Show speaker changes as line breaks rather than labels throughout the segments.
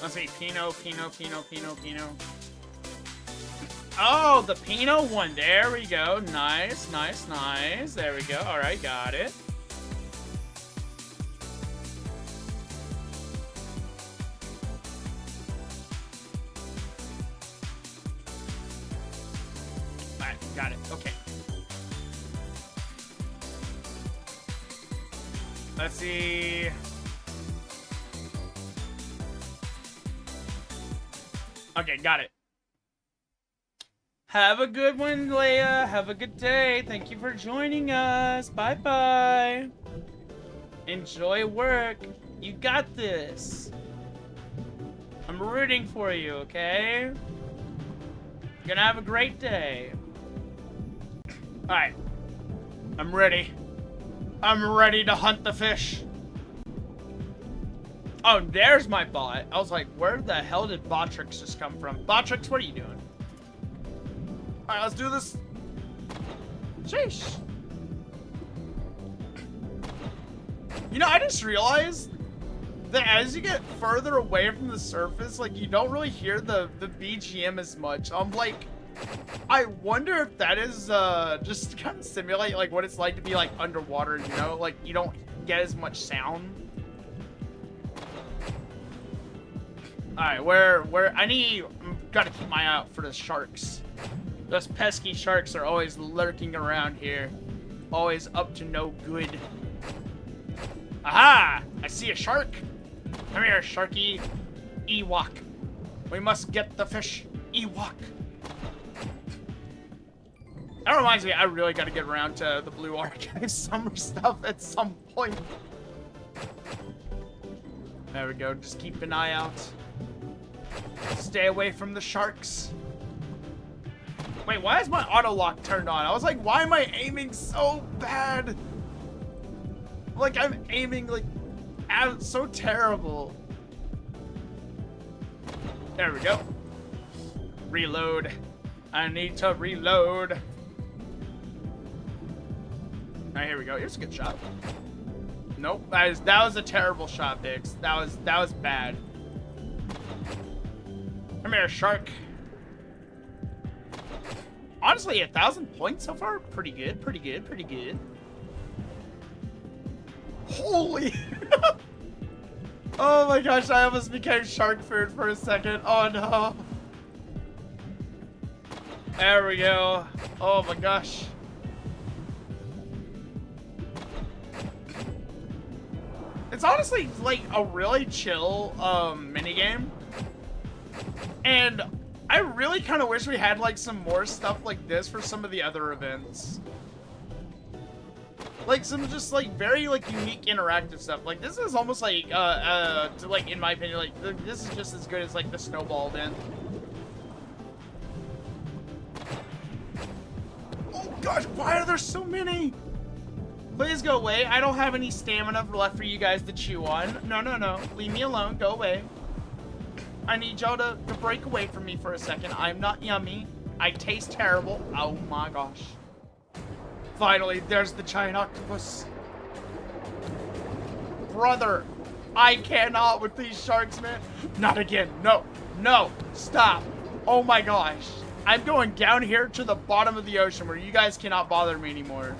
Let's see, Pinot. Oh, the Pinot one. There we go. Nice. There we go. All right, got it. All right, got it. Okay. Let's see. Okay, got it. Have a good one, Leia. Have a good day. Thank you for joining us. Bye-bye. Enjoy work. You got this. I'm rooting for you, okay? You're gonna have a great day. Alright. I'm ready. I'm ready to hunt the fish. Oh, there's my bot. I was like, where the hell did Botrix just come from? Botrix, what are you doing? Alright, let's do this. Sheesh. You know, I just realized that as you get further away from the surface, like, you don't really hear the BGM as much. I'm like, I wonder if that is just to kind of simulate, like, what it's like to be, like, underwater, you know? Like, you don't get as much sound. Alright, gotta keep my eye out for the sharks. Those pesky sharks are always lurking around here. Always up to no good. Aha! I see a shark. Come here, Sharky. Ewok. We must get the fish. Ewok. That reminds me, I really gotta get around to the Blue Archive summer stuff at some point. There we go. Just keep an eye out. Stay away from the sharks. Wait, why is my auto lock turned on? I was like, why am I aiming so bad? Like, I'm aiming, like, so terrible. There we go. Reload. I need to reload. Alright, here we go. Here's a good shot. Nope. That was a terrible shot, Bix. That was bad. Come here, shark. Honestly, 1,000 points so far. Pretty good, pretty good, pretty good. Holy! Oh my gosh, I almost became shark food for a second. Oh no. There we go. Oh my gosh. It's honestly like a really chill minigame. And I really kind of wish we had like some more stuff like this for some of the other events. Like some just like very like unique interactive stuff. Like this is almost like like in my opinion, like this is just as good as like the snowball event. Oh gosh, why are there so many? Please go away. I don't have any stamina left for you guys to chew on. No, no, no. Leave me alone. Go away. I need y'all to break away from me for a second. I'm not yummy. I taste terrible. Oh my gosh. Finally, there's the giant octopus. Brother, I cannot with these sharks, man. Not again. No, no, stop. Oh my gosh. I'm going down here to the bottom of the ocean where you guys cannot bother me anymore.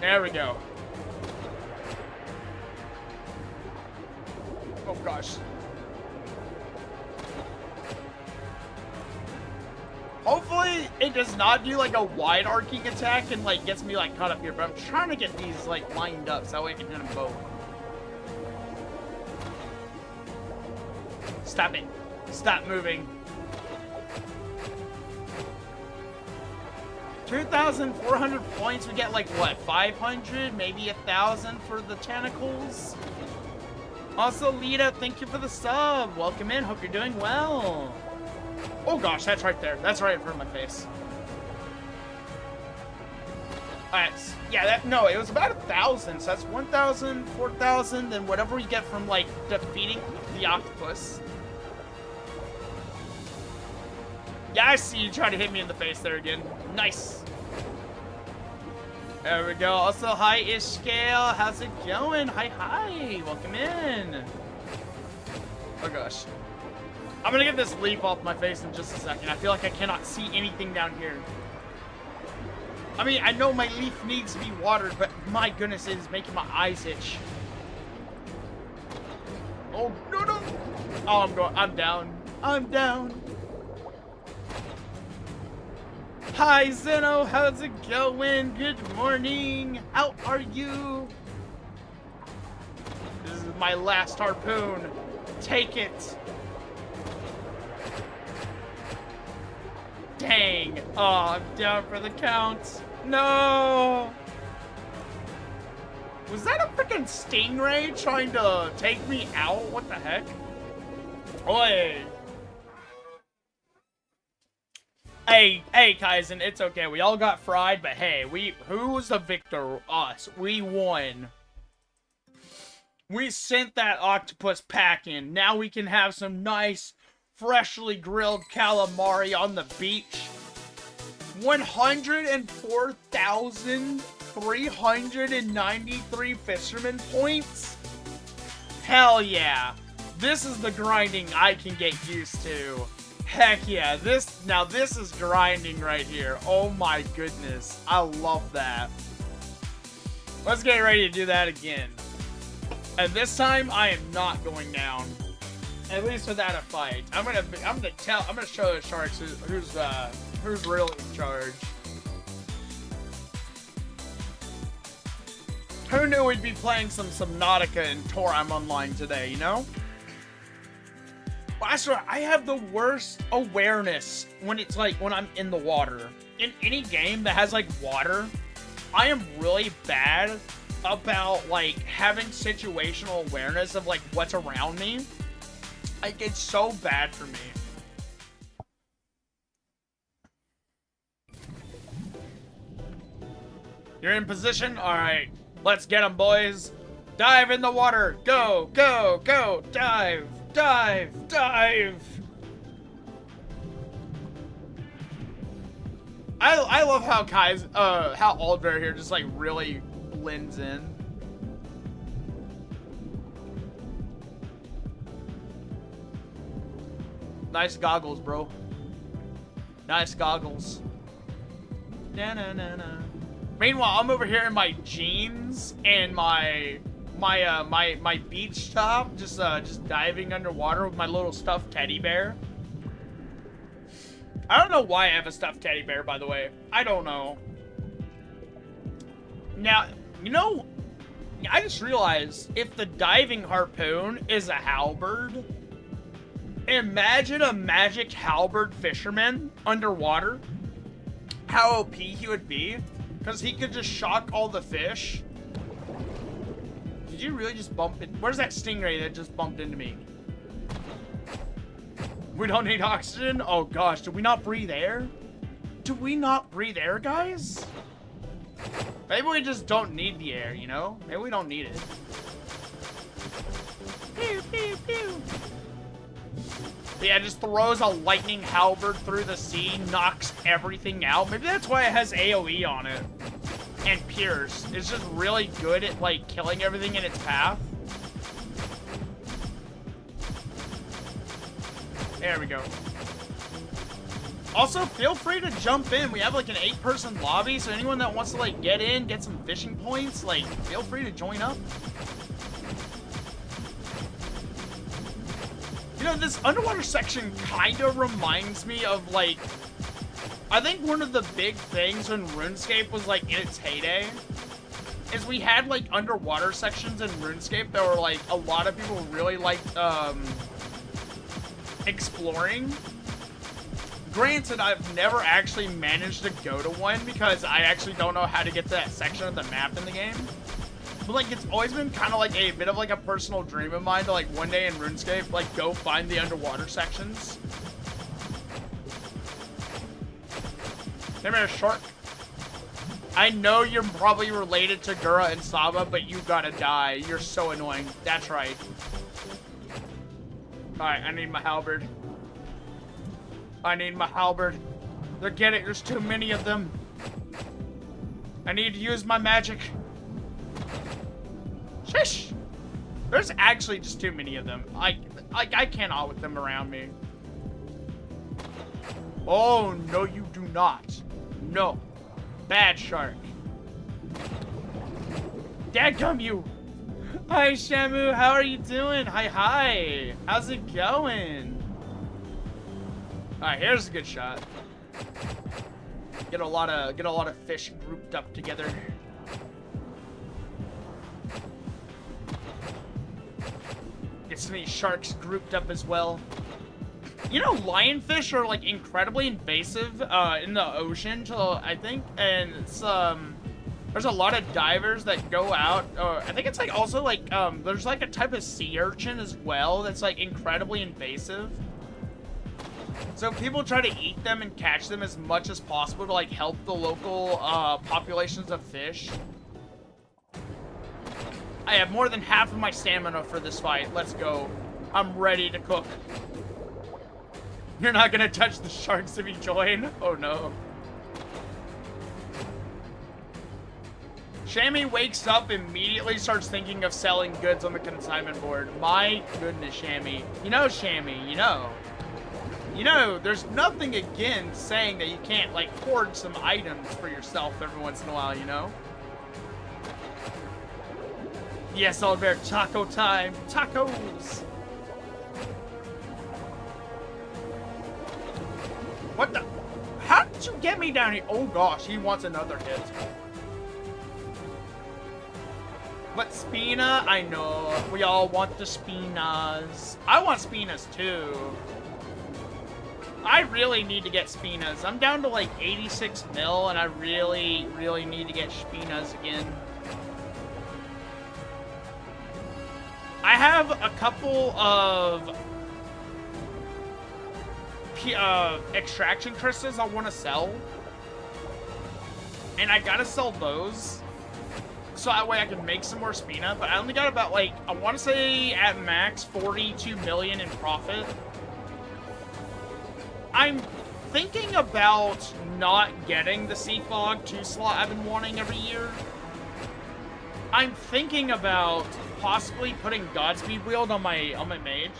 There we go. Oh gosh. Hopefully it does not do like a wide arcing attack and like gets me like caught up here, but I'm trying to get these like lined up so that way I can hit them both. Stop it. Stop moving. 2,400 points, we get like what, 500, maybe 1,000 for the tentacles. Also, Lita, thank you for the sub. Welcome in. Hope you're doing well. Oh gosh, that's right there. That's right in front of my face. Alright, yeah, no, it was about 1,000. So that's 1,000, 4,000, and whatever we get from like defeating the octopus. Yeah, I see you trying to hit me in the face there again. Nice. There we go. Also, hi, Ishkale. How's it going? Hi, hi. Welcome in. Oh gosh. I'm gonna get this leaf off my face in just a second. I feel like I cannot see anything down here. I mean, I know my leaf needs to be watered, but my goodness, it is making my eyes itch. Oh, no, no. Oh, I'm down. I'm down. Hi, Zeno. How's it going? Good morning. How are you? This is my last harpoon. Take it. Dang. Oh, I'm down for the count. No. Was that a freaking stingray trying to take me out? What the heck? Oi. Hey, Kaizen, it's okay. We all got fried, but hey, who was the victor? Us. We won. We sent that octopus packing. Now we can have some nice, freshly grilled calamari on the beach. 104,393 fisherman points? Hell yeah. This is the grinding I can get used to. Heck yeah, this is grinding right here. Oh my goodness, I love that. Let's get ready to do that again. And this time, I am not going down. At least without a fight. I'm gonna show the sharks who's really in charge. Who knew we'd be playing some Subnautica and Toram online today, you know? Well, I swear, I have the worst awareness when I'm in the water. In any game that has, like, water, I am really bad about, like, having situational awareness of, like, what's around me. Like, it's so bad for me. You're in position? Alright. Let's get them, boys. Dive in the water. Go, go, go. Dive, dive, dive. I love how how Aldbear here just, like, really blends in. Nice goggles, bro. Nice goggles. Na na na na. Meanwhile, I'm over here in my jeans and my beach top, just diving underwater with my little stuffed teddy bear. I don't know why I have a stuffed teddy bear, by the way. I don't know. Now, you know, I just realized if the diving harpoon is a halberd, imagine a magic halberd fisherman underwater. How OP he would be, because he could just shock all the fish. Did you really just bump it? Where's that stingray that just bumped into me? We don't need oxygen? Oh gosh, do we not breathe air? Do we not breathe air, guys? Maybe we just don't need the air, you know? Maybe we don't need it. Pew, pew, pew. Yeah, it just throws a lightning halberd through the sea, knocks everything out. Maybe that's why it has AoE on it. And Pierce. It's just really good at, like, killing everything in its path. There we go. Also, feel free to jump in. We have, like, an 8-person lobby, so anyone that wants to, like, get in, get some fishing points, like, feel free to join up. You know, this underwater section kind of reminds me of, like, I think one of the big things when RuneScape was, like, in its heyday is we had, like, underwater sections in RuneScape that were, like, a lot of people really liked, exploring. Granted, I've never actually managed to go to one because I actually don't know how to get to that section of the map in the game. But, like, it's always been kind of like a bit of, like, a personal dream of mine to, like, one day in RuneScape, like, go find the underwater sections. Come here, shark. I know you're probably related to Gura and Saba, but you gotta die. You're so annoying. That's right. Alright, I need my halberd. I need my halberd. They're getting, there's too many of them. I need to use my magic. Shish! There's actually just too many of them. I cannot with them around me. Oh, no you do not. No. Bad shark. Dadgum you! Hi Shamu, how are you doing? Hi. How's it going? Alright, here's a good shot. Get a lot of fish grouped up together. Get some of these sharks grouped up as well. You know, lionfish are like incredibly invasive in the ocean, I think, and it's there's a lot of divers that go out. I think it's like also like there's like a type of sea urchin as well that's like incredibly invasive. So people try to eat them and catch them as much as possible to like help the local populations of fish. I have more than half of my stamina for this fight. Let's go. I'm ready to cook. You're not gonna touch the sharks if you join? Oh no. Shammy wakes up, immediately starts thinking of selling goods on the consignment board. My goodness, Shammy. You know, Shammy, you know. You know, there's nothing against saying that you can't, like, hoard some items for yourself every once in a while, you know? Yes, Oliver, taco time. Tacos! What the? How did you get me down here? Oh gosh, he wants another hit. But Spina, I know. We all want the Spinas. I want Spinas too. I really need to get Spinas. I'm down to like 86 mil and I really need to get Spinas again. I have a couple of extraction crystals I want to sell. And I gotta sell those. So that way I can make some more Spina. But I only got about like, I want to say at max 42 million in profit. I'm thinking about not getting the Sea Fog 2 slot I've been wanting every year. I'm thinking about possibly putting Godspeed Wield on my mage.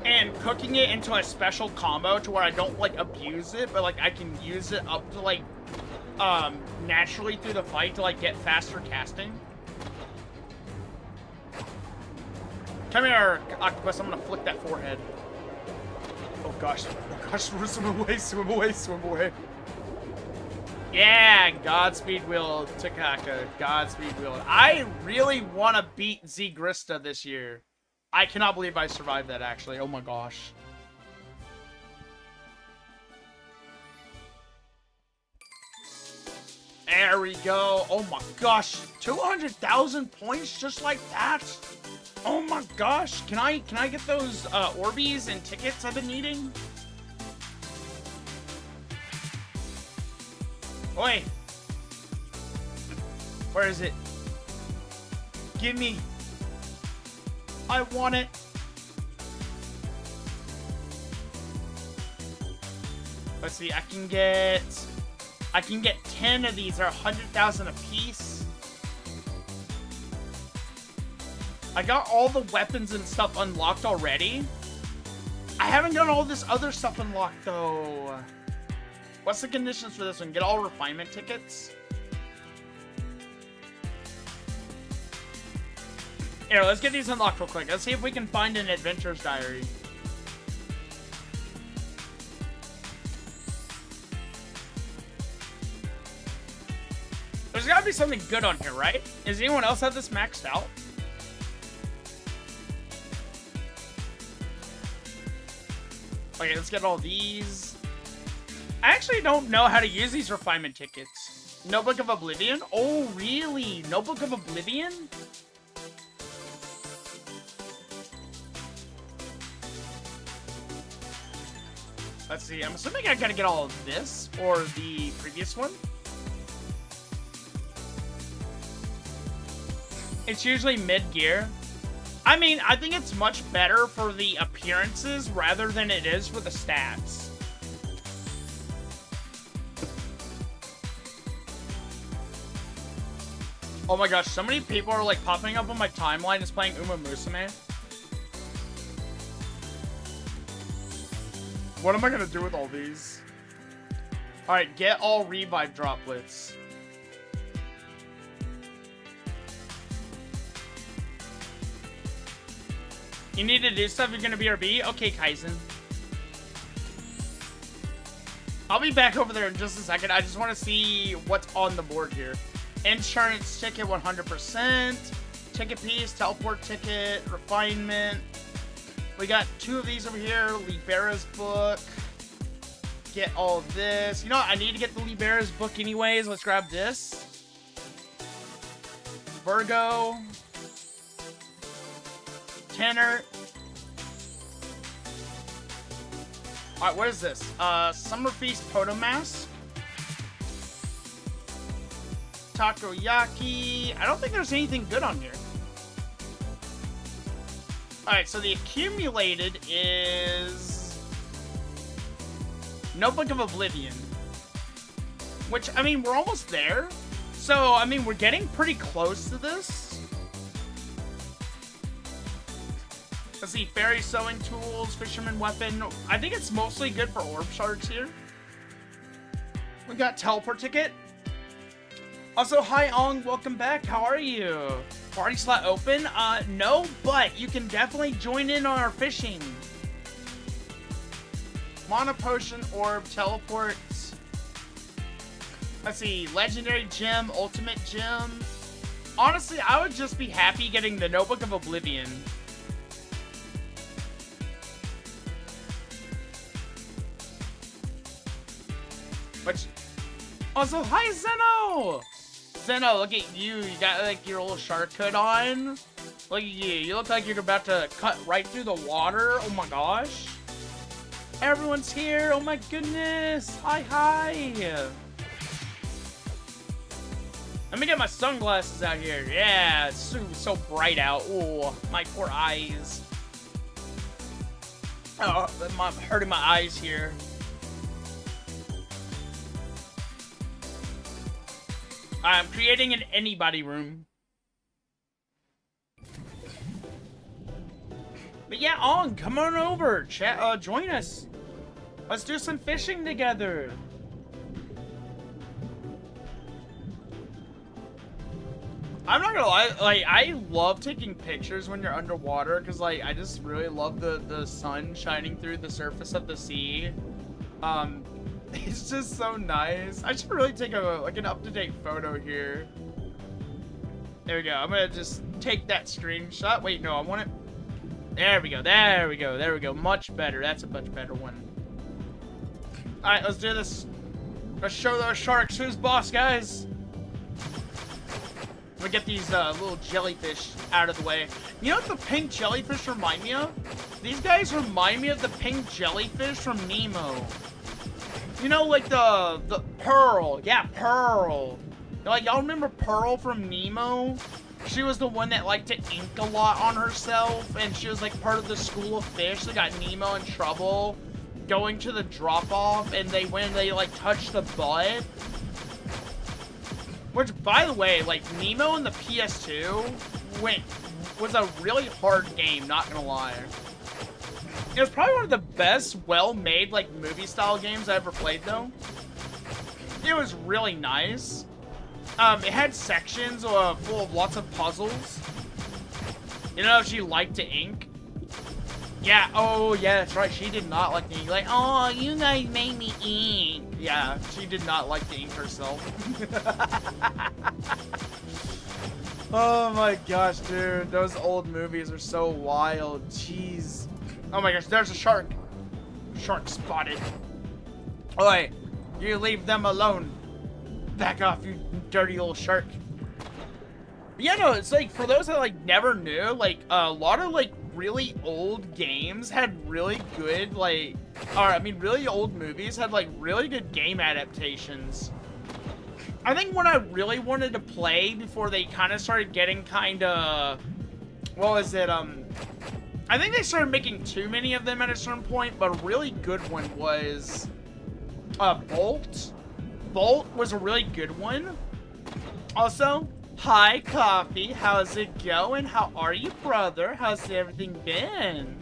And cooking it into a special combo to where I don't like abuse it, but like I can use it up to like naturally through the fight to like get faster casting. Come here, Octopus, I'm gonna flick that forehead. Oh gosh, swim away, swim away, swim away. Yeah, Godspeed Wield, Takaka, Godspeed Wield. I really want to beat Zgrista this year. I cannot believe I survived that, actually. Oh my gosh. There we go. Oh my gosh. 200,000 points just like that? Oh my gosh. Can I get those Orbeez and tickets I've been needing? Oi. Where is it? Give me. I want it. Let's see, I can get 10 of these, are 100,000 a piece. I got all the weapons and stuff unlocked already. I haven't got all this other stuff unlocked though. What's the conditions for this one? Get all refinement tickets? Here, let's get these unlocked real quick. Let's see if we can find an adventurer's diary. There's gotta be something good on here, right? Does anyone else have this maxed out? Okay, let's get all these. I actually don't know how to use these refinement tickets. Notebook of Oblivion? Oh, really? Notebook of Oblivion? Let's see, I'm assuming I gotta get all of this, or the previous one. It's usually mid-gear. I mean, I think it's much better for the appearances rather than it is for the stats. Oh my gosh, so many people are like popping up on my timeline is playing Uma Musume. What am I gonna do with all these? Alright, get all revive droplets. You need to do stuff, you're gonna BRB? Okay, Kaizen. I'll be back over there in just a second. I just want to see what's on the board here. Insurance ticket 100%. Ticket piece, teleport ticket, refinement. We got 2 of these over here. Libera's book. Get all of this. You know what? I need to get the Libera's book anyways. Let's grab this. Virgo. Tanner. Alright, what is this? Summer Feast Poto Mask. Takoyaki. I don't think there's anything good on here. Alright, so the accumulated is Notebook of Oblivion. Which, I mean, we're almost there. So, I mean, we're getting pretty close to this. Let's see, fairy sewing tools, fisherman weapon. I think it's mostly good for orb shards here. We got teleport ticket. Also, hi Ong, welcome back. How are you? Party slot open? No, but you can definitely join in on our fishing. Mana potion, orb, teleport. Let's see, legendary gem, ultimate gem. Honestly, I would just be happy getting the Notebook of Oblivion. Which, also, hi Zeno! Zeno, look at you. You got like your little shark hood on. Look at you. You look like you're about to cut right through the water. Oh my gosh. Everyone's here. Oh my goodness. Hi. Let me get my sunglasses out here. Yeah, it's so bright out. Oh, my poor eyes. Oh, I'm hurting my eyes here. I'm creating an anybody room. But yeah, Ong, come on over. Chat, join us. Let's do some fishing together. I'm not gonna lie, like, I love taking pictures when you're underwater, because, like, I just really love the sun shining through the surface of the sea. It's just so nice. I should really take an up-to-date photo here. There we go. I'm gonna just take that screenshot. Wait, no, I want it. There we go. There we go. There we go. Much better. That's a much better one. Alright, let's do this. Let's show those sharks who's boss, guys. I'm gonna get these little jellyfish out of the way. You know what the pink jellyfish remind me of? These guys remind me of the pink jellyfish from Nemo. You know, like the Pearl. Yeah, Pearl. Like, y'all remember Pearl from Nemo? She was the one that liked to ink a lot on herself, and she was like part of the school of fish that got Nemo in trouble going to the drop-off, and when they like touched the butt. Which, by the way, like, Nemo in the PS2 was a really hard game, not gonna lie. It was probably one of the best, well-made, like, movie-style games I ever played, though. It was really nice. It had sections full of lots of puzzles. You know, she liked to ink. Yeah, oh, yeah, that's right. She did not like to ink. Like, oh, you guys made me ink. Yeah, she did not like to ink herself. Oh, my gosh, dude. Those old movies are so wild. Jeez. Oh my gosh, there's a shark. Shark spotted. Oi, you leave them alone. Back off, you dirty little shark. But yeah, no, it's like, for those that like never knew, like a lot of like really old games had really good like, really old movies had like really good game adaptations. I think what I really wanted to play before they kind of started getting kind of, what was it, I think they started making too many of them at a certain point, but a really good one was Bolt. Bolt was a really good one. Also, Hi, Coffee. How's it going? How are you, brother? How's everything been?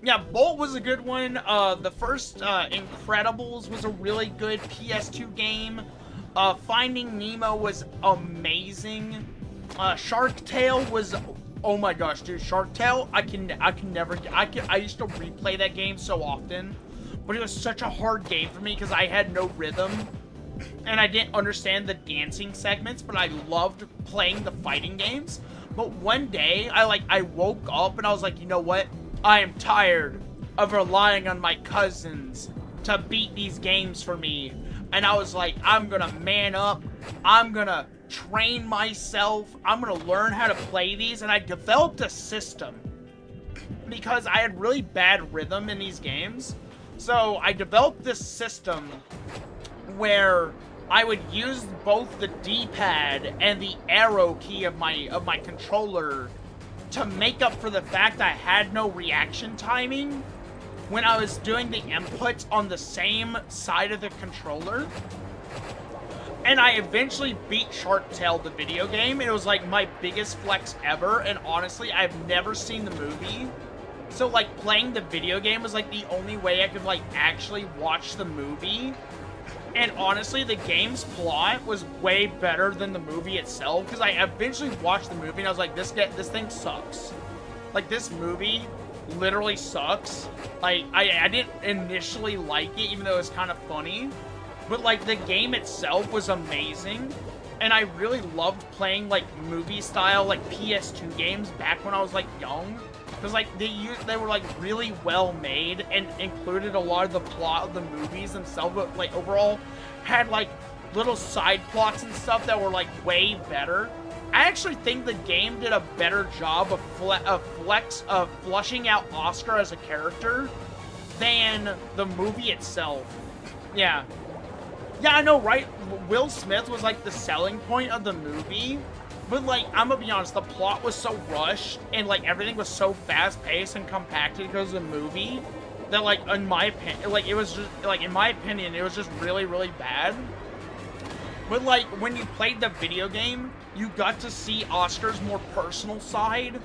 Yeah, Bolt was a good one. The first Incredibles was a really good PS2 game. Finding Nemo was amazing. Shark Tale was, oh my gosh, dude, Shark Tale, I used to replay that game so often, but it was such a hard game for me because I had no rhythm, and I didn't understand the dancing segments, but I loved playing the fighting games. But one day, I woke up and I was like, you know what? I am tired of relying on my cousins to beat these games for me. And I was like, I'm gonna man up. I'm gonna train myself. I'm gonna learn how to play these. And I developed a system because I had really bad rhythm in these games. So I developed this system where I would use both the D-pad and the arrow key of my controller to make up for the fact I had no reaction timing when I was doing the inputs on the same side of the controller. And I eventually beat Shark Tale, the video game. It was like my biggest flex ever, and honestly, I've never seen the movie. So like playing the video game was like the only way I could like actually watch the movie. And honestly, the game's plot was way better than the movie itself, because I eventually watched the movie and I was like, this thing sucks. Like, this movie literally sucks. Like, I didn't initially like it, even though it was kind of funny. But, like, the game itself was amazing. And I really loved playing, like, movie-style, like, PS2 games back when I was, like, young. Because, like, they were, like, really well made and included a lot of the plot of the movies themselves, but, like, overall had, like, little side plots and stuff that were, like, way better. I actually think the game did a better job of flushing out Oscar as a character than the movie itself. Yeah. Yeah, I know, right? Will Smith was, like, the selling point of the movie. But, like, I'm gonna be honest, the plot was so rushed, and, like, everything was so fast-paced and compacted because of the movie, that, like, in my opinion, like, it was just, like, in my opinion, it was just really, really bad. But, like, when you played the video game, you got to see Oscar's more personal side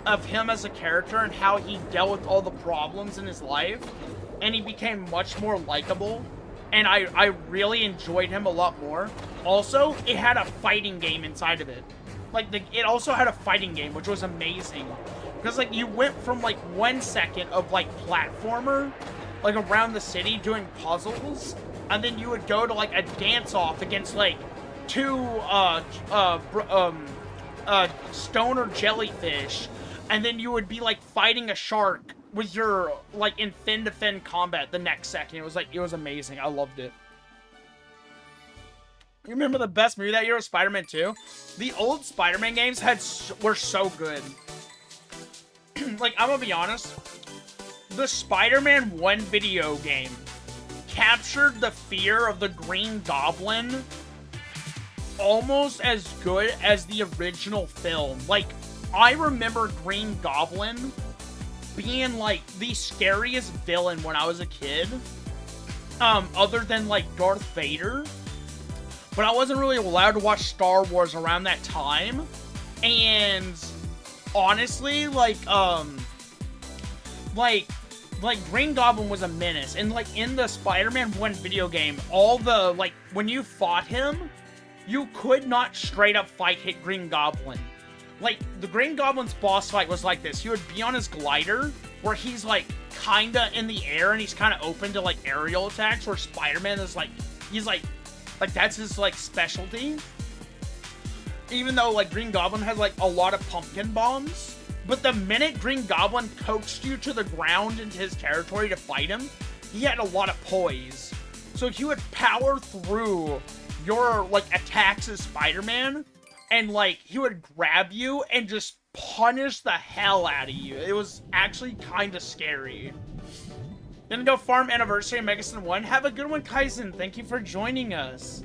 of him as a character and how he dealt with all the problems in his life, and he became much more likable. And I really enjoyed him a lot more. Also, it had a fighting game inside of it. Like, it also had a fighting game, which was amazing. Because, like, you went from, like, 1 second of, like, platformer, like, around the city doing puzzles, and then you would go to, like, a dance-off against, like, two, stoner jellyfish, and then you would be, like, fighting a shark with your, like, in fin-to-fin combat the next second. It was amazing. I loved it. You remember the best movie that year was Spider-Man 2? The old Spider-Man games were so good. Like, I'm gonna be honest. The Spider-Man 1 video game captured the fear of the Green Goblin almost as good as the original film. Like, I remember Green Goblin being, like, the scariest villain when I was a kid. Other than, like, Darth Vader. But I wasn't really allowed to watch Star Wars around that time. And honestly, like Green Goblin was a menace. And, like, in the Spider-Man 1 video game, all the, like, when you fought him, you could not straight up hit Green Goblin. Like, the Green Goblin's boss fight was like this. He would be on his glider, where he's, like, kinda in the air, and he's kinda open to, like, aerial attacks, where Spider-Man is, like, he's, like, that's his, like, specialty. Even though, like, Green Goblin has, like, a lot of pumpkin bombs. But the minute Green Goblin coaxed you to the ground into his territory to fight him, he had a lot of poise. So he would power through your, like, attacks as Spider-Man, and, like, he would grab you and just punish the hell out of you. It was actually kind of scary. Gonna go farm Anniversary and Megason 1. Have a good one, Kaizen. Thank you for joining us.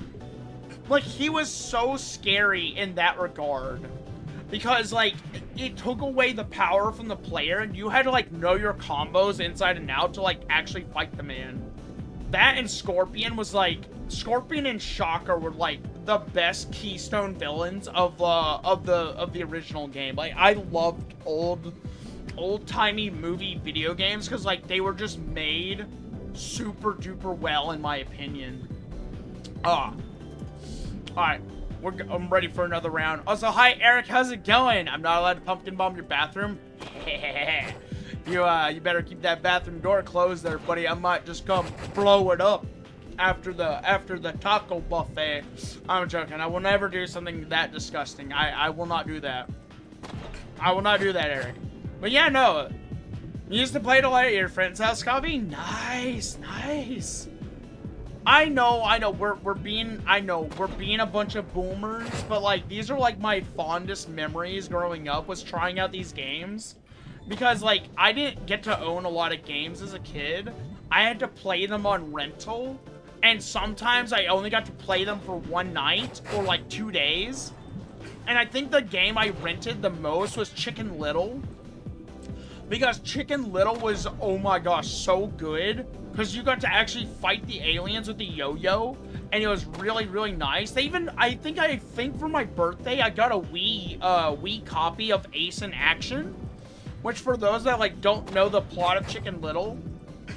Like, he was so scary in that regard. Because, like, it took away the power from the player, and you had to, like, know your combos inside and out to, like, actually fight the man. That and Scorpion was, like, Scorpion and Shocker were, like, the best keystone villains of the original game. Like, I loved old-timey movie video games because, like, they were just made super duper well, in my opinion. Alright, I'm ready for another round. Also, hi Eric, how's it going? I'm not allowed to pumpkin bomb your bathroom. You better keep that bathroom door closed there, buddy. I might just come blow it up after the taco buffet. I'm joking. I will never do something that disgusting. I will not do that. I will not do that, Eric. But yeah, no. You used to play it a lot at your friend's house, Covey? Nice, nice. I know, we're being a bunch of boomers, but like, these are like my fondest memories growing up, was trying out these games. Because like, I didn't get to own a lot of games as a kid. I had to play them on rental, and sometimes I only got to play them for one night, or like 2 days. And I think the game I rented the most was Chicken Little. Because Chicken Little was, oh my gosh, so good. Because you got to actually fight the aliens with the yo-yo. And it was really, really nice. They even, I think for my birthday, I got a Wii copy of Ace in Action. Which, for those that, like, don't know the plot of Chicken Little,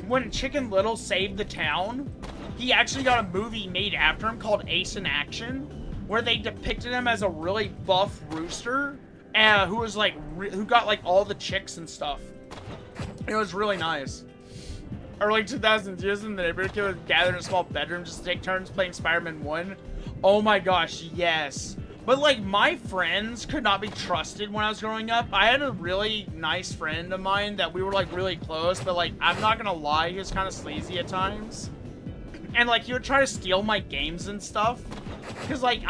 when Chicken Little saved the town, he actually got a movie made after him called Ace in Action, where they depicted him as a really buff rooster, who was, like, who got, like, all the chicks and stuff. It was really nice. Early 2000s, years in the neighborhood kid would gather in a small bedroom just to take turns playing Spider-Man 1. Oh my gosh, yes. But, like, my friends could not be trusted when I was growing up. I had a really nice friend of mine that we were, like, really close, but, like, I'm not gonna lie, he was kind of sleazy at times. And, like, he would try to steal my games and stuff. Because, like,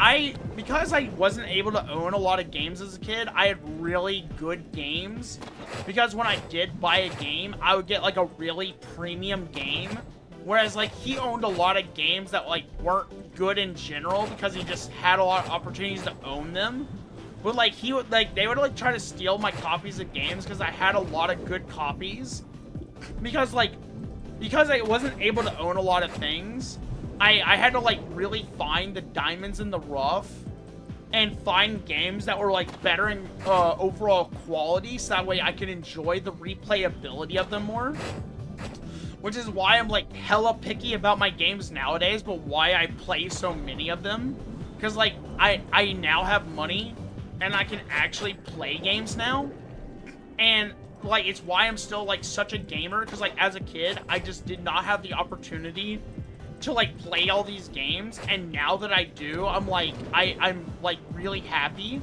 because I wasn't able to own a lot of games as a kid, I had really good games. Because when I did buy a game, I would get, like, a really premium game. Whereas, like, he owned a lot of games that, like, weren't good in general because he just had a lot of opportunities to own them. But, like, they would, like, try to steal my copies of games because I had a lot of good copies. Because I wasn't able to own a lot of things, I had to, like, really find the diamonds in the rough and find games that were, like, better in overall quality so that way I could enjoy the replayability of them more. Which is why I'm, like, hella picky about my games nowadays, but why I play so many of them. Because, like, I now have money, and I can actually play games now. And, like, it's why I'm still, like, such a gamer. Because, like, as a kid, I just did not have the opportunity to, like, play all these games. And now that I do, I'm, like, I'm, like, really happy.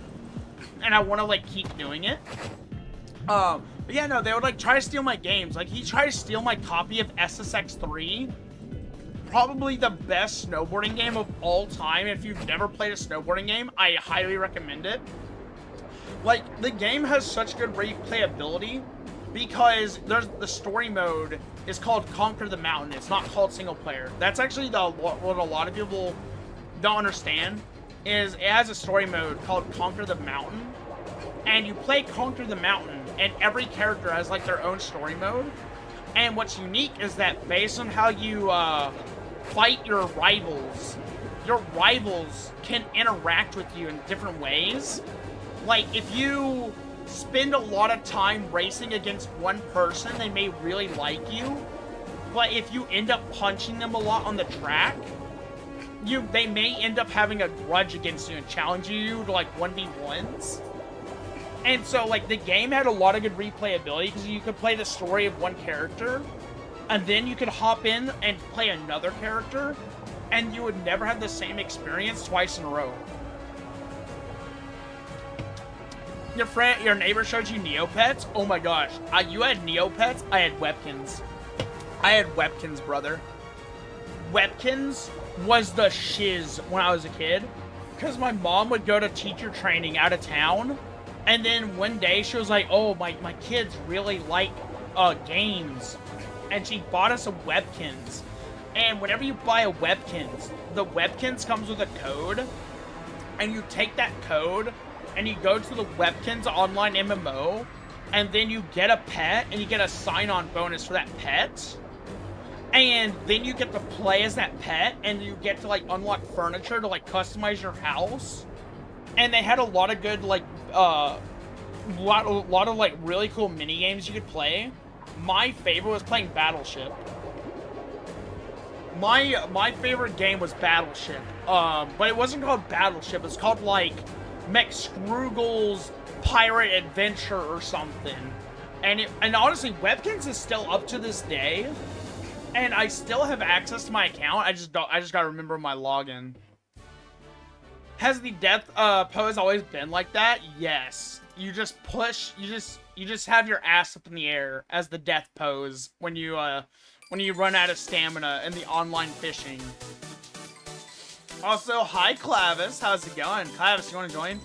And I want to, like, keep doing it. But yeah, no, they would, like, try to steal my games. Like, he tried to steal my copy of SSX3. Probably the best snowboarding game of all time. If you've never played a snowboarding game, I highly recommend it. Like, the game has such good replayability because there's the story mode is called Conquer the Mountain. It's not called single player. That's actually what a lot of people don't understand, is it has a story mode called Conquer the Mountain. And you play Conquer the Mountain, and every character has, like, their own story mode. And what's unique is that based on how you fight your rivals can interact with you in different ways. Like, if you spend a lot of time racing against one person, they may really like you. But if you end up punching them a lot on the track, they may end up having a grudge against you and challenging you to, like, 1v1s. And so, like, the game had a lot of good replayability because you could play the story of one character, and then you could hop in and play another character, and you would never have the same experience twice in a row. Your neighbor showed you Neopets? Oh my gosh. You had Neopets? I had Webkins. I had Webkins, brother. Webkins was the shiz when I was a kid, because my mom would go to teacher training out of town. And then one day she was like, oh, my kids really like games. And she bought us a Webkins. And whenever you buy a Webkins, the Webkins comes with a code. And you take that code and you go to the Webkins online MMO. And then you get a pet and you get a sign-on bonus for that pet. And then you get to play as that pet, and you get to, like, unlock furniture to, like, customize your house. And they had a lot of good, like, lot of, like, really cool mini games you could play. My favorite was playing Battleship. My favorite game was Battleship. But it wasn't called Battleship. It's called, like, McScrugel's Pirate Adventure or something. And honestly, Webkins is still up to this day. And I still have access to my account. I just gotta remember my login. Has the death pose always been like that? Yes. You just push. You just have your ass up in the air as the death pose when you run out of stamina in the online fishing. Also, hi Clavis. How's it going? Clavis, you want to join?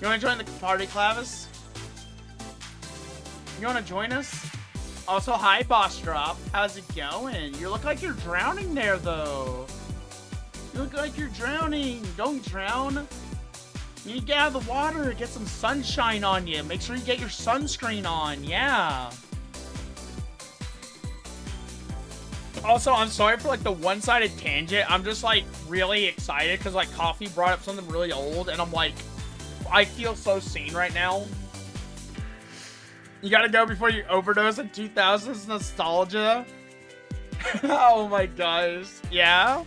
You want to join the party, Clavis? You want to join us? Also, hi, Boss Drop. How's it going? You look like you're drowning there, though. You look like you're drowning. Don't drown. You need to get out of the water. Get some sunshine on you. Make sure you get your sunscreen on. Yeah. Also, I'm sorry for, like, the one-sided tangent. I'm just, like, really excited because, like, Coffee brought up something really old, and I'm like, I feel so seen right now. You gotta go before you overdose on 2000s nostalgia. Oh my gosh. Yeah?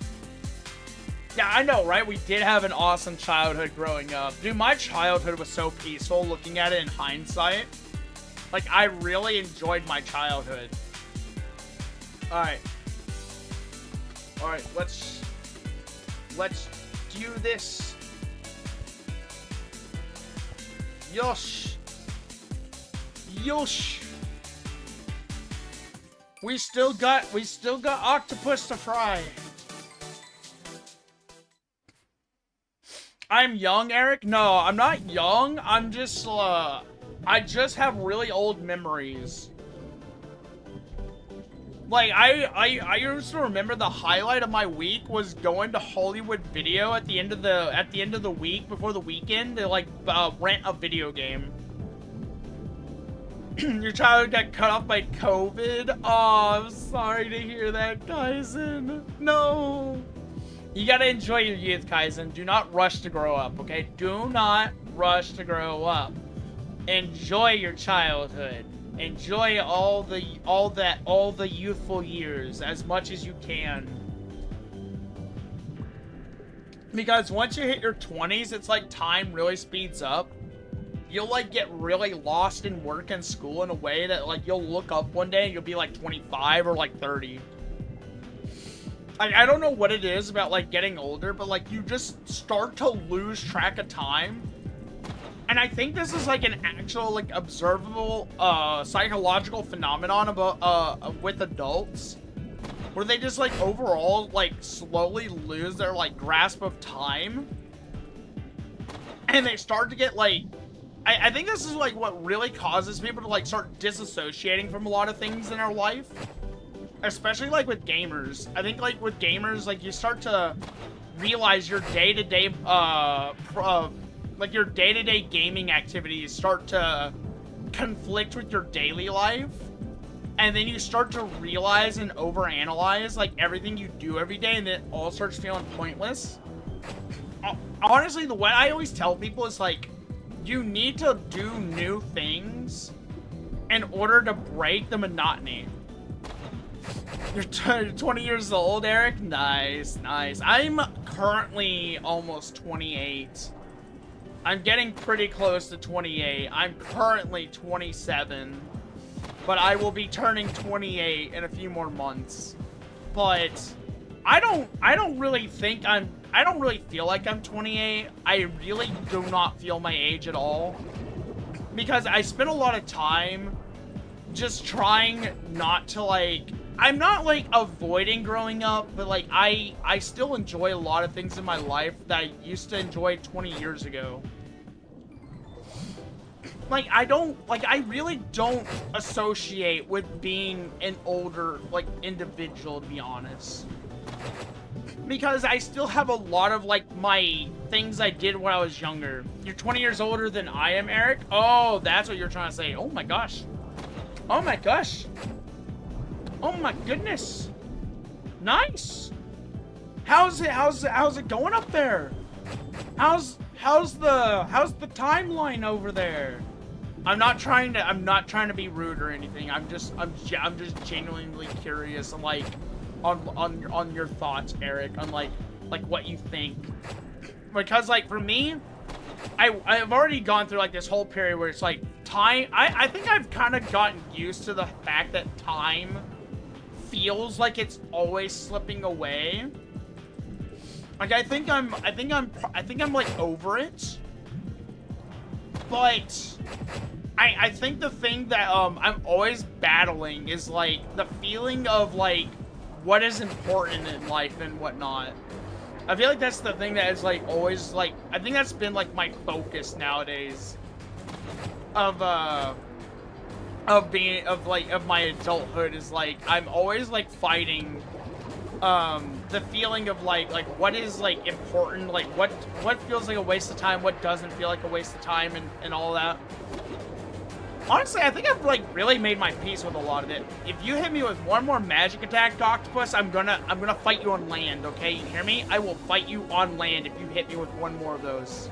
Yeah, I know, right? We did have an awesome childhood growing up. Dude, my childhood was so peaceful looking at it in hindsight. Like, I really enjoyed my childhood. Alright. Alright, let's do this. Yosh. Yosh. We still got octopus to fry. I'm young, Eric? No, I'm not young. I'm just I just have really old memories. Like I used to remember the highlight of my week was going to Hollywood Video at the end of the week before the weekend to like rent a video game. Your childhood got cut off by COVID? Oh, I'm sorry to hear that, Kaizen. No. You gotta enjoy your youth, Kaizen. Do not rush to grow up, okay? Do not rush to grow up. Enjoy your childhood. Enjoy all the youthful years as much as you can. Because once you hit your 20s, it's like time really speeds up. You'll like get really lost in work and school in a way that like you'll look up one day and you'll be like 25 or like 30. I don't know what it is about like getting older, but like you just start to lose track of time. And I think this is like an actual like observable psychological phenomenon about with adults, where they just like overall like slowly lose their like grasp of time, and they start to get like I think this is like what really causes people to like start disassociating from a lot of things in their life, especially like with gamers. I think like with gamers, like you start to realize your day-to-day like your day-to-day gaming activities start to conflict with your daily life, and then you start to realize and overanalyze like everything you do every day, and it all starts feeling pointless. Honestly, the way I always tell people is like, you need to do new things in order to break the monotony. You're 20 years old, Eric? Nice, nice. I'm currently almost 28. I'm getting pretty close to 28. I'm currently 27, but I will be turning 28 in a few more months. But I don't really feel like I'm 28. I really do not feel my age at all, because I spent a lot of time just trying not to like, I'm not like avoiding growing up, but like I still enjoy a lot of things in my life that I used to enjoy 20 years ago. Like I really don't associate with being an older like individual, to be honest. Because I still have a lot of like my things I did when I was younger. You're 20 years older than I am, Eric? Oh, that's what you're trying to say. Oh my gosh. Oh my gosh. Oh my goodness. Nice. How's it going up there? How's the timeline over there? I'm not trying to be rude or anything. I'm just genuinely curious on your thoughts, Eric, on like what you think. Because like for me, I've already gone through like this whole period where it's like time. I think I've kind of gotten used to the fact that time feels like it's always slipping away. Like I think I'm like over it. But I think the thing that I'm always battling is like the feeling of like what is important in life and whatnot. I feel like that's the thing that is like always like, I think that's been like my focus nowadays of my adulthood, is like I'm always like fighting the feeling of like what is like important, like what feels like a waste of time, what doesn't feel like a waste of time, and all that. Honestly, I think I've like really made my peace with a lot of it. If you hit me with one more magic attack, Octopus, I'm gonna fight you on land, okay? You hear me? I will fight you on land if you hit me with one more of those.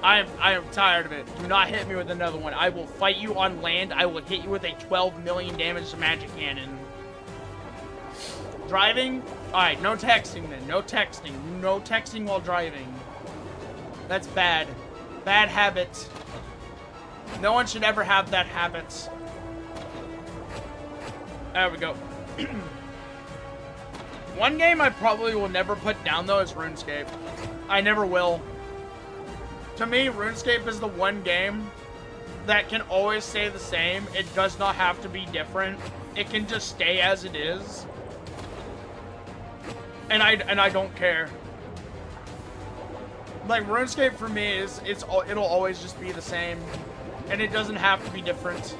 I am tired of it. Do not hit me with another one. I will fight you on land. I will hit you with a 12 million damage magic cannon. Driving? Alright, no texting then. No texting. No texting while driving. That's bad. Bad habit. No one should ever have that habit. There we go. One game I probably will never put down, though, is RuneScape. I never will. To me, RuneScape is the one game that can always stay the same. It does not have to be different. It can just stay as it is. And I don't care. Like, RuneScape for me it'll always just be the same. And it doesn't have to be different.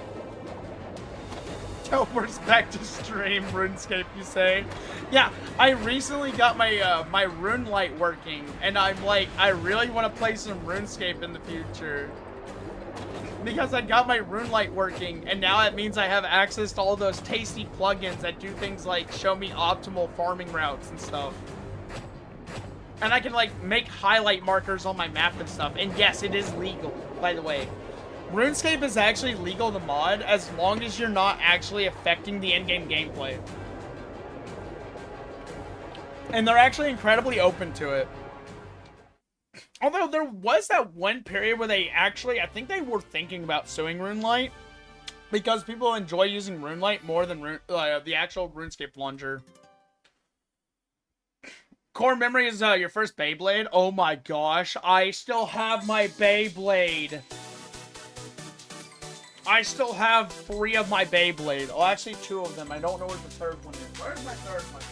Teleports back to stream, RuneScape, you say? Yeah, I recently got my my rune light working, and I'm like, I really want to play some RuneScape in the future. Because I got my rune light working, and now it means I have access to all those tasty plugins that do things like show me optimal farming routes and stuff. And I can like make highlight markers on my map and stuff. And yes, it is legal, by the way. RuneScape is actually legal to mod as long as you're not actually affecting the in-game gameplay. And they're actually incredibly open to it. Although there was that one period where they actually, I think they were thinking about suing RuneLite, because people enjoy using RuneLite more than the actual RuneScape launcher. Core memory is your first Beyblade. Oh my gosh, I still have my Beyblade. I still have 3 of my Beyblade. Oh, actually 2 of them. I don't know where the 3rd one is. Where's my 3rd one?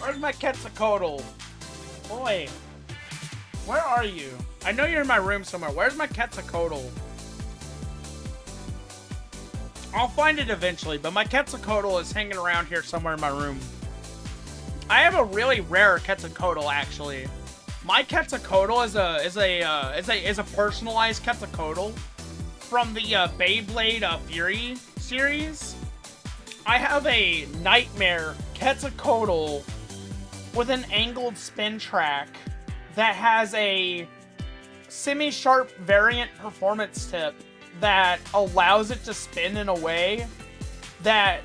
Where's my Quetzalcoatl? Boy. Where are you? I know you're in my room somewhere. Where's my Quetzalcoatl? I'll find it eventually, but my Quetzalcoatl is hanging around here somewhere in my room. I have a really rare Quetzalcoatl, actually. My Quetzalcoatl is a personalized Quetzalcoatl from the Beyblade Fury series. I have a Nightmare Quetzalcoatl with an angled spin track that has a semi-sharp variant performance tip that allows it to spin in a way that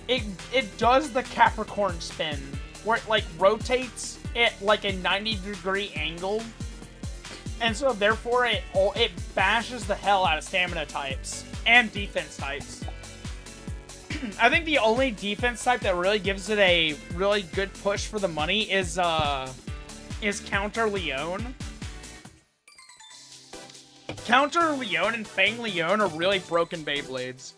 it does the Capricorn spin, where it like rotates at like a 90-degree angle, and so therefore it bashes the hell out of stamina types and defense types. I think the only defense type that really gives it a really good push for the money is Counter Leon. Counter Leon and Fang Leon are really broken Beyblades.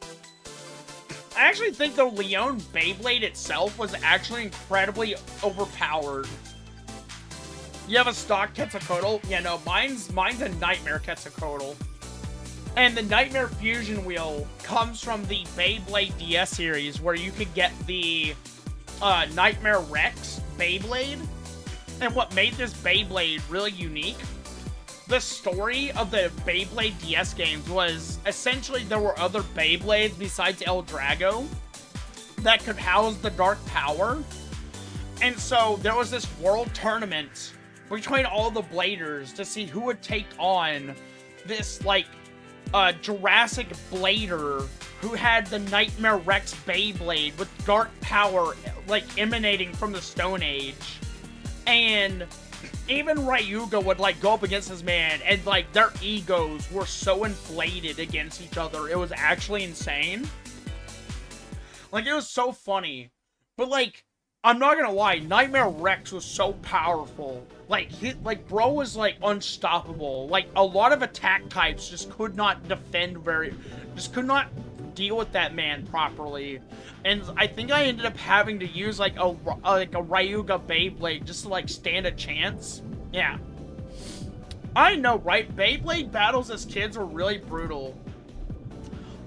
I actually think the Leon Beyblade itself was actually incredibly overpowered. You have a stock Quetzalcoatl? Yeah, no, mine's a Nightmare Quetzalcoatl. And the Nightmare Fusion Wheel comes from the Beyblade DS series, where you could get the Nightmare Rex Beyblade. And what made this Beyblade really unique the story of the Beyblade DS games was essentially there were other Beyblades besides El Drago that could house the dark power. And so there was this world tournament between all the Bladers to see who would take on this, like, Jurassic Blader who had the Nightmare Rex Beyblade with dark power, like, emanating from the Stone Age. And even Ryuga would, like, go up against this man, and, like, their egos were so inflated against each other. It was actually insane. Like, it was so funny. But, like, I'm not gonna lie, Nightmare Rex was so powerful. Like, bro was, like, unstoppable. Like, a lot of attack types just could not defend just could not deal with that man properly. And I think I ended up having to use, like a Ryuga Beyblade just to, like, stand a chance. Yeah. I know, right? Beyblade battles as kids were really brutal.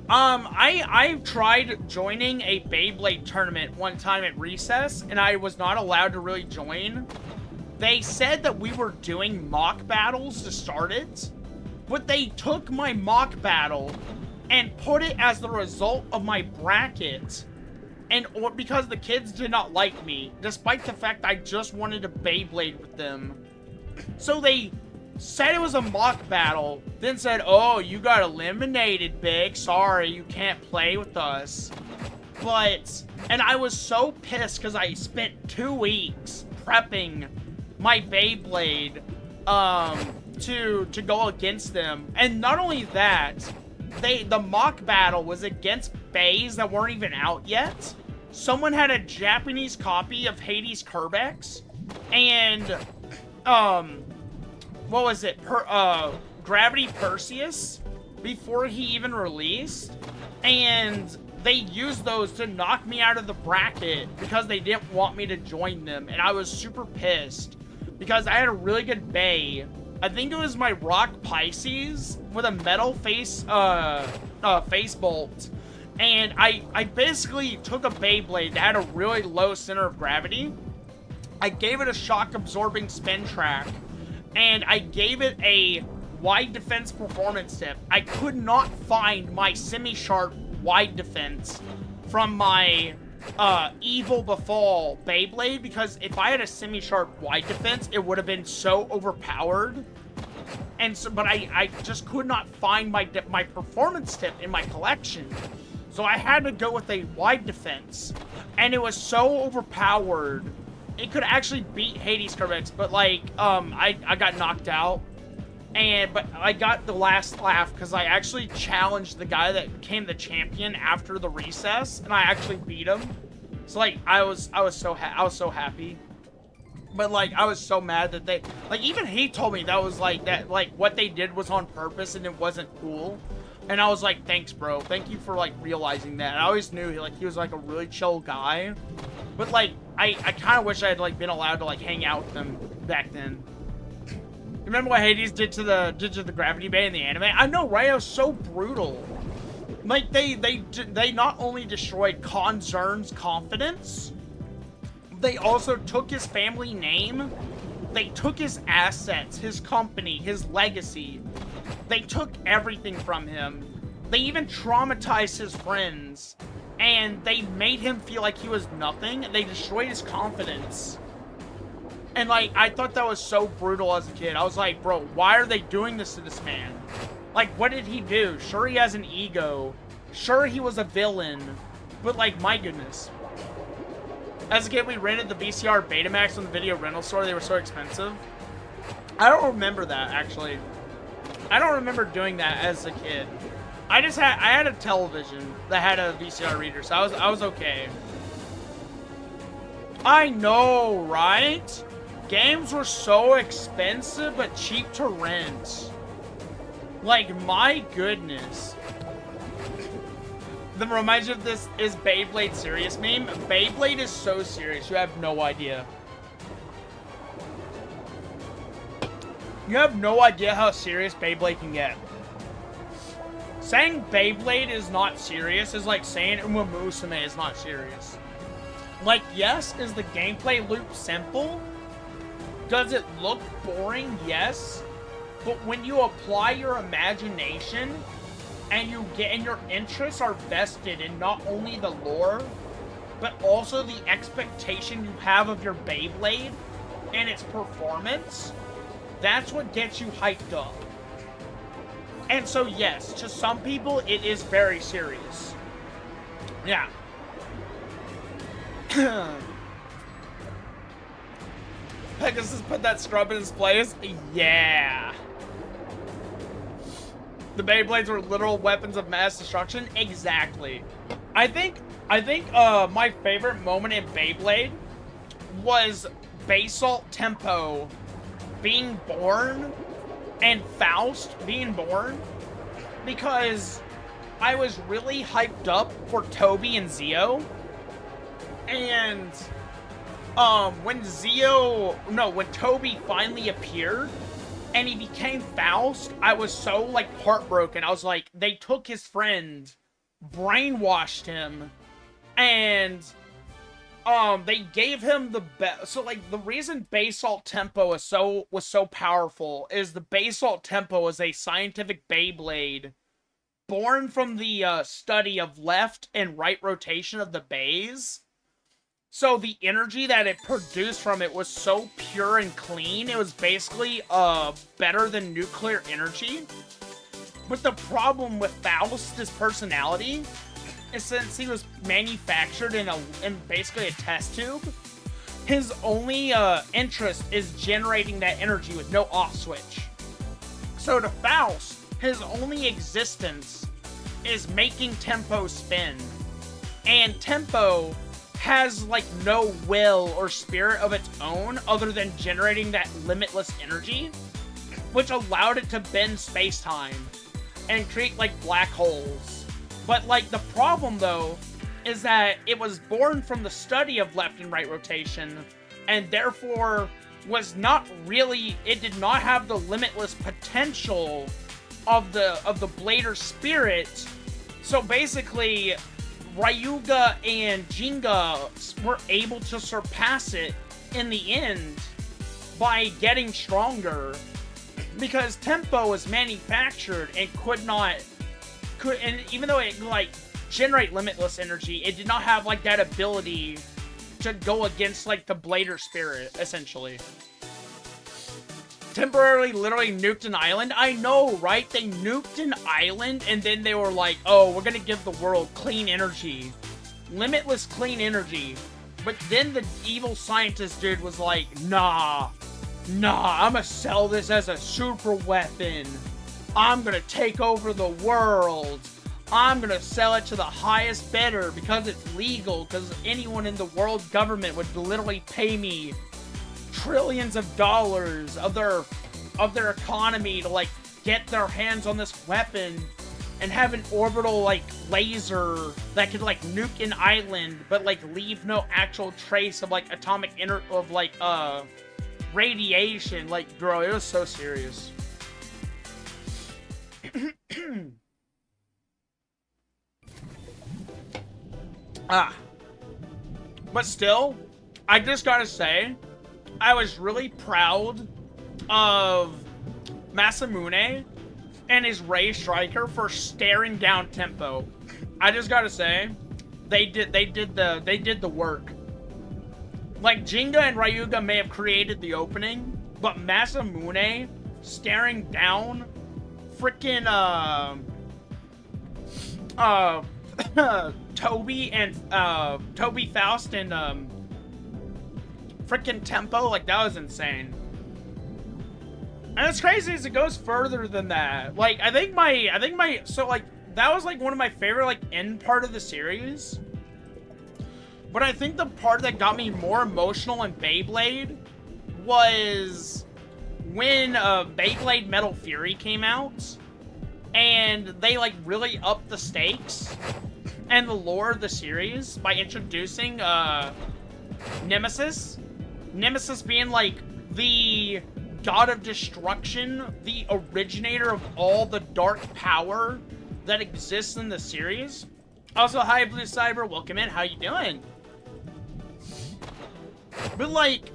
I tried joining a Beyblade tournament one time at recess, and I was not allowed to really join. They said that we were doing mock battles to start it, but they took my mock battle and put it as the result of my bracket, or because the kids did not like me, despite the fact I just wanted to Beyblade with them. So they said it was a mock battle, then said, oh, you got eliminated, Big. Sorry, you can't play with us. And I was so pissed because I spent 2 weeks prepping my Beyblade to go against them. And not only that, the mock battle was against Bays that weren't even out yet. Someone had a Japanese copy of Hades Kerbex, and what was it? Gravity Perseus before he even released, and they used those to knock me out of the bracket because they didn't want me to join them, and I was super pissed because I had a really good Bay. I think it was my Rock Pisces with a metal face bolt, and I basically took a Beyblade that had a really low center of gravity. I gave it a shock absorbing spin track, and I gave it a wide defense performance tip. I could not find my semi-sharp wide defense from my Evil Befall Beyblade, because if I had a semi-sharp wide defense, it would have been so overpowered. And so, but I just could not find my performance tip in my collection. So I had to go with a wide defense, and it was so overpowered. It could actually beat Hades Kerbex, but, like, I got knocked out. But I got the last laugh because I actually challenged the guy that became the champion after the recess, and I actually beat him. So, like, I was so happy. But, like, I was so mad that they, like, even he told me that was, like, that, like, what they did was on purpose and it wasn't cool. And I was like, thanks, bro. Thank you for, like, realizing that. I always knew, like, he was, like, a really chill guy. But, like, I kind of wish I had, like, been allowed to, like, hang out with them back then. Remember what Hades did to the Gravity Bay in the anime? I know, right? It was so brutal. Like, they not only destroyed Concern's confidence, they also took his family name. They took his assets, his company, his legacy. They took everything from him. They even traumatized his friends. And they made him feel like he was nothing. They destroyed his confidence. And, like, I thought that was so brutal as a kid. I was like, bro, why are they doing this to this man? Like, what did he do? Sure, he has an ego. Sure, he was a villain. But, like, my goodness. As a kid, we rented the VCR Betamax on the video rental store. They were so expensive. I don't remember that, actually. I don't remember doing that as a kid. I had a television that had a VCR reader, so I was okay. I know, right? Games were so expensive, but cheap to rent. Like, my goodness. That reminds you of this, is Beyblade serious meme? Beyblade is so serious, you have no idea. You have no idea how serious Beyblade can get. Saying Beyblade is not serious is like saying Uma Musume is not serious. Like, yes, is the gameplay loop simple? Does it look boring? Yes. but when you apply your imagination and your interests are vested in not only the lore, but also the expectation you have of your Beyblade and its performance, that's what gets you hyped up. And so yes, to some people it is very serious. Yeah. Pegasus put that scrub in his place? Yeah. The Beyblades were literal weapons of mass destruction? Exactly. I think my favorite moment in Beyblade was Basalt Tempo being born and Faust being born, because I was really hyped up for Toby and Zio, and when Toby finally appeared and he became Faust, I was so like heartbroken. I was like, they took his friend, brainwashed him, and they gave him the best. So like the reason Basalt Tempo was so powerful is the Basalt Tempo is a scientific Beyblade born from the study of left and right rotation of the bays. So the energy that it produced from it was so pure and clean. It was basically better than nuclear energy. But the problem with Faust, his personality, is since he was manufactured in basically a test tube, his only interest is generating that energy with no off switch. So to Faust, his only existence is making Tempo spin. And Tempo has like no will or spirit of its own other than generating that limitless energy, which allowed it to bend space-time and create like black holes. But like the problem though is that it was born from the study of left and right rotation, and therefore was not really, it did not have the limitless potential of the Blader spirit. So basically Ryuga and Jinga were able to surpass it in the end by getting stronger, because Tempo was manufactured and and even though it like generate limitless energy, it did not have like that ability to go against like the Blader spirit, essentially. Temporarily literally nuked an island. I know, right? They nuked an island and then they were like, oh, we're gonna give the world clean energy. Limitless clean energy. But then the evil scientist dude was like, nah, I'm gonna sell this as a super weapon. I'm gonna take over the world. I'm gonna sell it to the highest bidder because it's legal, because anyone in the world government would literally pay me trillions of dollars of their economy to like get their hands on this weapon and have an orbital like laser that could like nuke an island but like leave no actual trace of like atomic radiation. Like, bro, it was so serious. But still, I just gotta say, I was really proud of Masamune and his Ray Striker for staring down Tempo. I just gotta say, they did the work. Like, Jinga and Ryuga may have created the opening, but Masamune staring down freaking Toby Faust and freaking Tempo, like, that was insane. And it's crazy as it goes further than that. Like, I think my so like that was like one of my favorite like end part of the series. But I think the part that got me more emotional in Beyblade was when Beyblade Metal Fury came out, and they like really upped the stakes and the lore of the series by introducing Nemesis. Nemesis being like the god of destruction, the originator of all the dark power that exists in the series. Also, hi Blue Cyber, welcome in, how you doing? But like,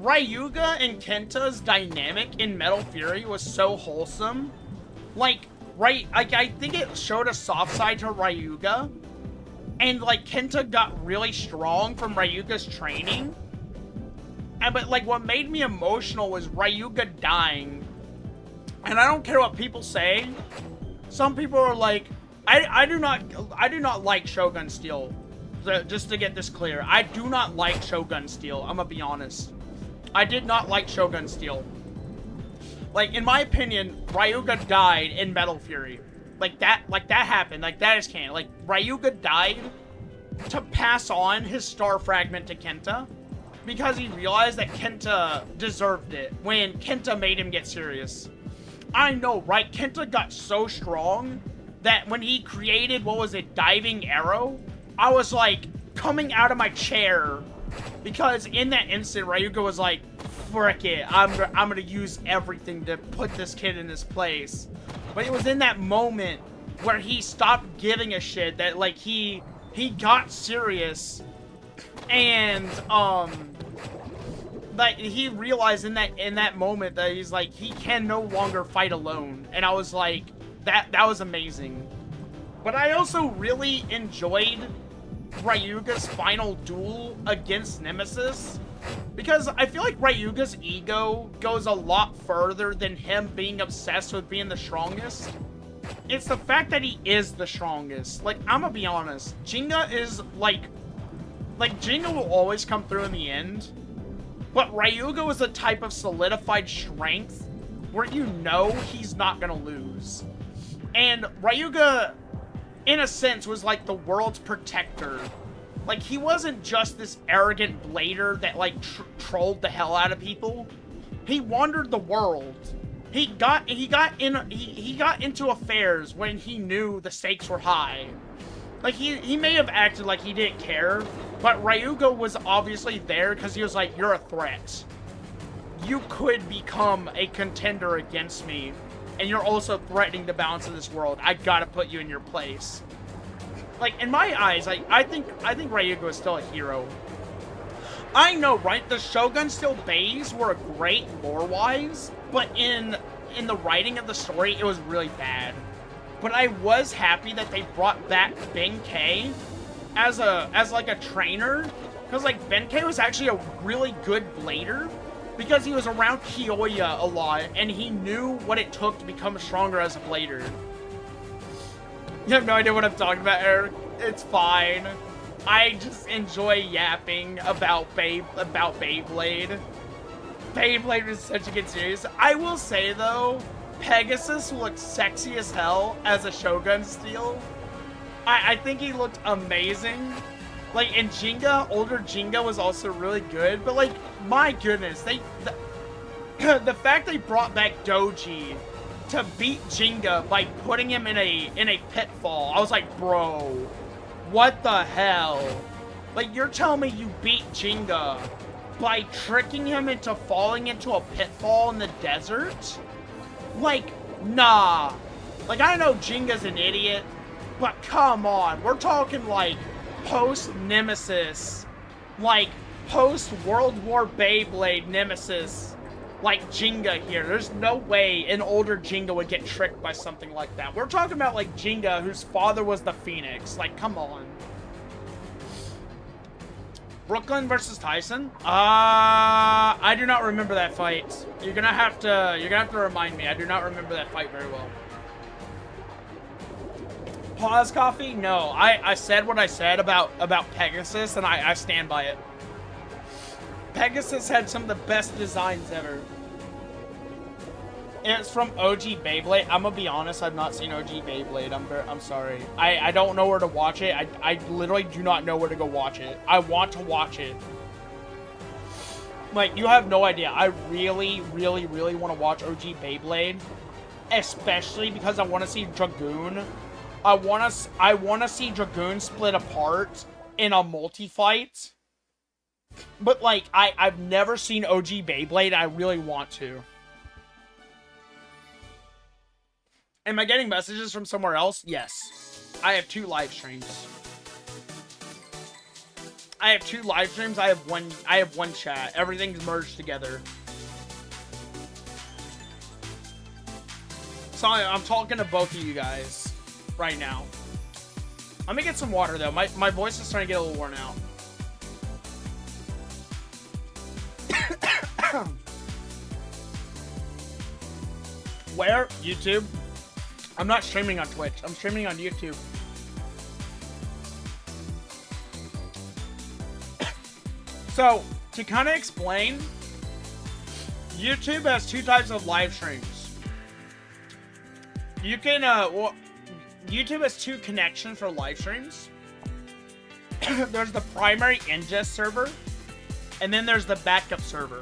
Ryuga and Kenta's dynamic in Metal Fury was so wholesome. Like, I think it showed a soft side to Ryuga. And, like, Kenta got really strong from Ryuga's training. But, like, what made me emotional was Ryuga dying. And I don't care what people say. Some people are like, I do not like Shogun Steel. Just to get this clear, I do not like Shogun Steel. I'm gonna be honest. I did not like Shogun Steel. Like, in my opinion, Ryuga died in Metal Fury. Like that happened. Like, that is canon. Like, Ryuga died to pass on his star fragment to Kenta because he realized that Kenta deserved it when Kenta made him get serious. I know, right? Kenta got so strong that when he created, what was it, Diving Arrow, I was like coming out of my chair because in that instant, Ryuga was like, frick it, I'm gonna use everything to put this kid in his place. But it was in that moment where he stopped giving a shit that, like, he got serious and like he realized in that moment that he's like, he can no longer fight alone. And I was like, that was amazing. But I also really enjoyed Ryuga's final duel against Nemesis because I feel like Ryuga's ego goes a lot further than him being obsessed with being the strongest. It's the fact that he is the strongest. Like, I'm gonna be honest, Jinga is like Jinga will always come through in the end, but Ryuga was a type of solidified strength where you know he's not gonna lose. And Ryuga, in a sense, was like the world's protector. Like, he wasn't just this arrogant blader that, like, trolled the hell out of people. He wandered the world. He got into affairs when he knew the stakes were high. Like, he may have acted like he didn't care, but Ryuga was obviously there because he was like, you're a threat. You could become a contender against me, and you're also threatening the balance of this world. I gotta put you in your place. Like, in my eyes, I think Ryuga is still a hero. I know, right? The Shogun Steel Bays were great lore-wise, but in the writing of the story, it was really bad. But I was happy that they brought back Benkei as like a trainer, because like Benkei was actually a really good blader because he was around Kyoya a lot and he knew what it took to become stronger as a blader. You have no idea what I'm talking about, Eric. It's fine. I just enjoy yapping about Beyblade. Beyblade was such a good series. I will say though, Pegasus looked sexy as hell as a Shogun Steel. I think he looked amazing. Like, and Jinga, older Jinga was also really good. But like, my goodness, the fact they brought back Doji to beat Jinga by putting him in a pitfall, I was like, bro, what the hell? Like, you're telling me you beat Jinga by tricking him into falling into a pitfall in the desert? Like, nah. Like, I know Jinga's an idiot, but come on, we're talking like post-Nemesis, like post-World War Beyblade Nemesis, like Jinga here. There's no way an older Jinga would get tricked by something like that. We're talking about like Jinga, whose father was the Phoenix. Like, come on. Brooklyn versus Tyson? I do not remember that fight. You're gonna have to remind me. I do not remember that fight very well. Pause coffee? No, I said what I said about Pegasus, and I stand by it. Pegasus had some of the best designs ever. And it's from OG Beyblade. I'm gonna be honest, I've not seen OG Beyblade. I'm sorry. I don't know where to watch it. I literally do not know where to go watch it. I want to watch it. Like, you have no idea. I really, really, really want to watch OG Beyblade. Especially because I want to see Dragoon. I want to see Dragoon split apart in a multi-fight. But, like, I've never seen OG Beyblade. I really want to. Am I getting messages from somewhere else? Yes. I have 2 live streams. I have 2 live streams. I have one chat. Everything's merged together. So I'm talking to both of you guys right now. Let me get some water though. My voice is starting to get a little worn out. Where? YouTube? I'm not streaming on Twitch. I'm streaming on YouTube. So, to kind of explain, YouTube has 2 types of live streams. You can, YouTube has 2 connections for live streams. There's the primary ingest server, and then there's the backup server.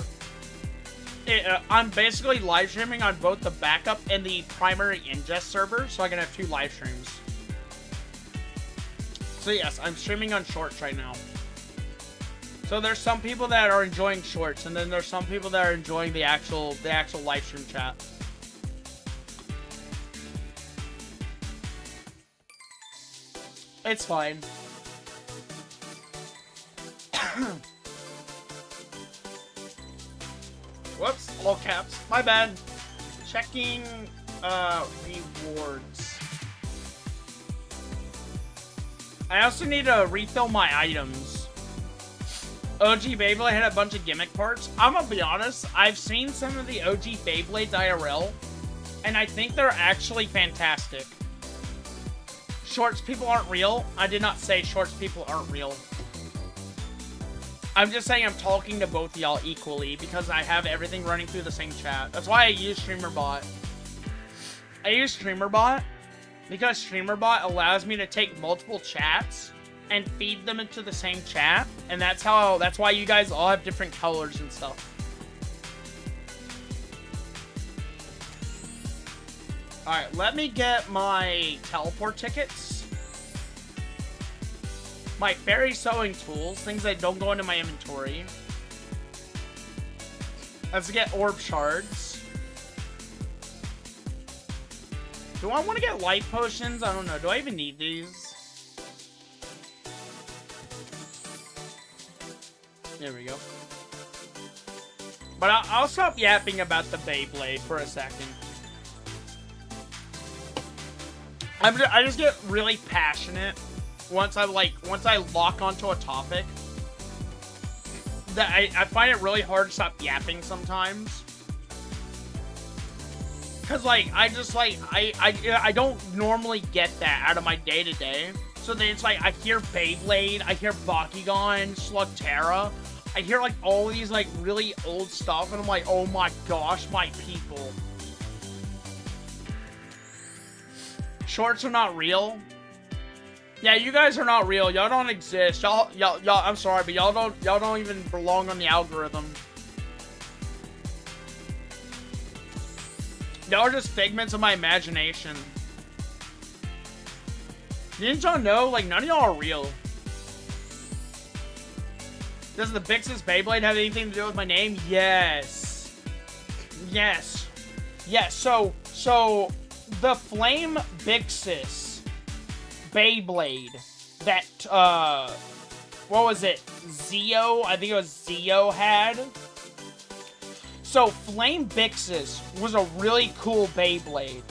I'm basically live streaming on both the backup and the primary ingest server, so I can have 2 live streams. So yes, I'm streaming on Shorts right now. So there's some people that are enjoying Shorts, and then there's some people that are enjoying the actual live stream chat. It's fine. Whoops, all caps. My bad. Checking rewards. I also need to refill my items. OG Beyblade had a bunch of gimmick parts. I'm gonna be honest, I've seen some of the OG Beyblades IRL, and I think they're actually fantastic. Shorts people aren't real. I did not say Shorts people aren't real. I'm just saying I'm talking to both of y'all equally because I have everything running through the same chat. That's why I use StreamerBot. I use StreamerBot because StreamerBot allows me to take multiple chats and feed them into the same chat, and that's why you guys all have different colors and stuff. Alright, let me get my teleport tickets. My fairy sewing tools, things that don't go into my inventory. Let's get orb shards. Do I want to get life potions? I don't know. Do I even need these? There we go. But I'll stop yapping about the Beyblade for a second. I just get really passionate once I lock onto a topic. That I find it really hard to stop yapping sometimes. Cause like I don't normally get that out of my day to day. So then it's like I hear Beyblade, I hear Bakugan, Slugterra. I hear like all these like really old stuff, and I'm like, oh my gosh, my people. Shorts are not real. Yeah, you guys are not real. Y'all don't exist. Y'all. I'm sorry, but y'all don't even belong on the algorithm. Y'all are just figments of my imagination. Didn't y'all know? Like, none of y'all are real. Does the Byxis Beyblade have anything to do with my name? Yes. Yes. Yes, so the Flame Byxis Beyblade that, what was it? Zeo? I think it was Zeo had. So, Flame Byxis was a really cool Beyblade.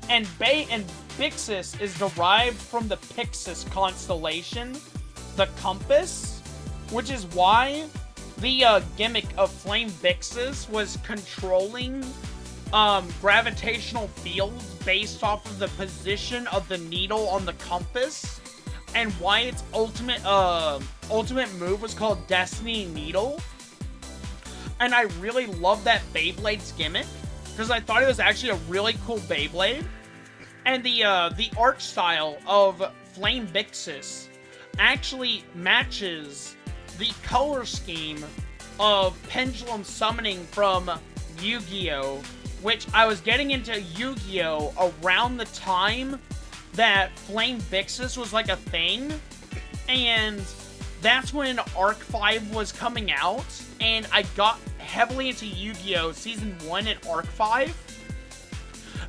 And Byxis is derived from the Pyxis constellation, the compass, which is why the gimmick of Flame Byxis was controlling gravitational fields based off of the position of the needle on the compass, and why its ultimate move was called Destiny Needle. And I really love that Beyblade's gimmick because I thought it was actually a really cool Beyblade. And the art style of Flame Byxis actually matches the color scheme of Pendulum Summoning from Yu-Gi-Oh! Which I was getting into Yu-Gi-Oh! Around the time that Flame Byxis was like a thing. And that's when Arc 5 was coming out. And I got heavily into Yu-Gi-Oh! Season 1 and Arc 5.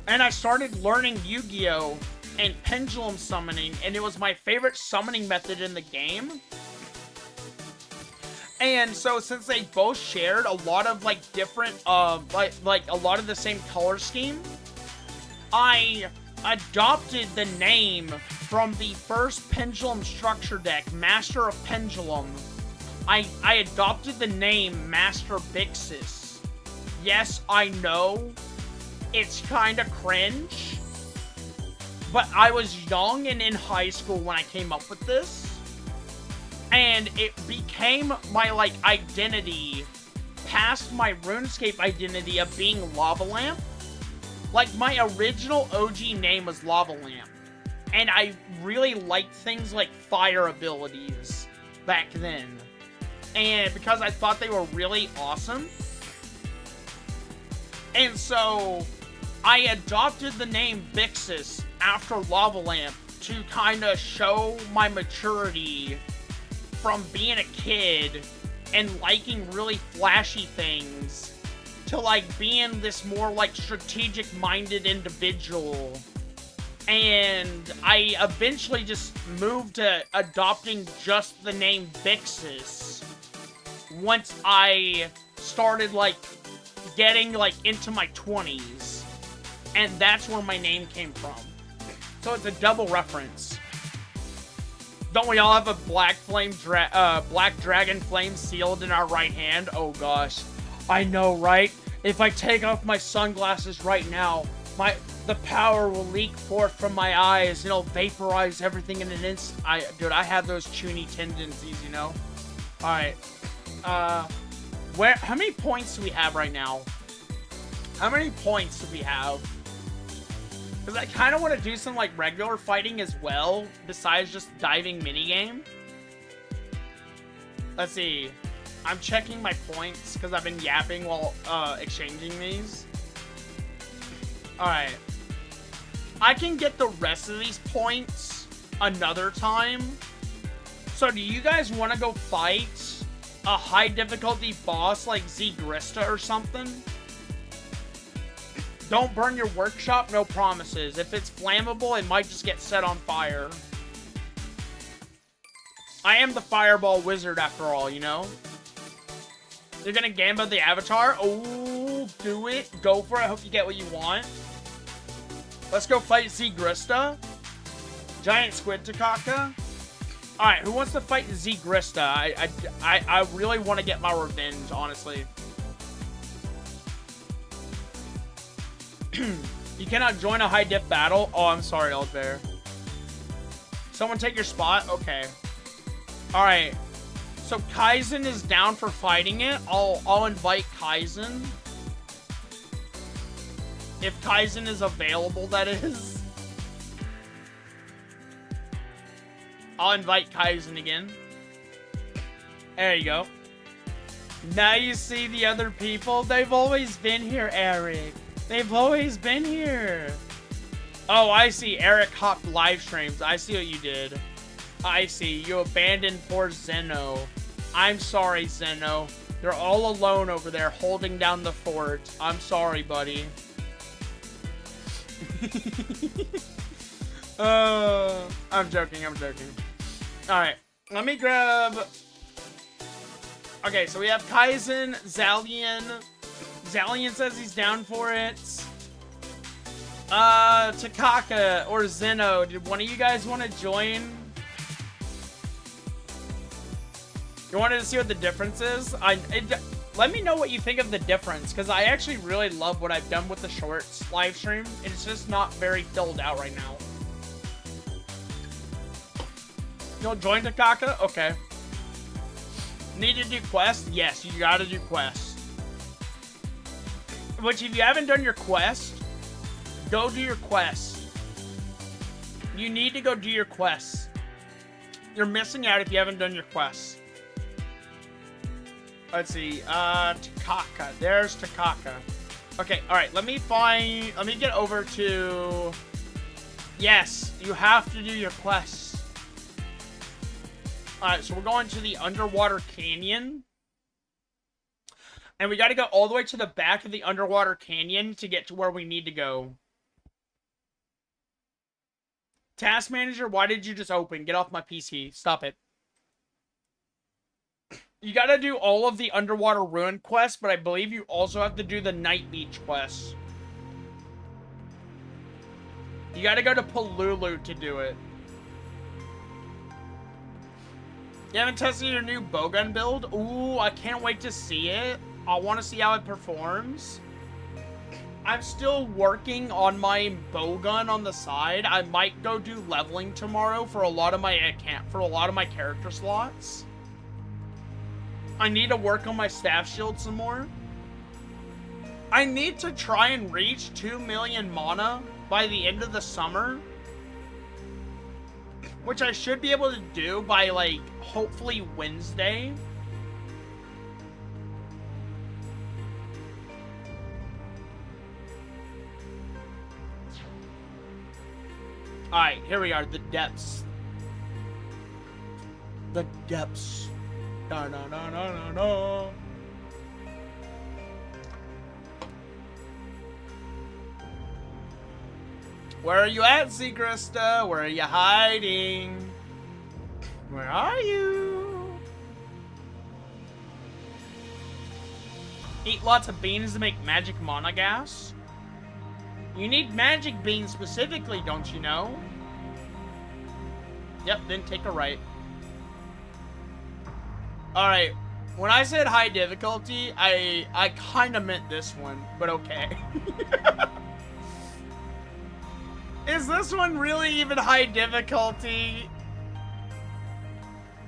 And I started learning Yu-Gi-Oh! And Pendulum Summoning, and it was my favorite summoning method in the game. And so since they both shared a lot of like different like a lot of the same color scheme, I adopted the name from the first Pendulum structure deck, Master of Pendulum. I adopted the name Master Byxis. Yes, I know it's kind of cringe, but I was young and in high school when I came up with this. And it became my, like, identity past my RuneScape identity of being Lava Lamp. Like, my original OG name was Lava Lamp. And I really liked things like fire abilities back then. And because I thought they were really awesome. And so I adopted the name Byxis after Lava Lamp to kind of show my maturity from being a kid and liking really flashy things to like being this more like strategic minded individual. And I eventually just moved to adopting just the name Byxis once I started like getting like into my 20s, and that's where my name came from. So it's a double reference. Don't we all have a black dragon flame sealed in our right hand? Oh gosh, I know, right? If I take off my sunglasses right now, the power will leak forth from my eyes and it'll vaporize everything in an instant. Dude, I have those chuny tendencies, you know. All right, how many points do we have right now? How many points do we have? Because I kind of want to do some, like, regular fighting as well, besides just diving minigame. Let's see. I'm checking my points, because I've been yapping while exchanging these. Alright. I can get the rest of these points another time. So, do you guys want to go fight a high difficulty boss like Zigrista or something? Don't burn your workshop, no promises. If it's flammable, it might just get set on fire. I am the fireball wizard after all, you know? You're gonna Gamba the avatar? Oh, do it. Go for it. I hope you get what you want. Let's go fight Zigrista. Giant Squid Takaka. Alright, who wants to fight Zigrista? I really want to get my revenge, honestly. You cannot join a high diff battle. Oh, I'm sorry, Old Bear. Someone take your spot? Okay. Alright. So Kaizen is down for fighting it. I'll invite Kaizen. If Kaizen is available, that is. I'll invite Kaizen again. There you go. Now you see the other people. They've always been here, Eric. They've always been here. Oh, I see. Eric hopped live streams. I see what you did. I see. You abandoned poor Zeno. I'm sorry, Zeno. They're all alone over there holding down the fort. I'm sorry, buddy. I'm joking. I'm joking. Alright. Let me grab... Okay, so we have Kaizen, Zalian... Zalian says he's down for it. Takaka or Zeno, did one of you guys want to join? You wanted to see what the difference is? Let me know what you think of the difference, because I actually really love what I've done with the shorts live stream. It's just not very filled out right now. You'll join Takaka? Okay. Need to do quests? Yes, you gotta do quests. Which, if you haven't done your quest, go do your quest. You need to go do your quests. You're missing out if you haven't done your quests. Let's see. Takaka. There's Takaka. Okay, alright. Let me get over to... Yes, you have to do your quests. Alright, so we're going to the underwater canyon. And we gotta go all the way to the back of the underwater canyon to get to where we need to go. Task manager, why did you just open? Get off my PC. Stop it. You gotta do all of the underwater ruin quests, but I believe you also have to do the night beach quests. You gotta go to Palulu to do it. You haven't tested your new bowgun build? Ooh, I can't wait to see it. I want to see how it performs. I'm still working on my bowgun on the side. I might go do leveling tomorrow for a lot of my character slots. I need to work on my staff shield some more. I need to try and reach 2 million mana by the end of the summer. Which I should be able to do by, like, hopefully Wednesday. Alright, here we are, the depths. The depths. No, no, no, no, no, no. Where are you at, Segrista? Where are you hiding? Where are you? Eat lots of beans to make magic mana gas? You need magic beans specifically, don't you know? Yep, then take a right. Alright, when I said high difficulty, I kind of meant this one, but okay. Is this one really even high difficulty?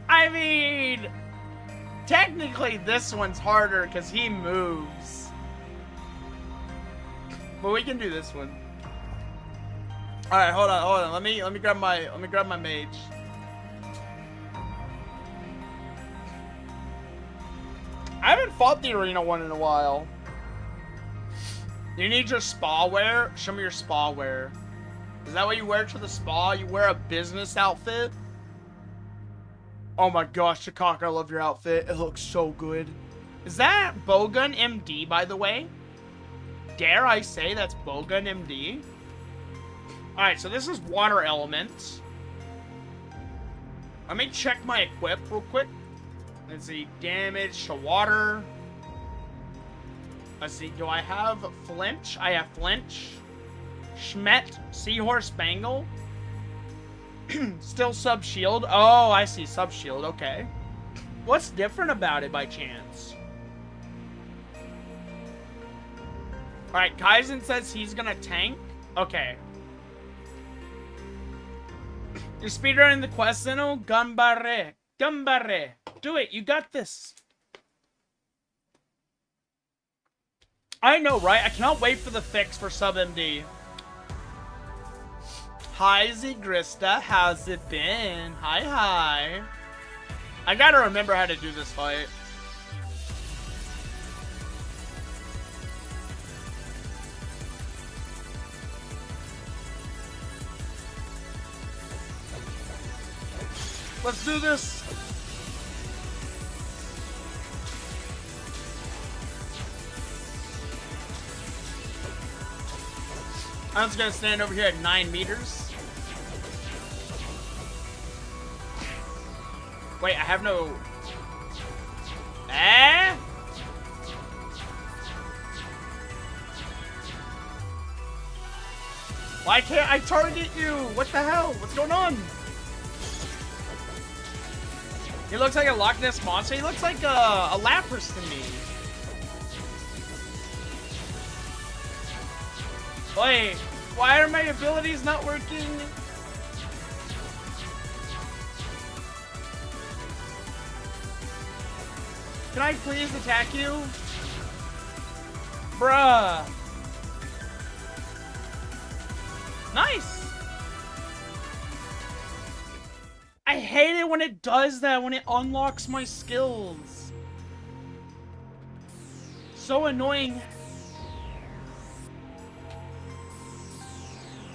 I mean, technically this one's harder because he moves. But we can do this one. All right, hold on. Let me grab my mage. I haven't fought the arena one in a while. You need your spa wear? Show me your spa wear. Is that what you wear to the spa? You wear a business outfit? Oh my gosh, Chicago, I love your outfit. It looks so good. Is that Bowgun MD, by the way? Dare I say that's Bowgun MD? Alright, so this is water elements. Let me check my equip real quick. Let's see, damage to water. Let's see, do I have flinch? I have flinch. Schmet, Seahorse Bangle. Still sub-shield. Oh, I see, sub-shield, okay. What's different about it by chance? Alright, Kaizen says he's gonna tank. Okay. You're speedrunning the quest, Zeno? Gambare. Gambare. Do it, you got this. I know, right? I cannot wait for the fix for sub-MD. Hi, Zigrista. How's it been? Hi, hi. I gotta remember how to do this fight. Let's do this. I'm just gonna stand over here at 9 meters. Wait, I have no... Eh? Why can't I target you? What the hell? What's going on? He looks like a Loch Ness Monster. He looks like a Lapras to me. Wait, why are my abilities not working? Can I please attack you? Bruh. Nice. I hate it when it does that, when it unlocks my skills. So annoying.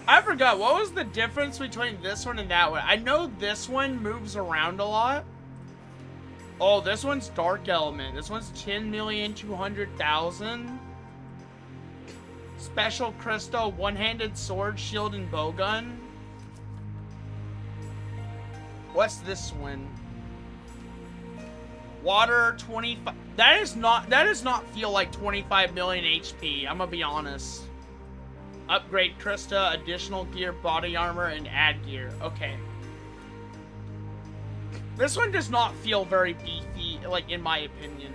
I forgot, what was the difference between this one and that one? I know this one moves around a lot. Oh, this one's Dark Element. This one's 10,200,000. Special Crystal, one-handed sword, shield, and bowgun. What's this one? Water 25. That does not feel like 25 million HP. I'm gonna be honest. Upgrade Krista, additional gear, body armor, and add gear. Okay. This one does not feel very beefy, like, in my opinion.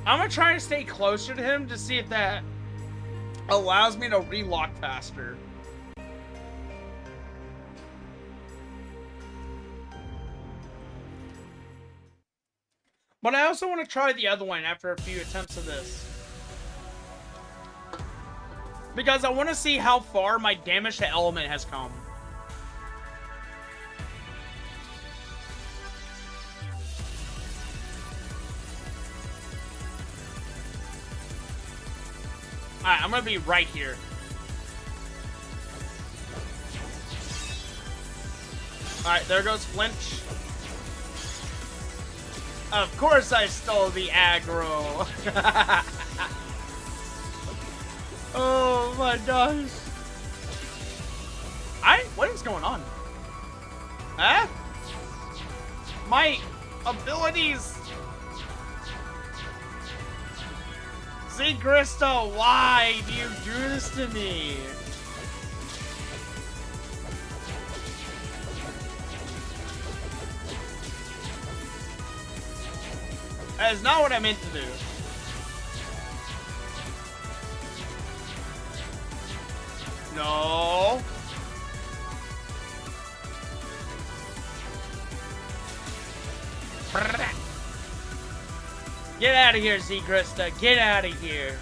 I'm gonna try to stay closer to him to see if that allows me to relock faster. But I also want to try the other one after a few attempts of this. Because I want to see how far my damage to element has come. Alright, I'm gonna be right here. Alright, there goes Flinch. Of course I stole the aggro. Oh my gosh. What is going on? Huh? My abilities. See, Crystal, why do you do this to me? That is not what I meant to do. No. Get out of here, Krista. Get out of here.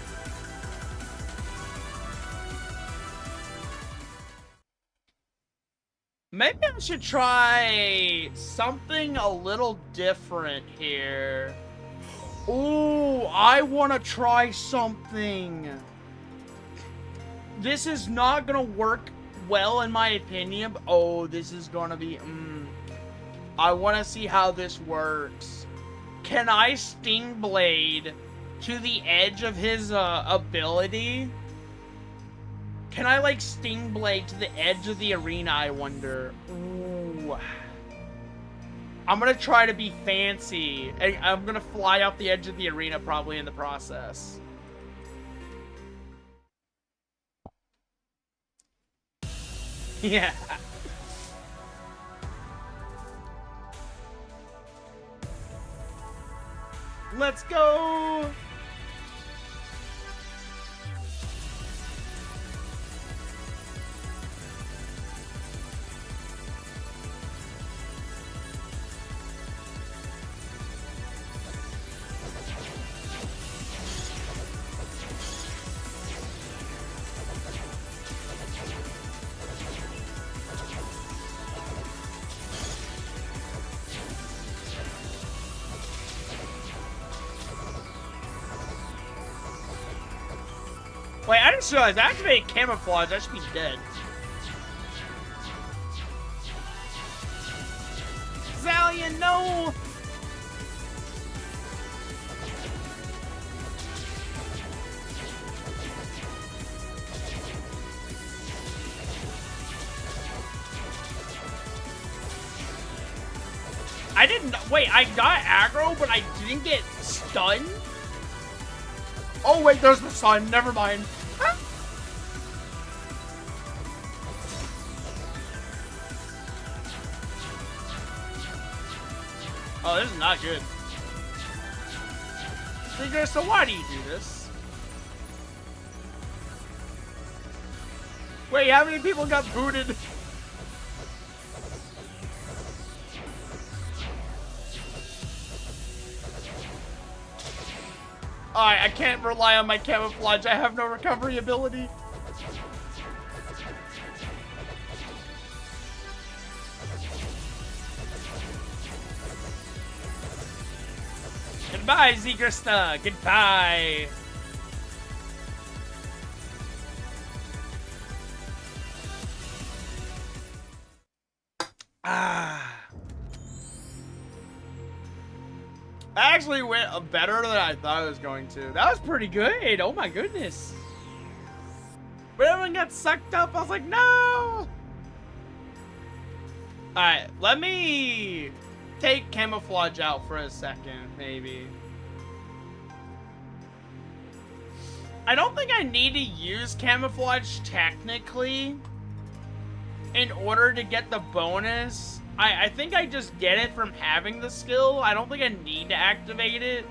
Maybe I should try something a little different here. Ooh, I want to try something. This is not going to work well, in my opinion. But, oh, this is going to be... I want to see how this works. Can I Sting Blade to the edge of his ability? Can I, like, Sting Blade to the edge of the arena, I wonder? Ooh. I'm gonna try to be fancy. I'm gonna fly off the edge of the arena probably in the process. Yeah. Let's go! Wait, I didn't realize I activated camouflage. I should be dead. Zalian, no! I didn't. Wait, I got aggro, but I didn't get stunned? Oh, wait, there's the sun. Never mind. Huh? Oh, this is not good. So why do you do this? Wait, how many people got booted? Alright, I can't rely on my camouflage. I have no recovery ability. Goodbye, Zegrista. Goodbye. I actually went better than I thought I was going to. That was pretty good. Oh my goodness. But everyone got sucked up. I was like, no. Alright, let me take camouflage out for a second, maybe. I don't think I need to use camouflage technically in order to get the bonus. I think I just get it from having the skill. I don't think I need to activate it.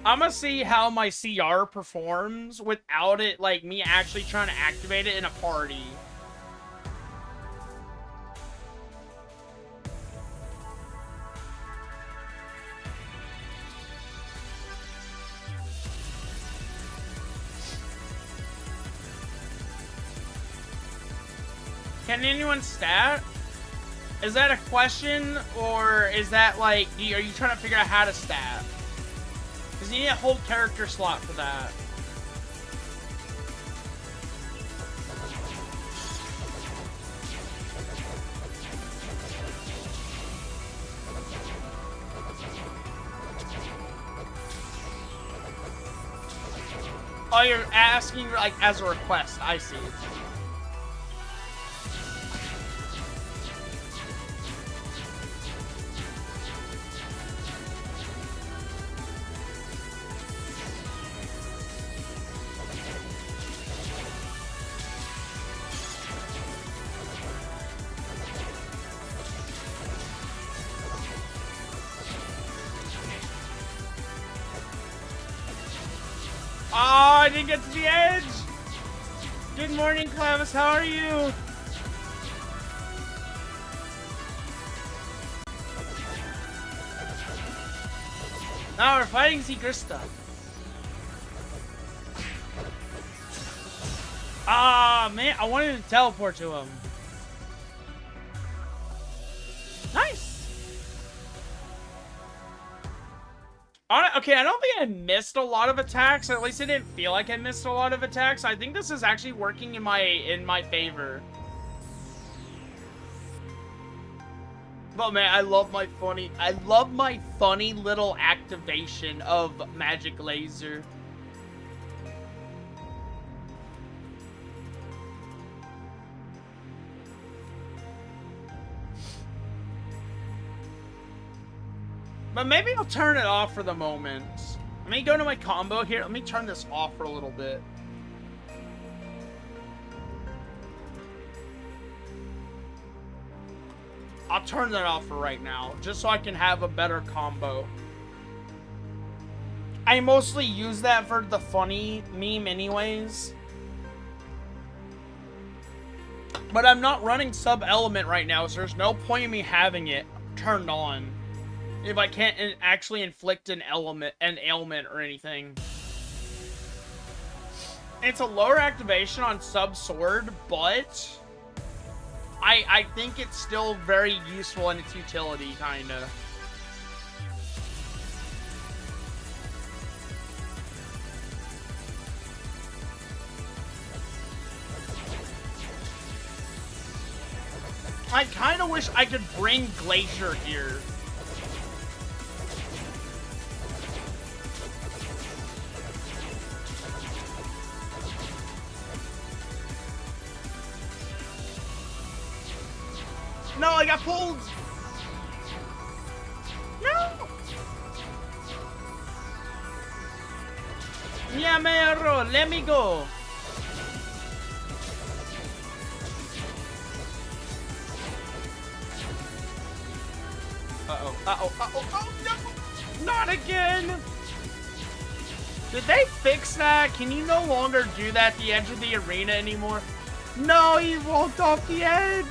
I'm gonna see how my CR performs without it, like, me actually trying to activate it in a party. Can anyone stat? Is that a question, or is that like, are you trying to figure out how to stat? Because you need a whole character slot for that. Oh, you're asking like as a request. I see. Oh, I didn't get to the edge! Good morning, Clavis, how are you? Now we're fighting Sigrista. Ah, man, I wanted to teleport to him. Nice! Okay, I don't think I missed a lot of attacks. At least it didn't feel like I missed a lot of attacks. I think this is actually working in my favor. But man, I love my funny little activation of Magic Laser. But maybe I'll turn it off for the moment. Let me go to my combo here. Let me turn this off for a little bit. I'll turn that off for right now, just so I can have a better combo. I mostly use that for the funny meme anyways. But I'm not running sub-element right now, so there's no point in me having it turned on if I can't actually inflict an ailment or anything. It's a lower activation on sub-sword, but I think it's still very useful in its utility, kinda. I kinda wish I could bring Glacier here. No, I got pulled! No! Yamero, let me go! Uh-oh, uh-oh, uh-oh, oh no! Not again! Did they fix that? Can you no longer do that at the edge of the arena anymore? No, he walked off the edge!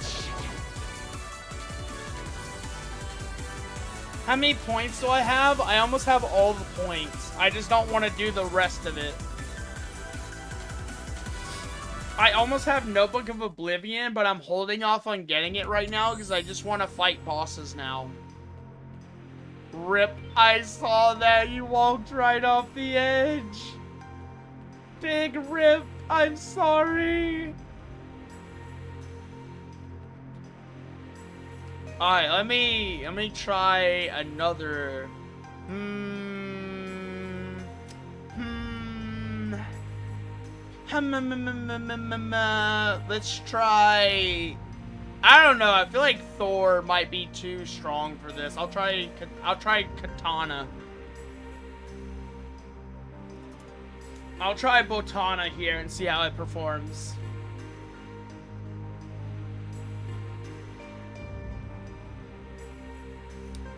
How many points do I have? I almost have all the points. I just don't want to do the rest of it. I almost have Notebook of Oblivion, but I'm holding off on getting it right now because I just want to fight bosses now. Rip, I saw that. You walked right off the edge. Big rip, I'm sorry. Alright, let me try another. Let's try I don't know. I feel like Thor might be too strong for this. I'll try Katana. I'll try Botana here and see how it performs.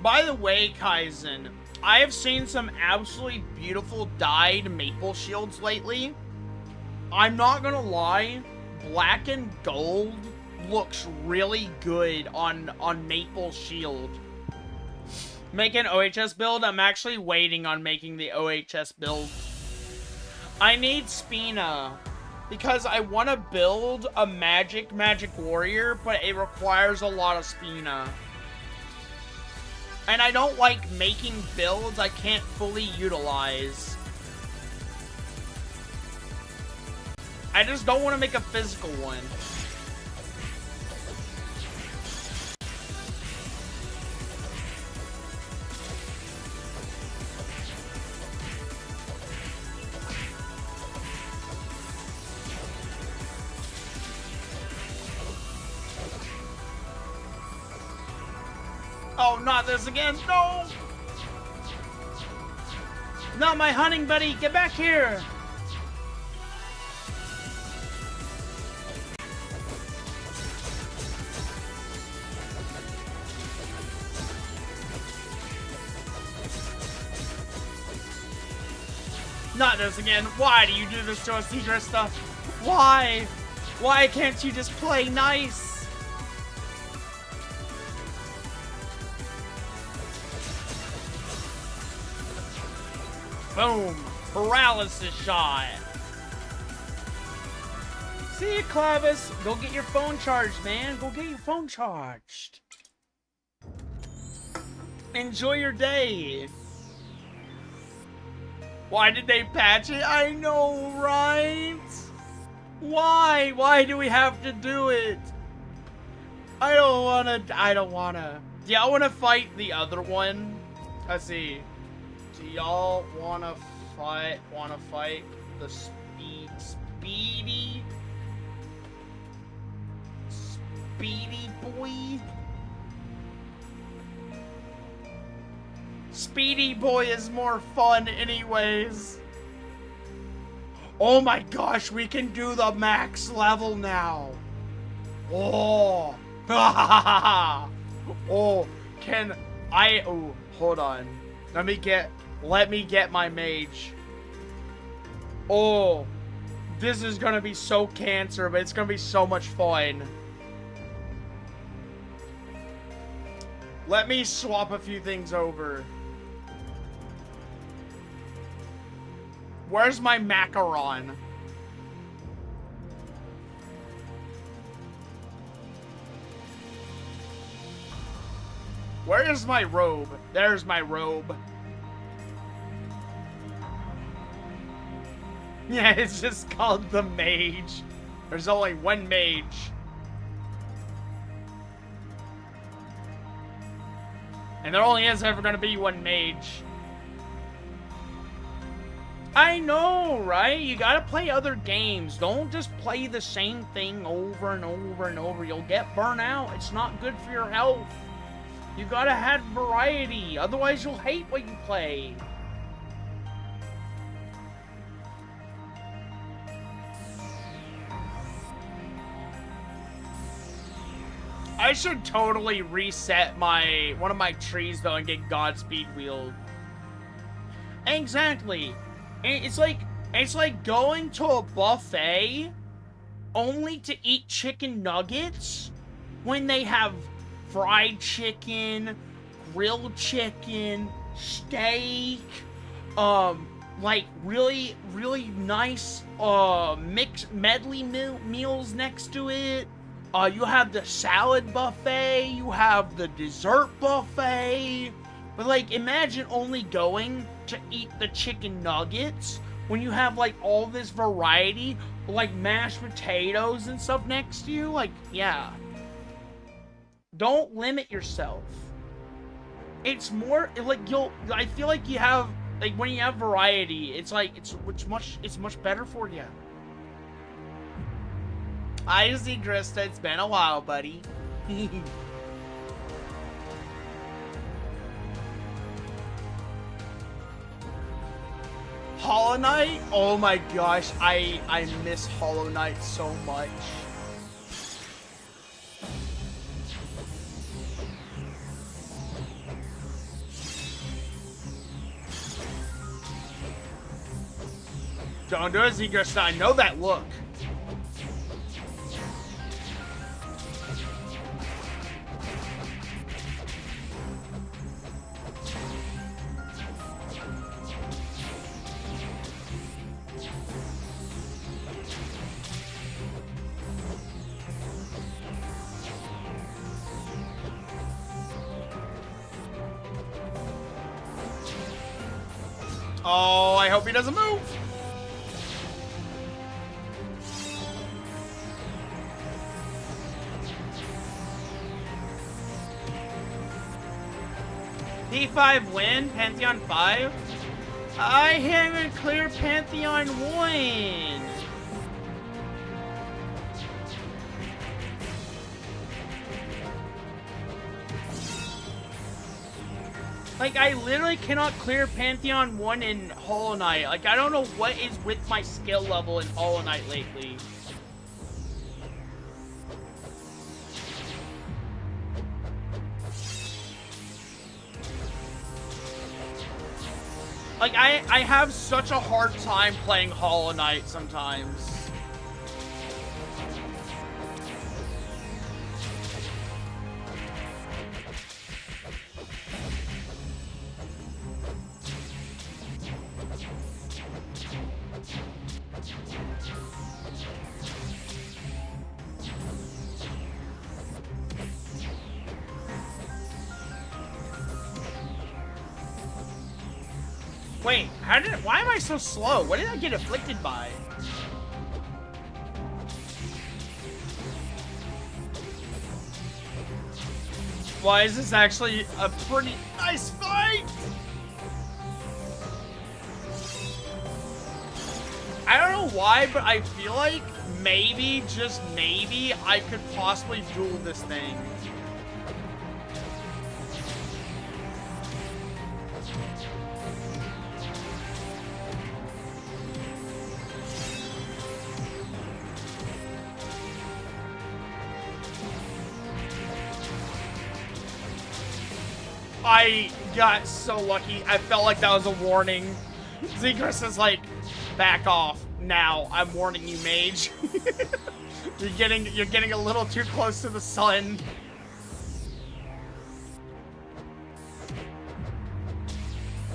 By the way, Kaizen, I have seen some absolutely beautiful dyed maple shields lately. I'm not gonna lie, black and gold looks really good on maple shield. Make an OHS build? I'm actually waiting on making the OHS build. I need Spina because I want to build a magic warrior, but it requires a lot of Spina. And I don't like making builds I can't fully utilize. I just don't want to make a physical one. Oh, not this again. No! Not my hunting buddy. Get back here. Not this again. Why do you do this to us, Idrista? Why? Why can't you just play nice? Boom! Paralysis shot! See you, Clavis! Go get your phone charged, man! Go get your phone charged! Enjoy your day! Why did they patch it? I know, right? Why? Why do we have to do it? I don't wanna. Do y'all wanna fight the other one? Let's see. Do y'all wanna fight the speedy boy? Speedy boy is more fun anyways. Oh my gosh, we can do the max level now. Oh. Oh, can I, oh, hold on. Let me get my mage. Oh, this is gonna be so cancer, but it's gonna be so much fun. Let me swap a few things over. Where's my macaron? Where is my robe? There's my robe. Yeah, it's just called the mage. There's only one mage. And there only is ever gonna be one mage. I know, right? You gotta play other games. Don't just play the same thing over and over and over. You'll get burnt out. It's not good for your health. You gotta have variety. Otherwise, you'll hate what you play. I should totally reset one of my trees though and get Godspeed wheeled. Exactly. It's like going to a buffet only to eat chicken nuggets when they have fried chicken, grilled chicken, steak, like really nice mixed medley meals next to it. You have the salad buffet, you have the dessert buffet. But like, imagine only going to eat the chicken nuggets when you have like all this variety, like mashed potatoes and stuff next to you. Like, yeah. Don't limit yourself. It's more like I feel like you have, like, when you have variety, it's like it's much better for you. I see Grista, it's been a while, buddy. Hollow Knight? Oh my gosh, I miss Hollow Knight so much. Don't do it, Zegers. I know that look. Oh, I hope he doesn't move. P5 win? Pantheon 5? I haven't cleared Pantheon 1! Like, I literally cannot clear Pantheon 1 in Hollow Knight. Like, I don't know what is with my skill level in Hollow Knight lately. Like, I have such a hard time playing Hollow Knight sometimes. Wait, why am I so slow? What did I get afflicted by? Why is this actually a pretty nice fight? I don't know why, but I feel like maybe, just maybe, I could possibly duel this thing. I got so lucky. I felt like that was a warning. Zegers is like, back off now. I'm warning you, mage. You're getting a little too close to the sun.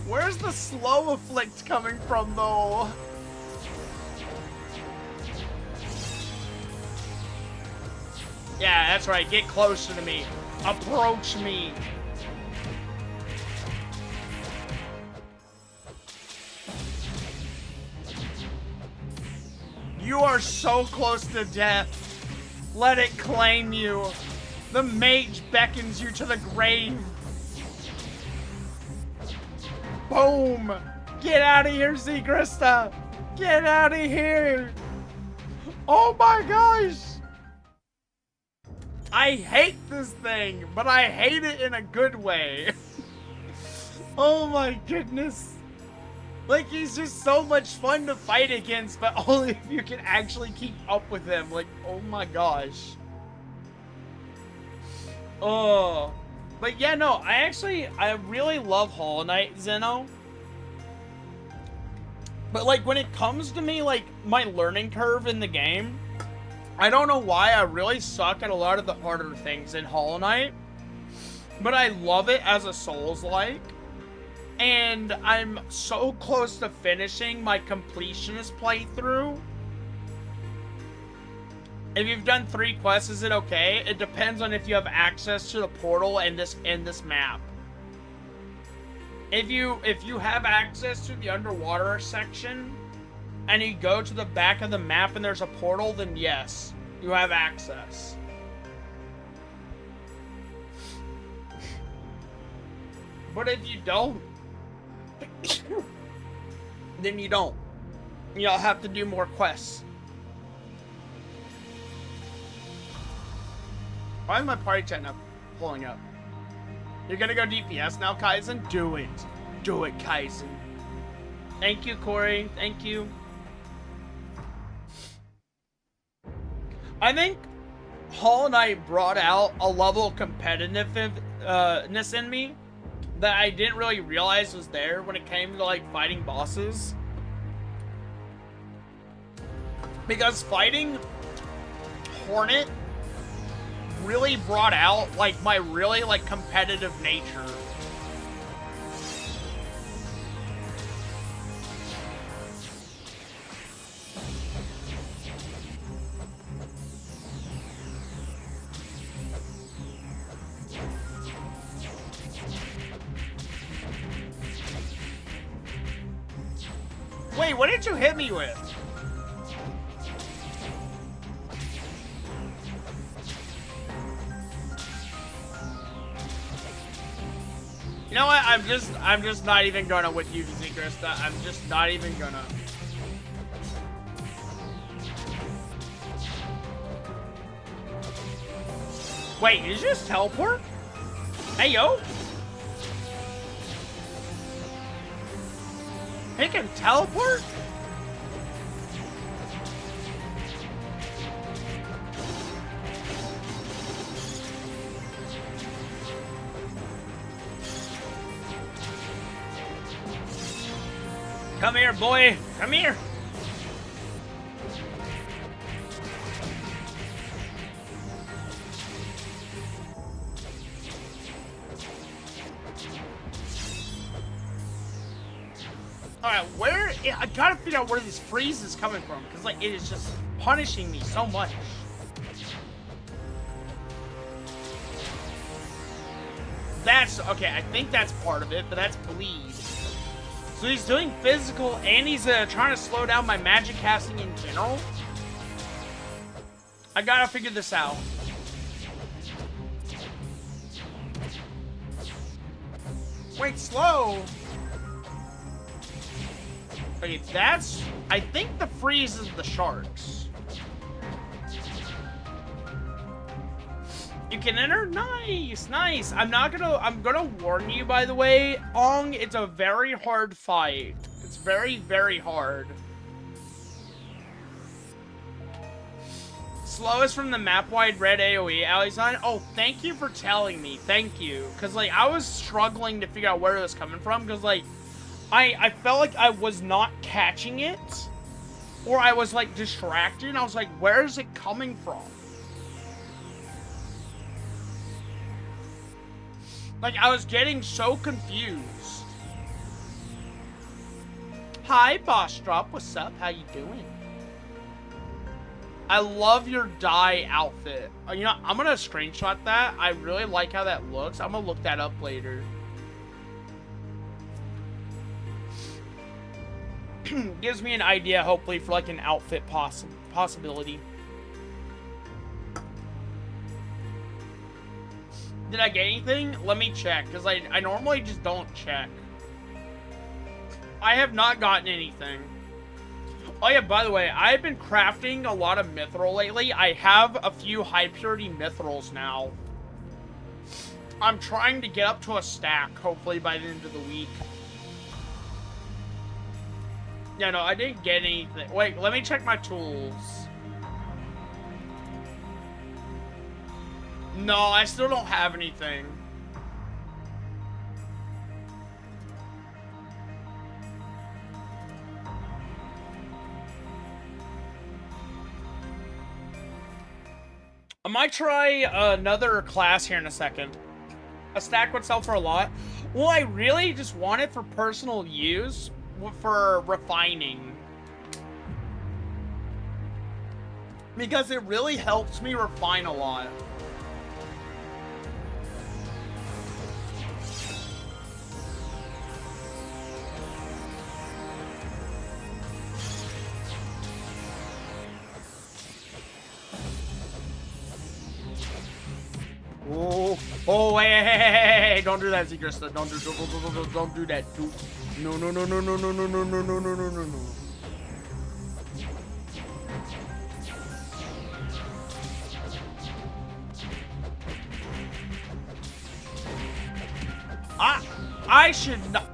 Where's the slow afflict coming from, though? Yeah, that's right. Get closer to me. Approach me. You are so close to death. Let it claim you. The mage beckons you to the grave. Boom! Get out of here, Zegrista! Get out of here! Oh my gosh! I hate this thing, but I hate it in a good way. Oh my goodness. Like, he's just so much fun to fight against, but only if you can actually keep up with him. Like, oh my gosh. Oh. But yeah, no, I really love Hollow Knight, Zeno. But like, when it comes to me, like, my learning curve in the game, I don't know why I really suck at a lot of the harder things in Hollow Knight. But I love it as a Souls-like. And I'm so close to finishing my completionist playthrough. If you've done 3 quests, is it okay? It depends on if you have access to the portal and this map. If you have access to the underwater section and you go to the back of the map and there's a portal, then yes, you have access. But if you don't, then you don't. You'll have to do more quests. Why is my party chat not pulling up? You're gonna go DPS now, Kaizen? Do it. Do it, Kaizen. Thank you, Corey. Thank you. I think Hall Knight brought out a level of competitiveness in me that I didn't really realize was there when it came to like fighting bosses. Because fighting Hornet really brought out like my really like competitive nature. Wait, what did you hit me with? You know what? I'm just not even gonna with you, Krista. I'm just not even gonna. Wait, did you just teleport? Hey, yo. He can teleport? Come here, boy. Come here. Alright, where... I gotta figure out where this freeze is coming from, because, like, it is just punishing me so much. That's... Okay, I think that's part of it, but that's bleed. So he's doing physical, and he's trying to slow down my magic casting in general. I gotta figure this out. Wait, slow? Okay, that's... I think the freeze is the sharks. You can enter? Nice, nice. I'm gonna warn you, by the way, Ong, it's a very hard fight. It's very, very hard. Slowest from the map-wide red AoE, Alizon. Oh, thank you for telling me. Thank you. Because, like, I was struggling to figure out where it was coming from. Because, like, I felt like I was not catching it. Or I was, like, distracted. And I was like, where is it coming from? Like, I was getting so confused. Hi, Boss Drop. What's up? How you doing? I love your dye outfit. You know, I'm gonna screenshot that. I really like how that looks. I'm gonna look that up later. Gives me an idea, hopefully, for like an outfit possibility. Did I get anything? Let me check, because I normally just don't check. I have not gotten anything. Oh yeah, by the way, I've been crafting a lot of mithril lately. I have a few high purity mithrils now. I'm trying to get up to a stack, hopefully by the end of the week. Yeah, no, I didn't get anything. Wait, let me check my tools. No, I still don't have anything. I might try another class here in a second. A stack would sell for a lot. Well, I really just want it for personal use, for refining. Because it really helps me refine a lot. Oh, hey, don't do that, Secret Stuff. Don't do that, dude. No. I should not.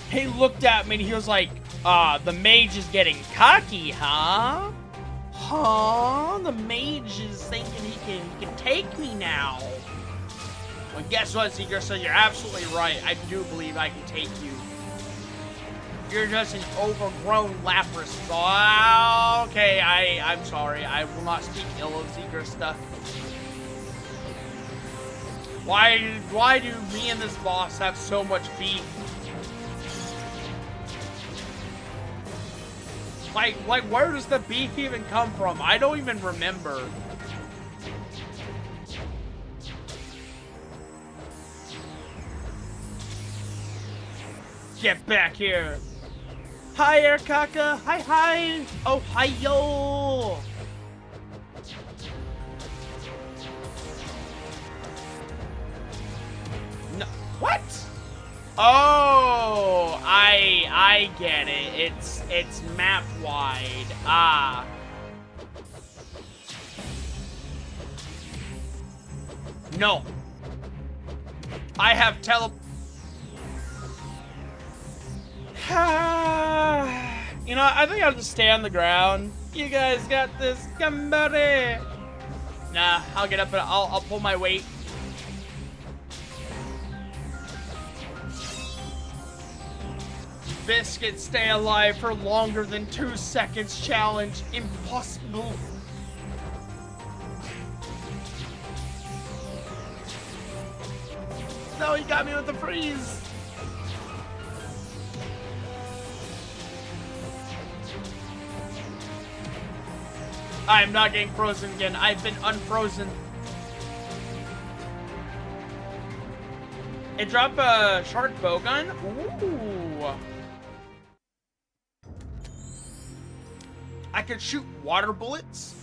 He looked at me and he was like, the mage is getting cocky, huh? Huh? The mage is thinking he can take me now. Well, guess what, Seeker? So you're absolutely right. I do believe I can take you. You're just an overgrown Lapras. So, okay, I'm sorry. I will not speak ill of Seeker stuff. Why do me and this boss have so much beef? Like, where does the beef even come from? I don't even remember. Get back here. Hi, Airkaka. Hi. Oh, hi, yo. No. What? Oh, I get it. It's map wide. Ah. No. I have You know, I think I'll just stay on the ground. You guys got this. Somebody. Nah, I'll get up and I'll pull my weight. Biscuits stay alive for longer than 2 seconds challenge. Impossible. No, he got me with the freeze. I'm not getting frozen again. I've been unfrozen. It dropped a shark bowgun. Ooh. I could shoot water bullets.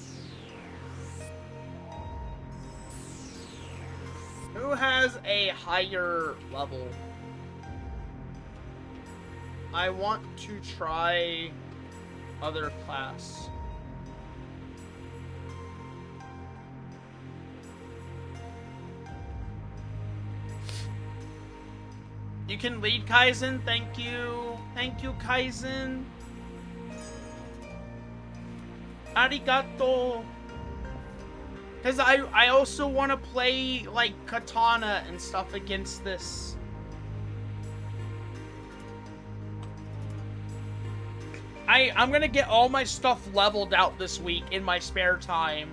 Who has a higher level? I want to try other class. You can lead, Kaizen. Thank you. Thank you, Kaizen. Arigato. Because I also want to play, like, katana and stuff against this. I'm going to get all my stuff leveled out this week in my spare time.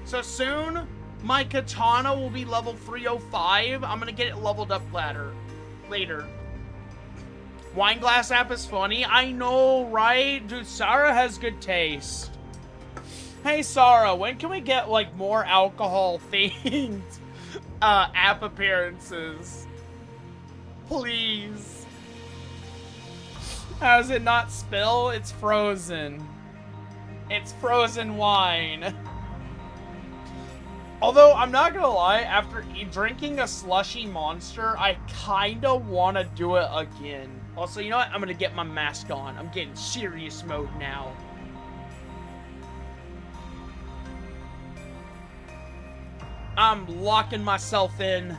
So soon, my katana will be level 305. I'm going to get it leveled up later. Wine glass app is funny. I know, right? Dude, Sarah has good taste. Hey, Sarah, when can we get, like, more alcohol-themed app appearances? Please. How does it not spill? It's frozen. It's frozen wine. Although, I'm not gonna lie, after drinking a slushy monster, I kinda wanna do it again. Also, you know what? I'm gonna get my mask on. I'm getting serious mode now. I'm locking myself in.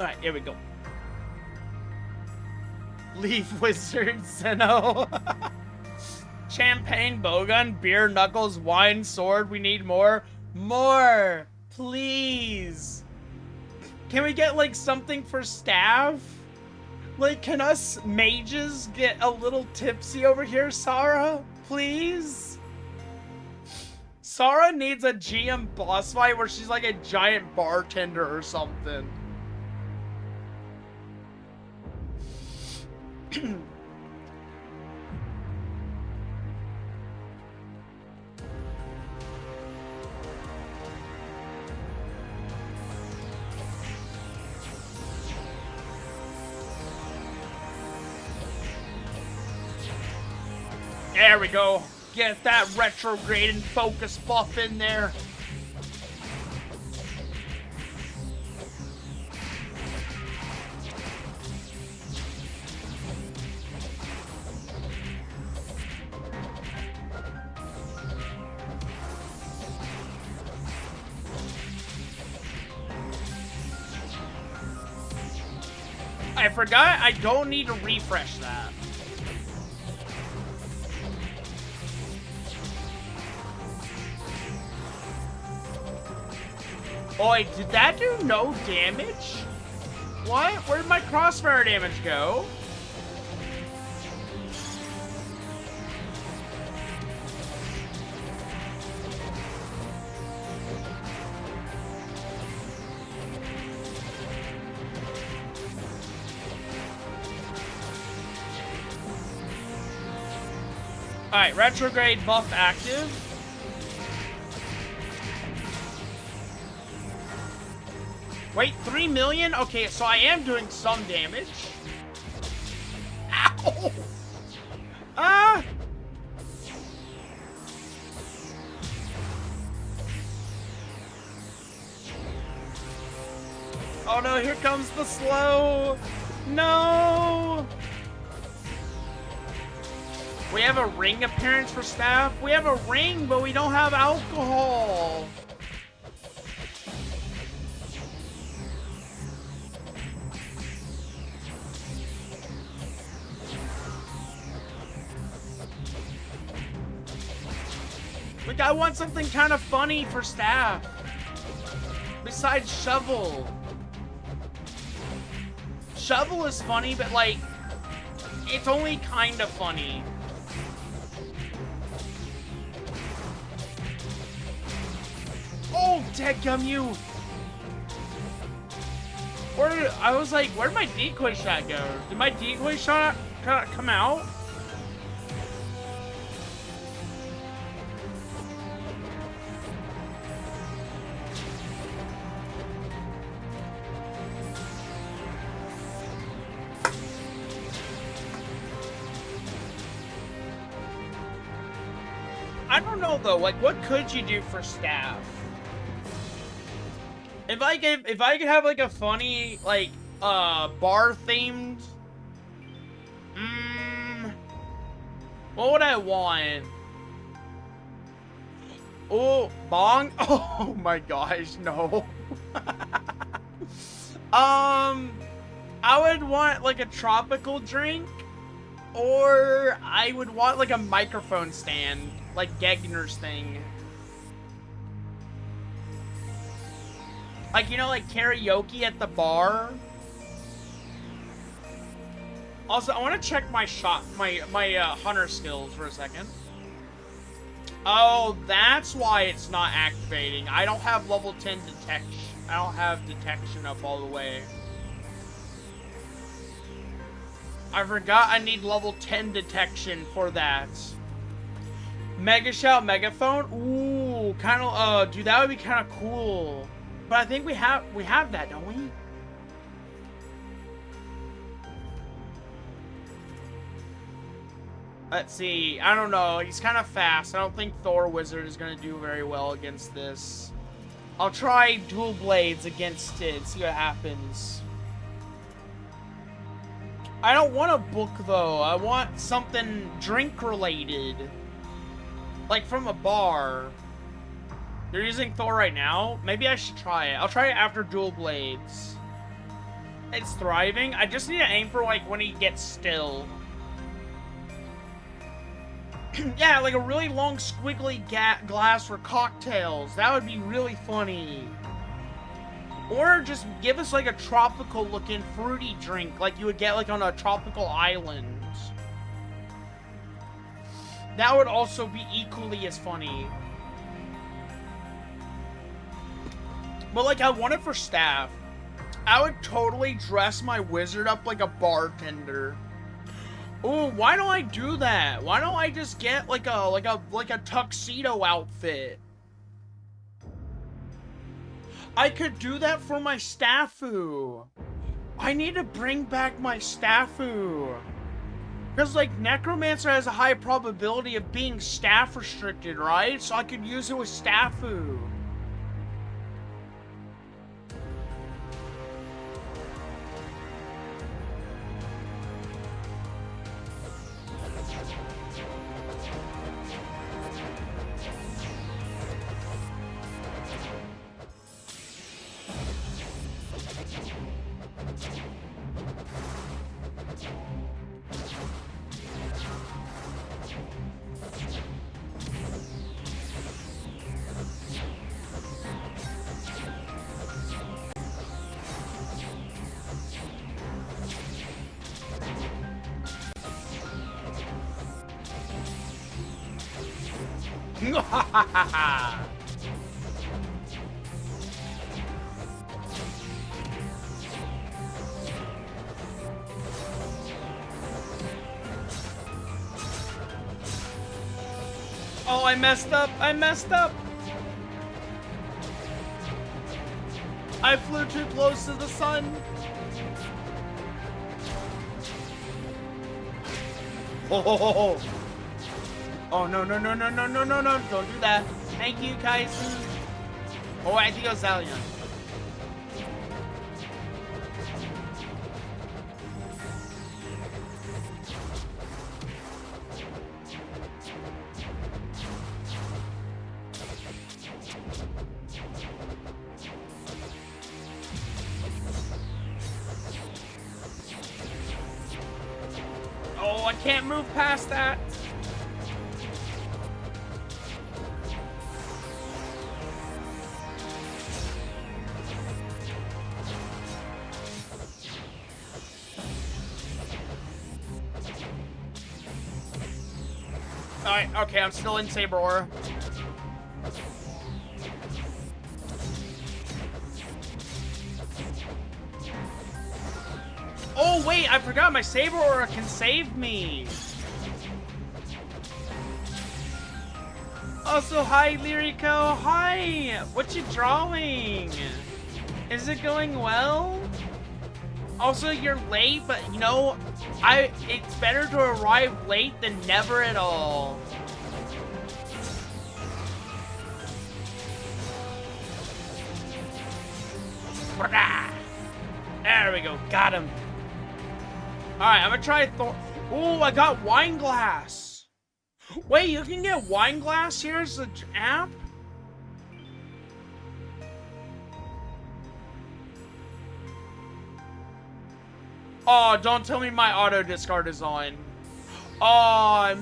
Alright, here we go. Leaf Wizard Zeno. Champagne bowgun, beer knuckles, wine sword. We need more. More! Please! Can we get, like, something for staff? Like, can us mages get a little tipsy over here, Sarah? Please? Sarah needs a GM boss fight where she's like a giant bartender or something. There we go. Get that retrograde and focus buff in there. I forgot I don't need to refresh that. Oh wait, did that do no damage? What? Where'd my crossfire damage go? Alright, retrograde buff active. Wait, 3 million? Okay, so I am doing some damage. Ow! Ah! Oh no, here comes the slow! No! We have a ring appearance for staff. We have a ring, but we don't have alcohol. Like, I want something kind of funny for staff. Besides Shovel. Shovel is funny, but like, it's only kind of funny. Oh, dadgum you! I was like, where'd my decoy shot go? Did my decoy shot come out? I don't know though, like what could you do for staff? If I could have like a funny like bar themed what would I want? Oh, bong? Oh my gosh, no. I would want like a tropical drink, or I would want like a microphone stand, like Gegner's thing. Like, you know, like karaoke at the bar. Also, I want to check my hunter skills for a second. Oh, that's why it's not activating. I don't have level 10 detection. I don't have detection up all the way. I forgot I need level 10 detection for that. Mega Shout Megaphone? Ooh, kind of, dude, that would be kind of cool. But I think we have that, don't we? Let's see. I don't know. He's kind of fast. I don't think Thor Wizard is going to do very well against this. I'll try Dual Blades against it. See what happens. I don't want a book, though. I want something drink-related. Like from a bar. They're using Thor right now. Maybe I should try it. I'll try it after Dual Blades. It's thriving. I just need to aim for, like, when he gets still. Yeah, like a really long squiggly glass for cocktails. That would be really funny. Or just give us like a tropical looking fruity drink like you would get like on a tropical island. That would also be equally as funny. But like I want it for staff. I would totally dress my wizard up like a bartender. Ooh, why don't I do that? Why don't I just get like a tuxedo outfit? I could do that for my staffu. I need to bring back my staffu. Because, like, Necromancer has a high probability of being staff restricted, right? So I could use it with Staffu. Oh, I messed up. I messed up. I flew too close to the sun. Oh, oh no, no, no, no, no, no, no, no. Don't do that. Thank you, Kaisen. Oh, I think it was Zalion. Oh, I can't move past that. Alright, okay, I'm still in Saber Aura. Oh, wait, I forgot my Saber Aura can save me. Also, hi, Lyrico. Hi. What you drawing? Is it going well? Also, you're late, but, you know, it's better to arrive late than never at all. There we go. Got him. Alright, I'm gonna try Thor. Ooh, I got wine glass. Wait, you can get wine glass here as the app? Oh, don't tell me my auto discard is on. Oh,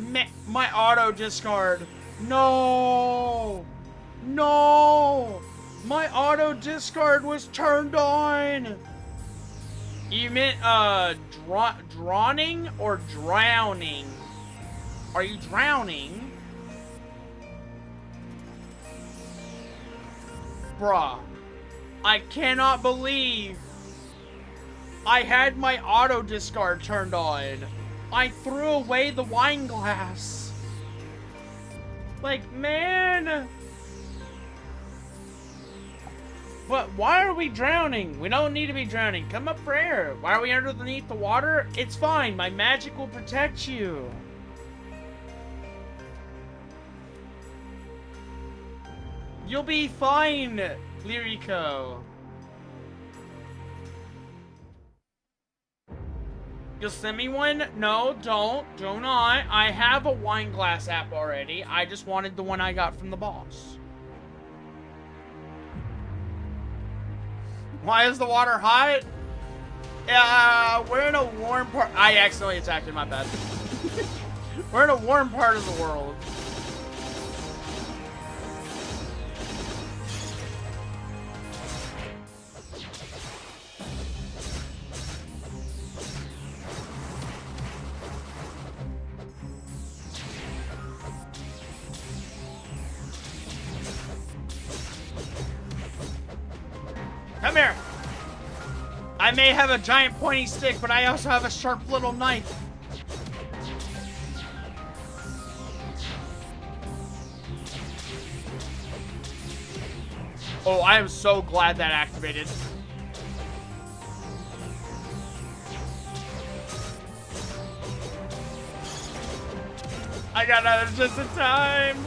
my auto discard. No. No. My auto discard was turned on. You meant, drowning or drowning? Are you drowning? Bruh. I cannot believe I had my auto discard turned on. I threw away the wine glass. Like, man. What? Why are we drowning? We don't need to be drowning. Come up for air. Why are we underneath the water? It's fine. My magic will protect you. You'll be fine, Lyrico. You'll send me one? No, don't. Do not. I have a wine glass app already. I just wanted the one I got from the boss. Why is the water hot? We're in a warm part. I accidentally attacked in my bed. We're in a warm part of the world. Come here. I may have a giant pointy stick, but I also have a sharp little knife. Oh, I am so glad that activated. I got out just in time.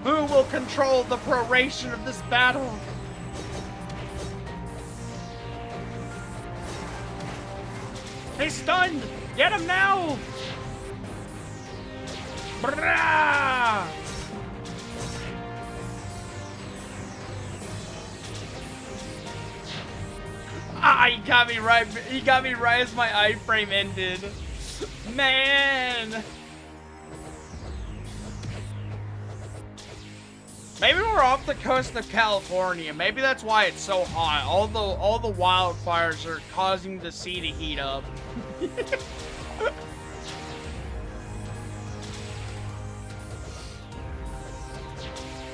Who will control the proration of this battle? He's stunned! Get him now! Brah! Ah, he got me right. He got me right as my iframe ended. Man. Maybe we're off the coast of California. Maybe that's why it's so hot. All the wildfires are causing the sea to heat up.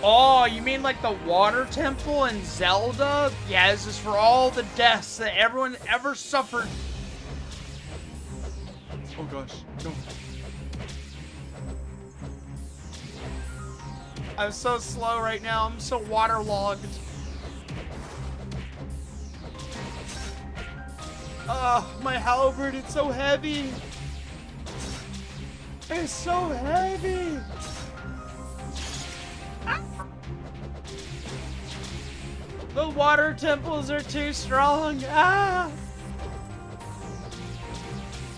Oh, you mean like the water temple in Zelda? Yeah, this is for all the deaths that everyone ever suffered. Oh gosh, no. I'm so slow right now. I'm so waterlogged. My halberd, it's so heavy. It's so heavy. The water temples are too strong. Ah!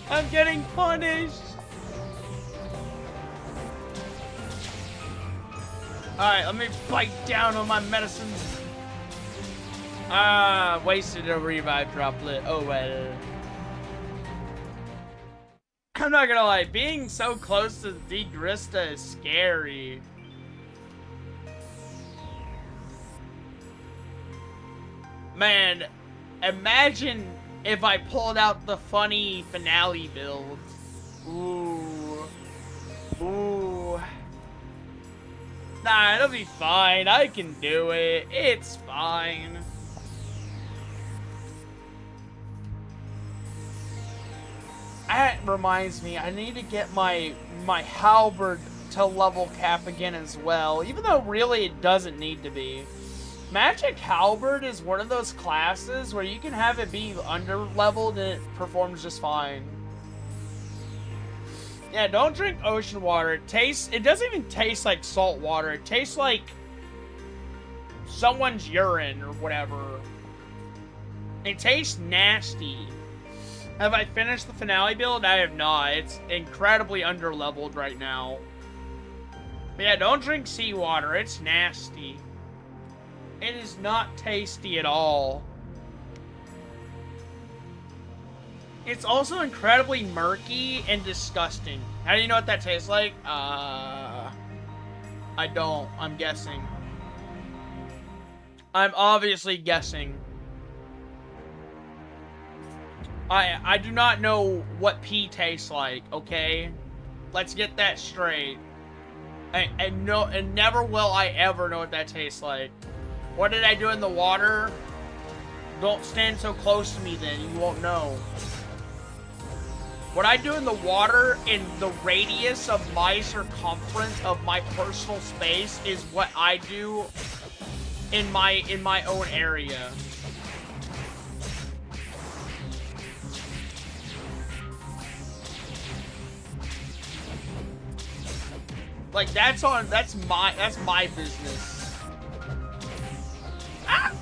I'm getting punished. Alright, let me bite down on my medicines. Ah, wasted a revive droplet. Oh well. I'm not gonna lie, being so close to the Grista is scary. Man, imagine if I pulled out the funny finale build. Ooh. Ooh. Nah, it'll be fine. I can do it. It's fine. That reminds me, I need to get my halberd to level cap again as well, even though really it doesn't need to be. Magic Halberd is one of those classes where you can have it be under-leveled and it performs just fine. Yeah, don't drink ocean water. It doesn't even taste like salt water. It tastes like someone's urine or whatever. It tastes nasty. Have I finished the finale build? I have not. It's incredibly under-leveled right now. But yeah, don't drink seawater. It's nasty. It is not tasty at all. It's also incredibly murky and disgusting. How do you know what that tastes like? I don't. I'm guessing. I'm obviously guessing. I do not know what pee tastes like, okay? Let's get that straight. And never will I ever know what that tastes like. What did I do in the water? Don't stand so close to me then, you won't know. What I do in the water in the radius of my circumference of my personal space is what I do in my own area. Like that's my business. Ah!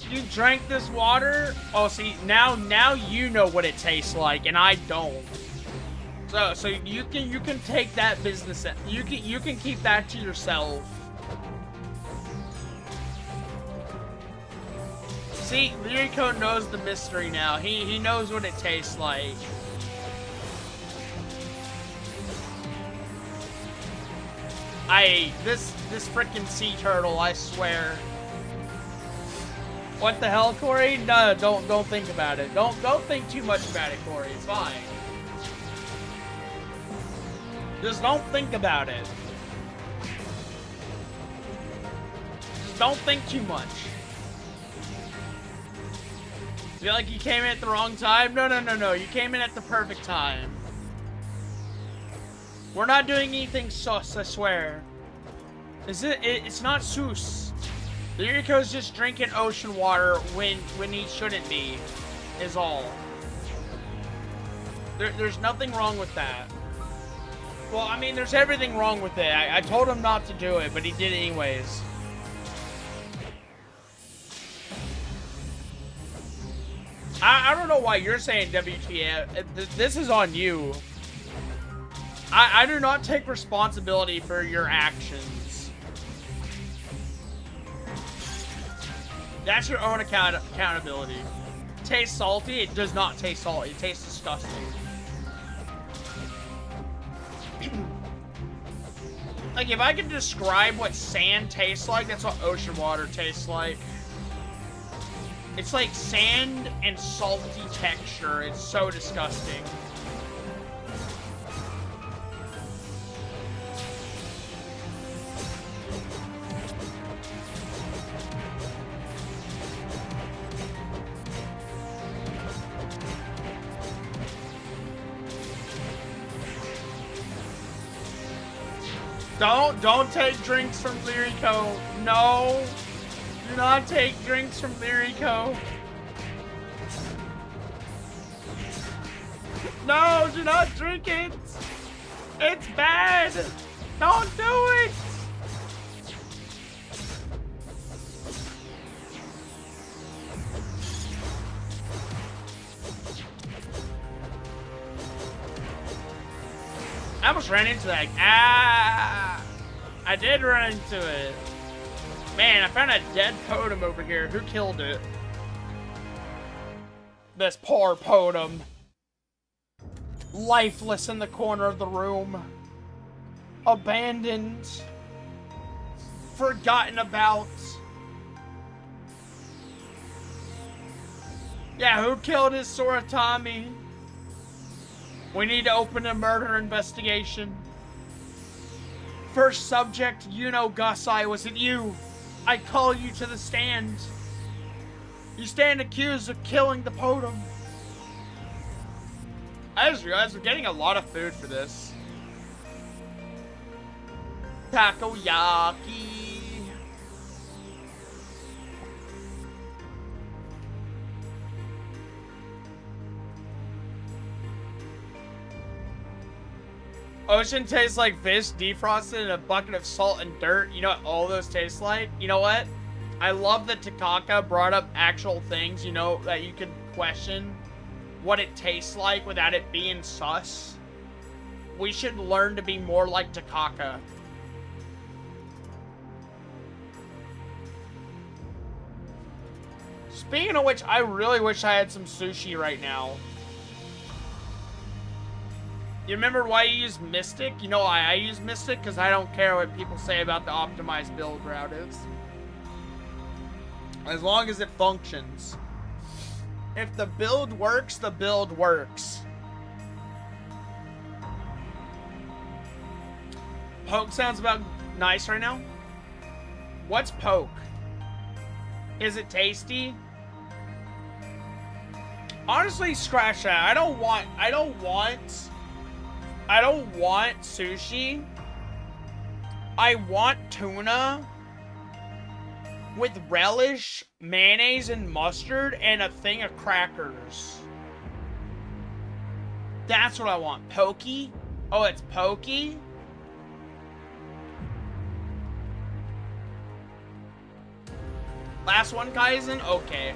You drank this water? Oh, see, now you know what it tastes like, and I don't. So you can take that business. You can keep that to yourself. See, Lyrico knows the mystery now. He knows what it tastes like. This freaking sea turtle, I swear. What the hell, Corey? No, don't think about it. Don't think too much about it, Corey. It's fine. Just don't think about it. Just don't think too much. Feel like you came in at the wrong time? No. You came in at the perfect time. We're not doing anything sus, I swear. It's not sus. Lyrico's just drinking ocean water when he shouldn't be, is all. There's nothing wrong with that. Well, I mean, there's everything wrong with it. I told him not to do it, but he did it anyways. I don't know why you're saying WTF. This is on you. I do not take responsibility for your actions. That's your own accountability. Tastes salty? It does not taste salty. It tastes disgusting. Like, if I could describe what sand tastes like, that's what ocean water tastes like. It's like sand and salty texture. It's so disgusting. Don't take drinks from Lyrico. No. Do not take drinks from Lyrico. No, do not drink it. It's bad. Don't do it. I almost ran into that. Ah! I did run into it. Man, I found a dead Totem over here. Who killed it? This poor Totem. Lifeless in the corner of the room. Abandoned. Forgotten about. Yeah, who killed his Soratami? We need to open a murder investigation. First subject, Gusai, was it you? I call you to the stand. You stand accused of killing the Totem. I just realized we're getting a lot of food for this. Takoyaki. Ocean tastes like fish defrosted in a bucket of salt and dirt. You know what all those taste like? You know what? I love that Takaka brought up actual things, that you can question what it tastes like without it being sus. We should learn to be more like Takaka. Speaking of which, I really wish I had some sushi right now. You remember why you use Mystic? You know why I use Mystic? Because I don't care what people say about the optimized build route is. As long as it functions. If the build works, the build works. Poke sounds about nice right now. What's poke? Is it tasty? Honestly, scratch that. I don't want sushi. I want tuna with relish, mayonnaise, and mustard, and a thing of crackers. That's what I want. Pokey? Oh, it's pokey? Last one, Kaizen? Okay.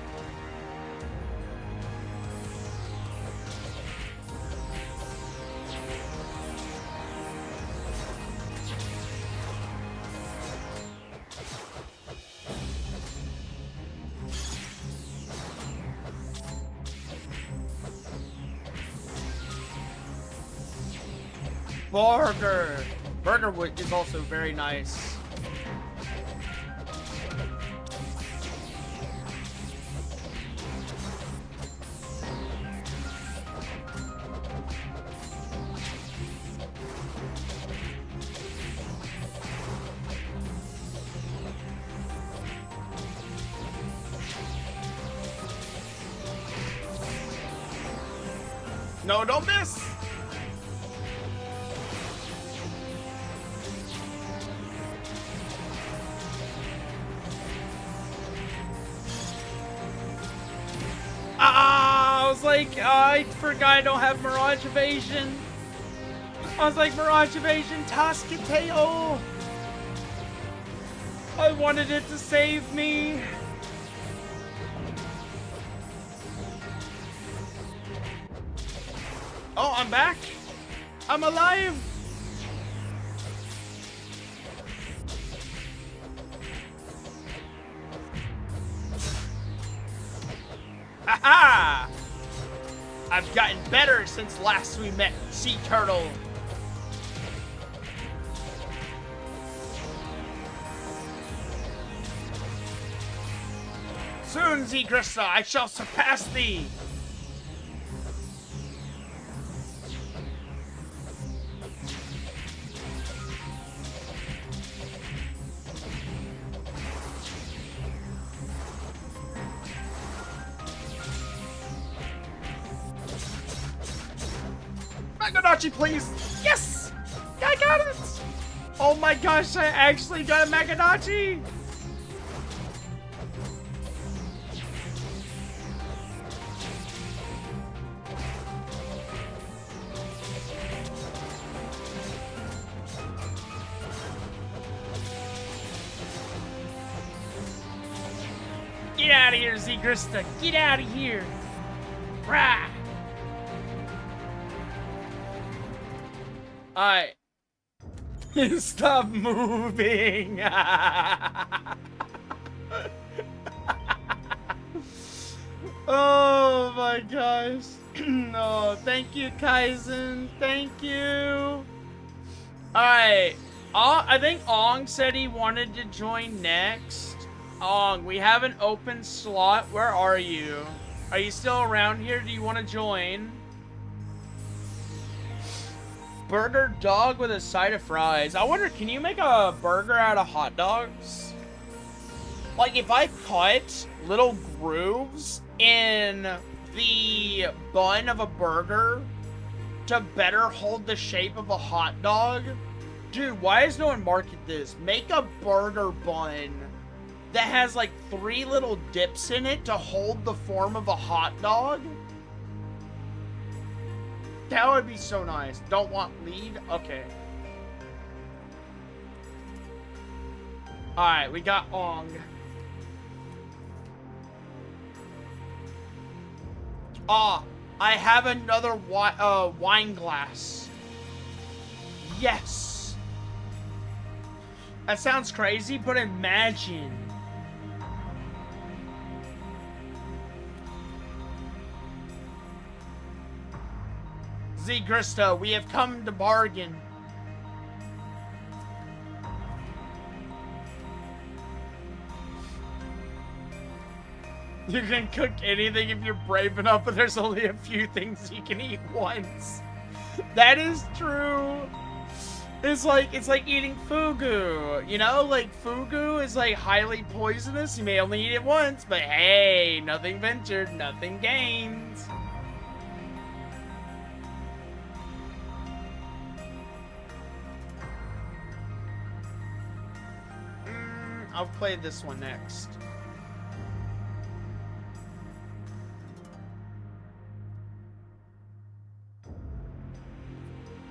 Burger! Burger is also very nice. No, don't miss! like, I forgot I don't have Mirage Evasion. I was like, Mirage Evasion, Tascateo. I wanted it to save me. Oh, I'm back. I'm alive. Aha! I've gotten better since last we met, Sea Turtle. Soon, Zigrissa, I shall surpass thee. Magodachi, please! Yes! I got it! Oh my gosh, I actually got a Magodachi! Get out of here, Zigrista! Get out of here! Rah! Alright. Stop moving! Oh my gosh. No, thank you, Kaizen. Thank you. Alright. I think Ong said he wanted to join next. Ong, we have an open slot. Where are you? Are you still around here? Do you want to join? Burger dog with a side of fries. I wonder, can you make a burger out of hot dogs? Like, if I cut little grooves in the bun of a burger to better hold the shape of a hot dog? Dude, why has no one marketed this? Make a burger bun that has like 3 little dips in it to hold the form of a hot dog? That would be so nice. Don't want lead? Okay. Alright, we got Ong. Ah, I have another wine glass. Yes. That sounds crazy, but imagine. Zigrista, we have come to bargain. You can cook anything if you're brave enough, but there's only a few things you can eat once. That is true. It's like eating fugu, you know? Like, fugu is like highly poisonous. You may only eat it once, but hey, nothing ventured, nothing gained. I'll play this one next.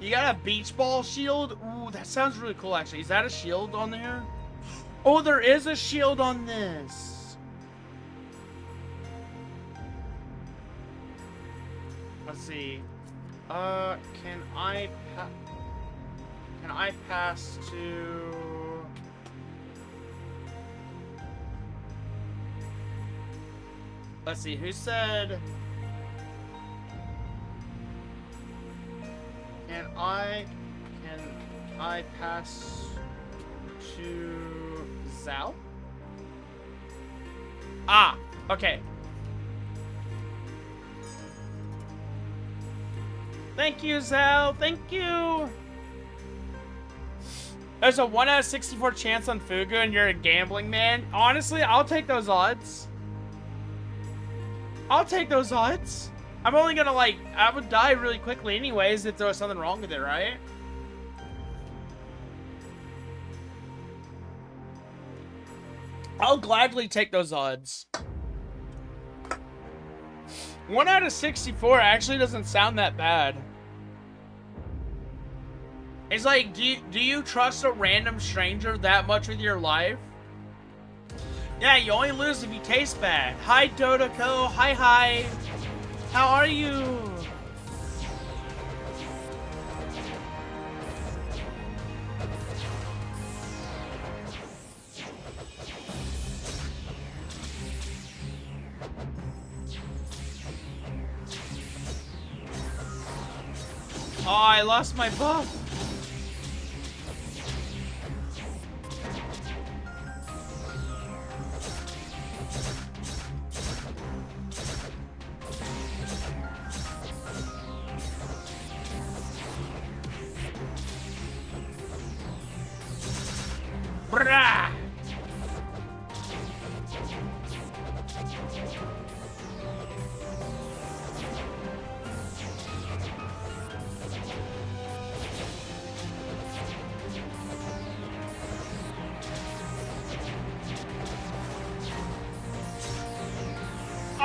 You got a beach ball shield? Ooh, that sounds really cool, actually. Is that a shield on there? Oh, there is a shield on this. Let's see. Can I pass to... Let's see, who said... Can I pass to Zhao? Ah, okay. Thank you, Zhao. Thank you. There's a 1 out of 64 chance on Fugu and you're a gambling man. Honestly, I'll take those odds. I'll take those odds. I'm only gonna, like, I would die really quickly anyways if there was something wrong with it, right? I'll gladly take those odds. 1 out of 64 actually doesn't sound that bad. It's like, do you trust a random stranger that much with your life? Yeah, you only lose if you taste bad. Hi, Dodoko. Hi. How are you? Oh, I lost my buff. Brah!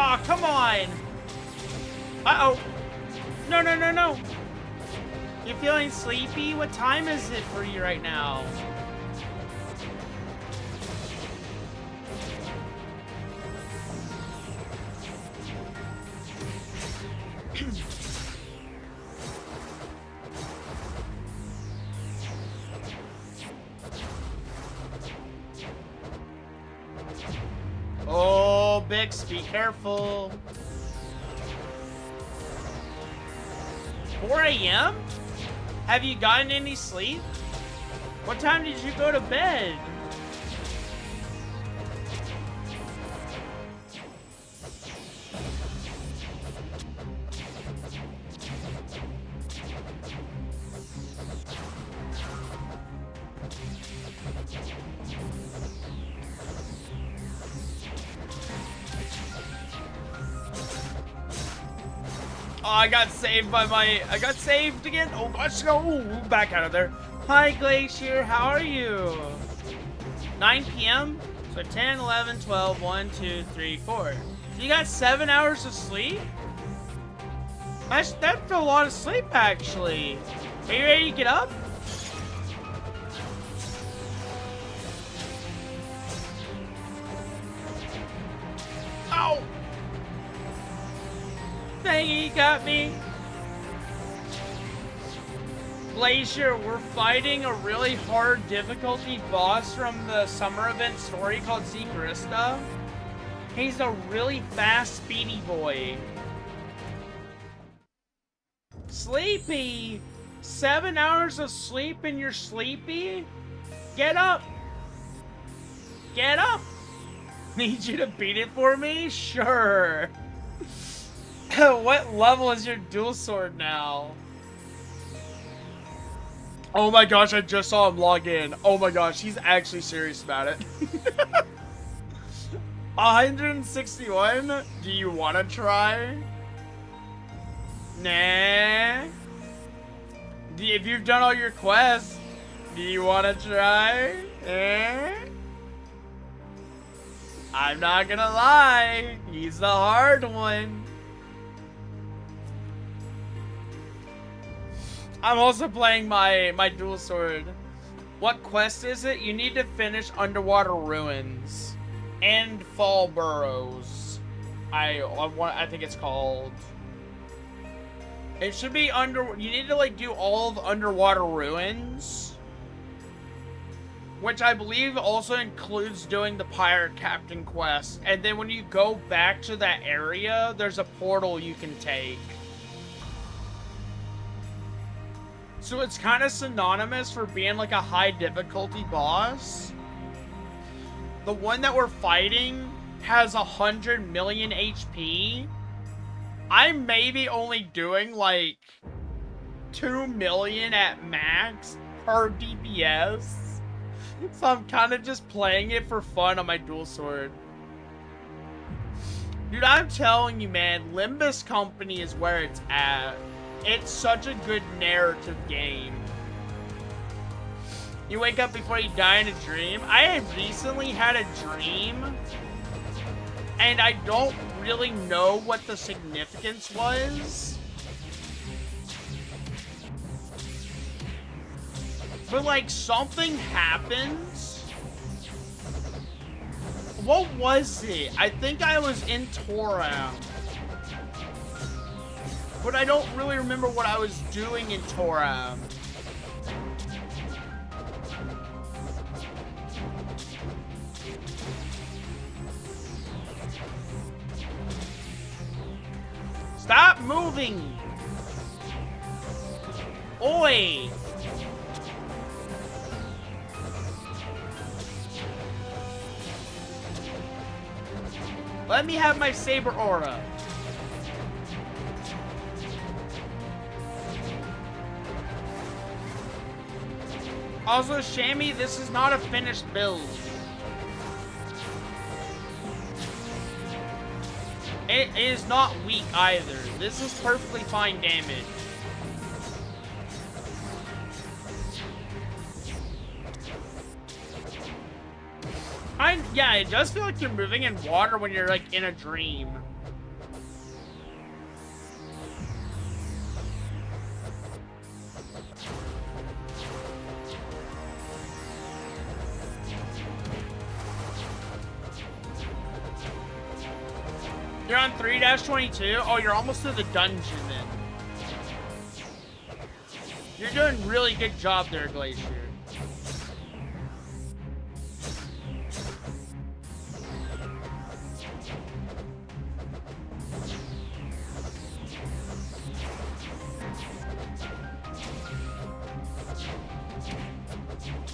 Oh, come on! Uh-oh! No! You feeling sleepy? What time is it for you right now? Oh, Bix, be careful. 4 a.m.? Have you gotten any sleep? What time did you go to bed? Oh, I got saved by I got saved again. Oh gosh, go back out of there. Hi, Glacier. How are you? 9 p.m. So 10, 11, 12, 1, 2, 3, 4. So you got 7 hours of sleep? That's a lot of sleep, actually. Are you ready to get up? Ow! Dang, he got me. Glacier, we're fighting a really hard difficulty boss from the summer event story called Zigrista. He's a really fast, speedy boy. Sleepy? 7 hours of sleep and you're sleepy? Get up! Get up! Need you to beat it for me? Sure. What level is your dual sword now? Oh my gosh, I just saw him log in. Oh my gosh, he's actually serious about it. 161? Do you want to try? Nah. If you've done all your quests, do you want to try? I'm not gonna lie, he's the hard one. I'm also playing my dual sword. What quest is it? You need to finish Underwater Ruins and Fall Burrows. I think it's called. It should be you need to like do all the Underwater Ruins, which I believe also includes doing the Pirate Captain quest. And then when you go back to that area, there's a portal you can take. So it's kind of synonymous for being like a high difficulty boss. The one that we're fighting has 100 million HP. I'm maybe only doing like 2 million at max per DPS. So I'm kind of just playing it for fun on my dual sword. Dude, I'm telling you, man, Limbus Company is where it's at. It's such a good narrative game. You wake up before you die in a dream. I have recently had a dream, and I don't really know what the significance was. But, like, something happens. What was it? I think I was in Toram. But I don't really remember what I was doing in Toram. Stop moving! Oi! Let me have my saber aura. Also, Shammy, this is not a finished build. It is not weak either. This is perfectly fine damage. Yeah, it does feel like you're moving in water when you're like in a dream. You're on 3-22? Oh, you're almost to the dungeon then. You're doing really good job there, Glacier.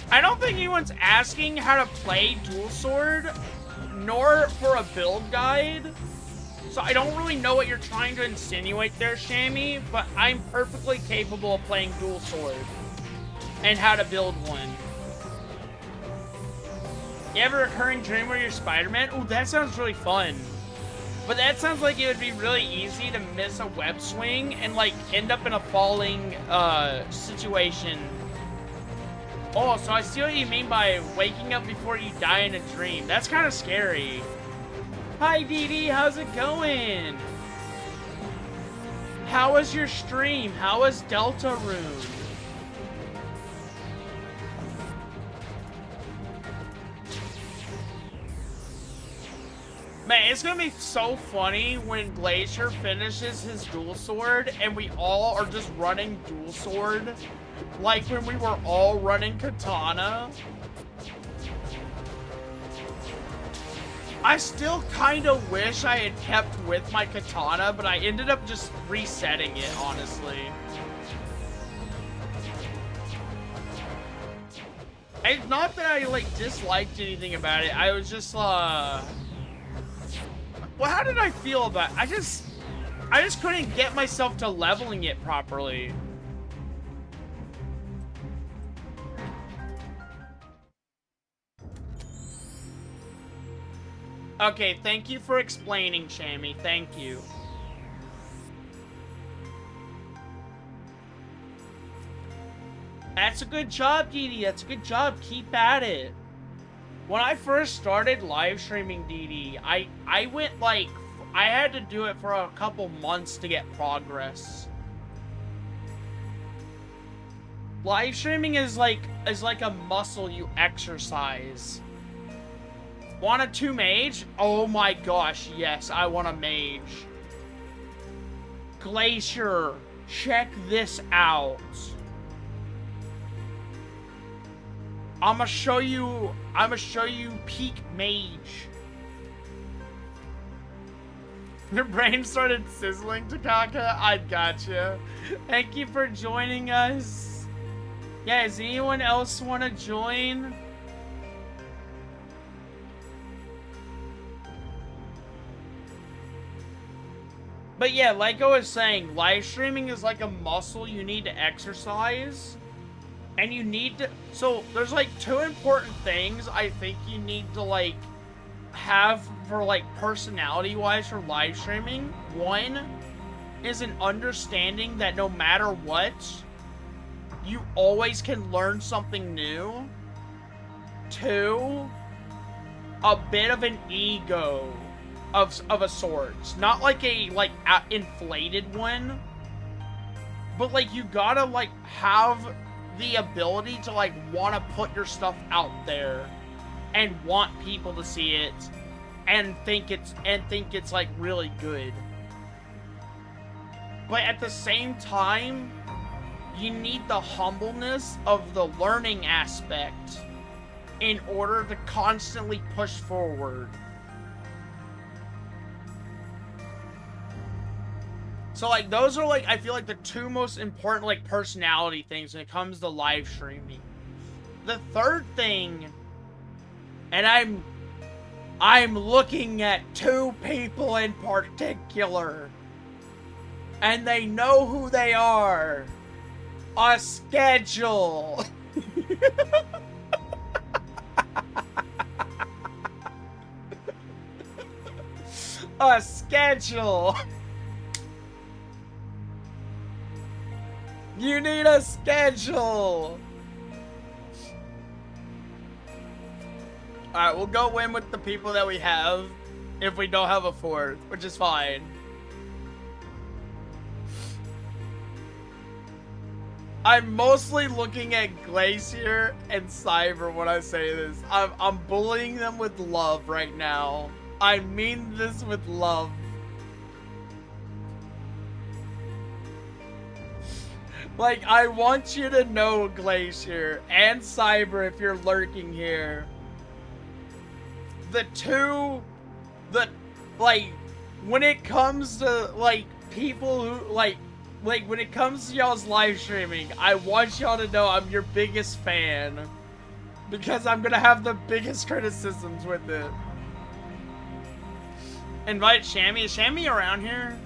I don't think anyone's asking how to play dual sword, nor for a build guide. So I don't really know what you're trying to insinuate there, Shammy, but I'm perfectly capable of playing dual sword and how to build one. You have a recurring dream where you're Spider-Man? Ooh, that sounds really fun. But that sounds like it would be really easy to miss a web swing and like end up in a falling situation. Oh, so I see what you mean by waking up before you die in a dream. That's kind of scary. Hi, Dee Dee. How's it going? How was your stream? How was Deltarune? Man, it's gonna be so funny when Glacier finishes his dual sword and we all are just running dual sword. Like when we were all running katana. I still kind of wish I had kept with my katana, but I ended up just resetting it, honestly. It's not that I, like, disliked anything about it. I was just, well, how did I feel about it? I just couldn't get myself to leveling it properly. Okay, thank you for explaining, Shammy. Thank you. That's a good job, Dee Dee. That's a good job. Keep at it. When I first started live streaming Dee Dee, I went like, I had to do it for a couple months to get progress. Live streaming is like a muscle you exercise. Want a 2 mage? Oh my gosh, yes, I want a mage. Glacier, check this out. I'ma show you peak mage. Your brain started sizzling, Takaka? I gotcha. Thank you for joining us. Yeah, does anyone else want to join? But yeah, like I was saying, live streaming is like a muscle you need to exercise. And you need to... So, there's like 2 important things I think you need to like have for like personality-wise for live streaming. One is an understanding that no matter what, you always can learn something new. 2, a bit of an ego. of a sort. Not like a, like, inflated one. But, like, you gotta, like, have the ability to, like, want to put your stuff out there. And want people to see it. And think it's, like, really good. But at the same time, you need the humbleness of the learning aspect in order to constantly push forward. So, like, those are, like, I feel like the two most important, like, personality things when it comes to live streaming. The third thing, and I'm looking at two people in particular, and they know who they are. A schedule. A schedule. You need a schedule. Alright, we'll go in with the people that we have if we don't have a fourth, which is fine. I'm mostly looking at Glacier and Cyber when I say this. I'm bullying them with love right now. I mean this with love. Like, I want you to know, Glacier and Cyber, if you're lurking here, like, when it comes to, like, people who, like, when it comes to y'all's live streaming, I want y'all to know I'm your biggest fan. Because I'm gonna have the biggest criticisms with it. Invite Shammy. Is Shammy around here?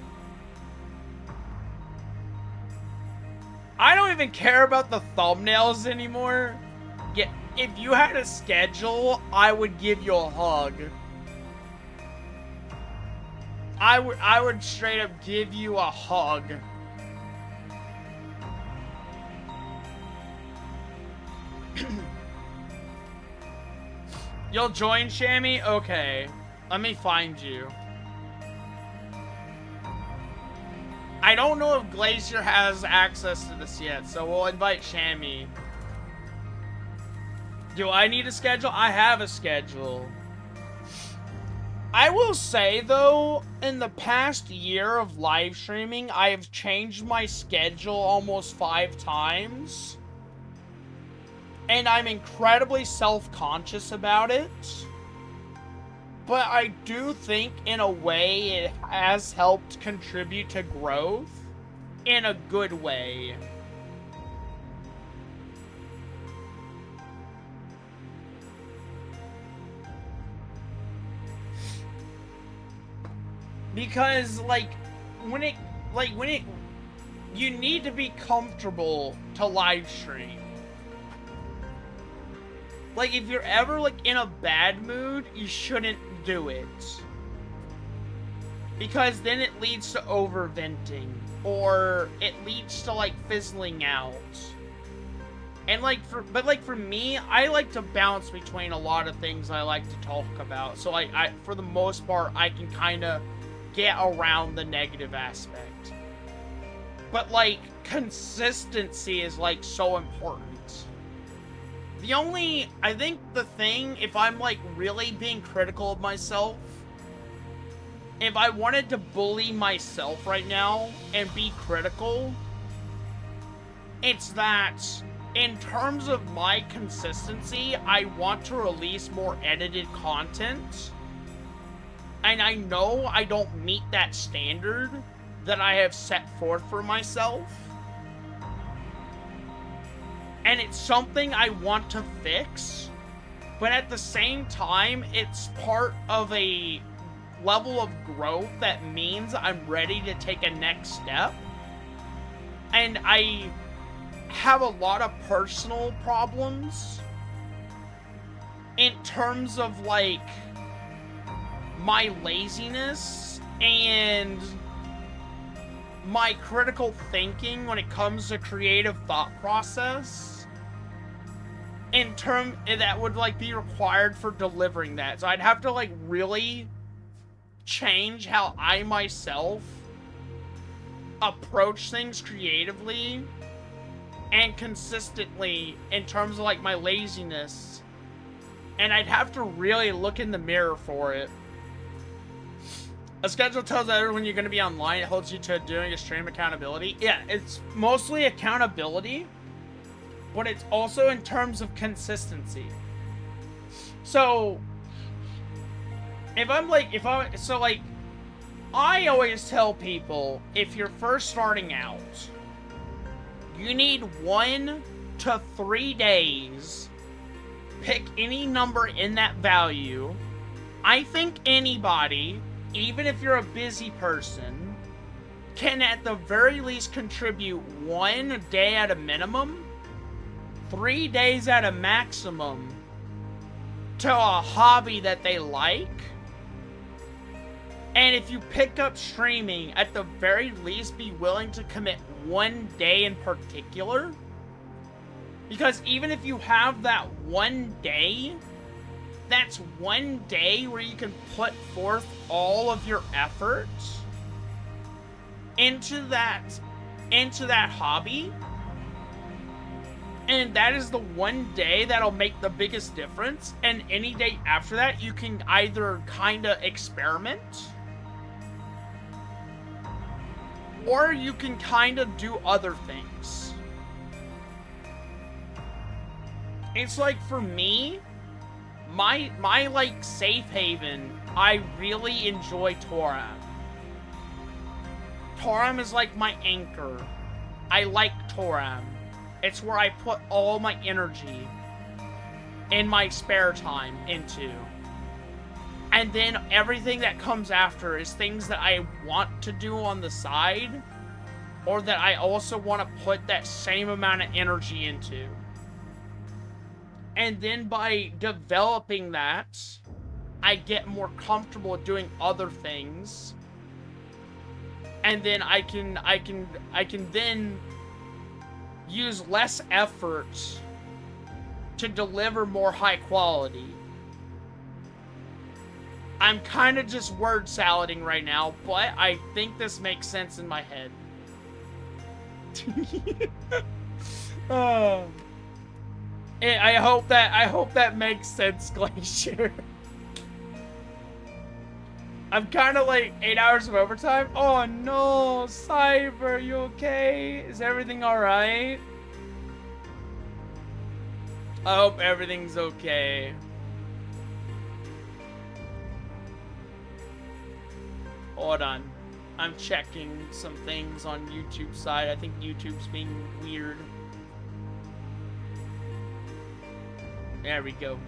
I don't even care about the thumbnails anymore. Yeah, if you had a schedule, I would give you a hug. I would straight up give you a hug. You'll join, Shammy? Okay. Let me find you. I don't know if Glacier has access to this yet, so we'll invite Shammy. Do I need a schedule? I have a schedule. I will say, though, in the past year of live streaming, I have changed my schedule almost 5 times. And I'm incredibly self-conscious about it. But I do think, in a way, it has helped contribute to growth in a good way. Because, you need to be comfortable to live stream. Like, if you're ever, like, in a bad mood, you shouldn't do it. Because then it leads to overventing. Or it leads to, like, fizzling out. And, like, for me, I like to bounce between a lot of things I like to talk about. So, like, for the most part, I can kind of get around the negative aspect. But, like, consistency is, like, so important. I think the thing, if I'm, like, really being critical of myself, if I wanted to bully myself right now and be critical, it's that, in terms of my consistency, I want to release more edited content, and I know I don't meet that standard that I have set forth for myself. And it's something I want to fix, but at the same time, it's part of a level of growth that means I'm ready to take a next step. And I have a lot of personal problems in terms of, like, my laziness and my critical thinking when it comes to creative thought process that would, like, be required for delivering that. So I'd have to, like, really change how I myself approach things creatively and consistently in terms of like my laziness, and I'd have to really look in the mirror for it. A schedule tells everyone you're going to be online. It holds you to doing a stream accountability. Yeah, it's mostly accountability, but it's also in terms of consistency. So I always tell people, if you're first starting out, you need 1 to 3 days. Pick any number in that value. I think anybody, even if you're a busy person, can at the very least contribute 1 day at a minimum, 3 days at a maximum, to a hobby that they like. And if you pick up streaming, at the very least be willing to commit 1 day in particular. Because even if you have that 1 day, that's 1 day where you can put forth all of your efforts into that hobby. And that is the 1 day that'll make the biggest difference. And any day after that, you can either kind of experiment, or you can kind of do other things. It's like, for me, my like safe haven, I really enjoy Toram. Toram is like my anchor. I like Toram. It's where I put all my energy in my spare time into. And then everything that comes after is things that I want to do on the side, or that I also want to put that same amount of energy into. And then by developing that, I get more comfortable doing other things. And then I can then use less effort to deliver more high quality. I'm kind of just word salading right now, but I think this makes sense in my head. I hope that makes sense, Glacier. I'm kind of like 8 hours of overtime. Oh no, Cyber, you okay? Is everything alright? I hope everything's okay. Hold on. I'm checking some things on YouTube side. I think YouTube's being weird. There we go.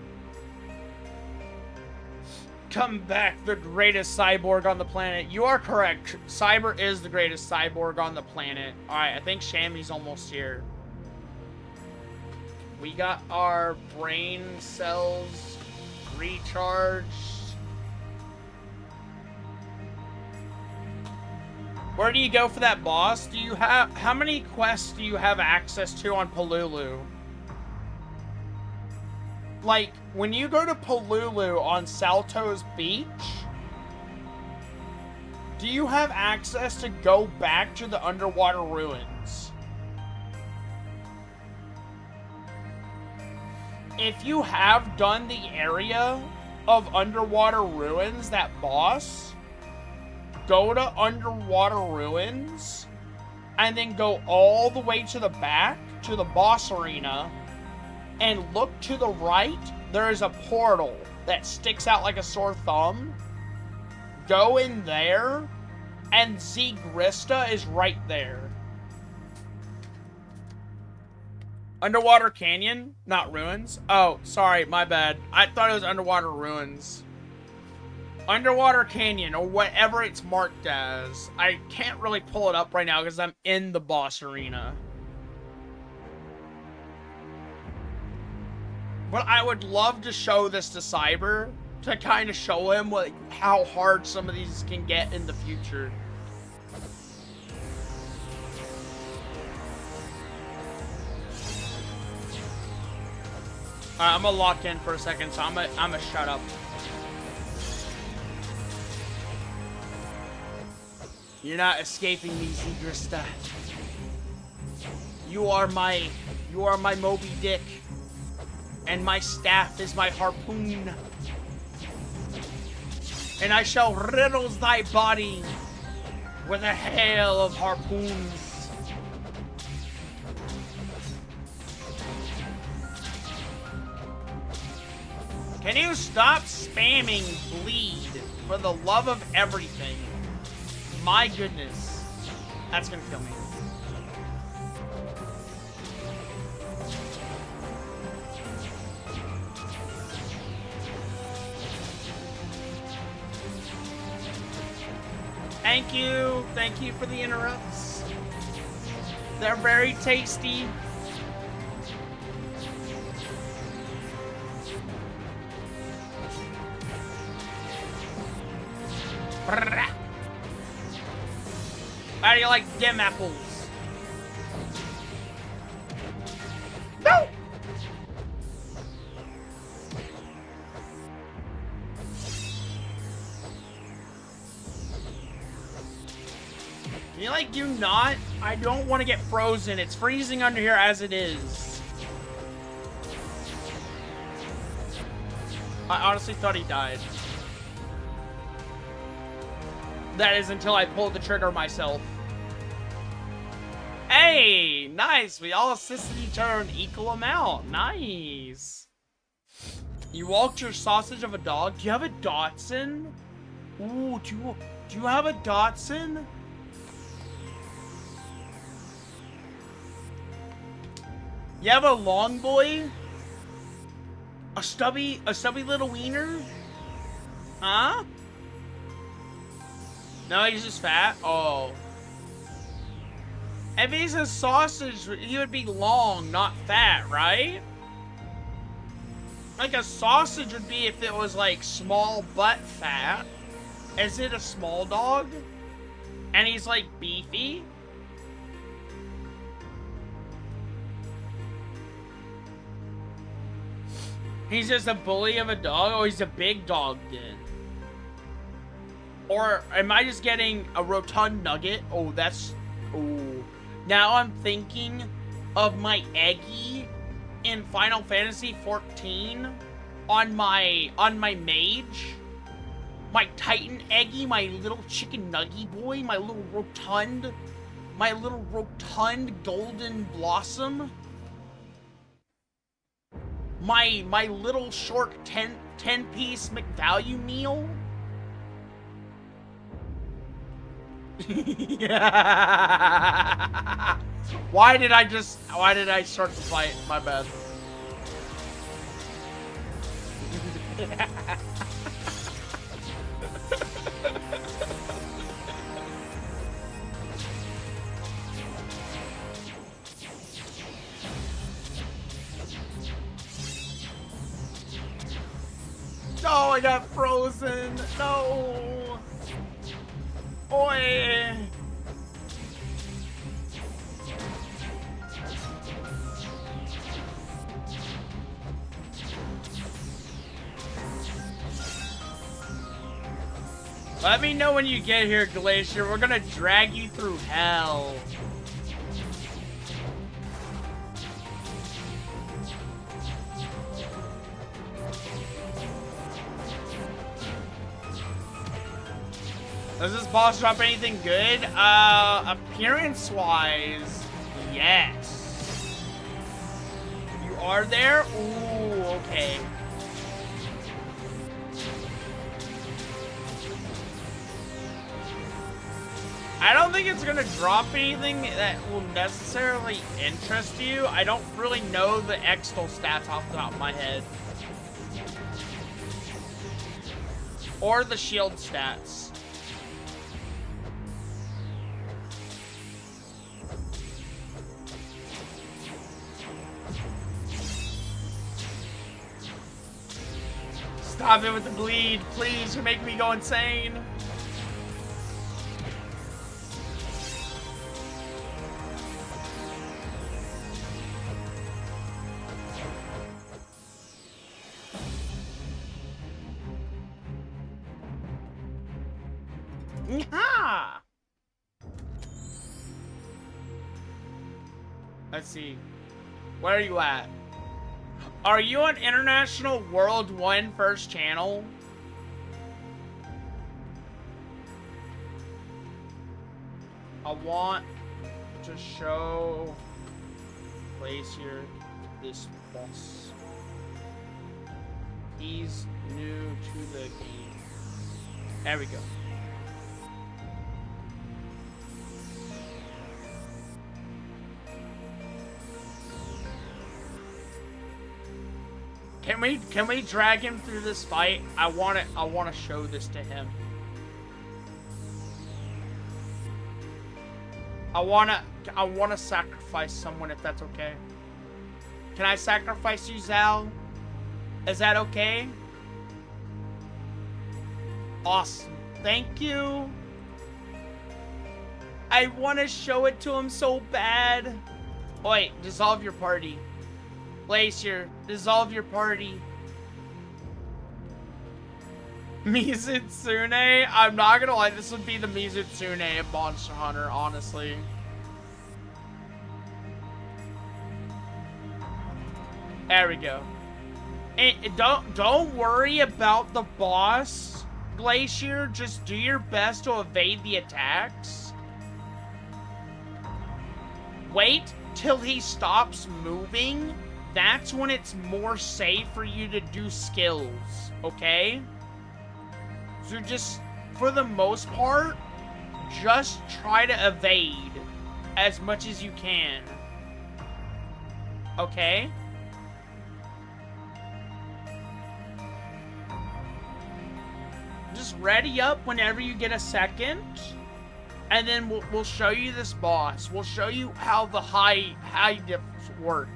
Come back, the greatest cyborg on the planet. You are correct. Cyber is the greatest cyborg on the planet. Alright, I think Shammy's almost here. We got our brain cells recharged. Where do you go for that boss? Do you have... How many quests do you have access to on Palulu? Like, when you go to Palulu on Saltau's beach, do you have access to go back to the underwater ruins? If you have done the area of underwater ruins, that boss, go to underwater ruins, and then go all the way to the back, to the boss arena, and look to the right. There is a portal that sticks out like a sore thumb. Go in there, and Zigrista is right there. Underwater Canyon, not ruins. Oh, sorry, my bad. I thought it was underwater ruins. Underwater Canyon, or whatever it's marked as. I can't really pull it up right now because I'm in the boss arena. But I would love to show this to Cyber, to kind of show him what, how hard some of these can get in the future. Alright, I'm gonna lock in for a second, so I'm gonna shut up. You're not escaping me, Zigrista. You are my Moby Dick. And my staff is my harpoon. And I shall riddle thy body with a hail of harpoons. Can you stop spamming bleed for the love of everything? My goodness. That's gonna kill me. Thank you. Thank you for the interrupts. They're very tasty. How do you like them apples? No! Can you not? I don't want to get frozen. It's freezing under here as it is. I honestly thought he died. That is until I pulled the trigger myself. Hey, nice. We all assisted each other an equal amount. Nice. You walked your sausage of a dog. Do you have a Dachshund? Ooh, do you have a Dachshund? You have a long boy? A stubby little wiener? Huh? No, he's just fat? Oh. If he's a sausage, he would be long, not fat, right? Like a sausage would be if it was like small but fat. Is it a small dog? And he's like beefy? He's just a bully of a dog? Oh, he's a big dog then. Or am I just getting a rotund nugget? Oh, that's... Oh. Now I'm thinking of my Eggy in Final Fantasy 14 on my mage. My Titan Eggy, my little chicken nuggy boy, my little rotund golden blossom. My little short 10-piece McValue meal. Yeah. Why did I start the fight? My bad. No, I got frozen. No. Oi. Let me know when you get here, Glacier. We're gonna drag you through hell. Does this boss drop anything good? Appearance-wise, yes. You are there? Ooh, okay. I don't think it's gonna drop anything that will necessarily interest you. I don't really know the extol stats off the top of my head. Or the shield stats. Stop it with the bleed, please. You're making me go insane. Yeehaw! Let's see. Where are you at? Are you on International World 1 First Channel? I want to show Glacier this boss. He's new to the game. There we go. Can we drag him through this fight? I want to show this to him. I want to sacrifice someone if that's okay. Can I sacrifice you, Zal? Is that okay? Awesome. Thank you. I want to show it to him so bad. Wait, dissolve your party. Glacier, dissolve your party. Mizutsune? I'm not gonna lie, this would be the Mizutsune of Monster Hunter, honestly. There we go. And don't worry about the boss, Glacier. Just do your best to evade the attacks. Wait till he stops moving. That's when it's more safe for you to do skills, okay? So just, for the most part, just try to evade as much as you can. Okay? Just ready up whenever you get a second. And then we'll show you this boss. We'll show you how the high diffs work.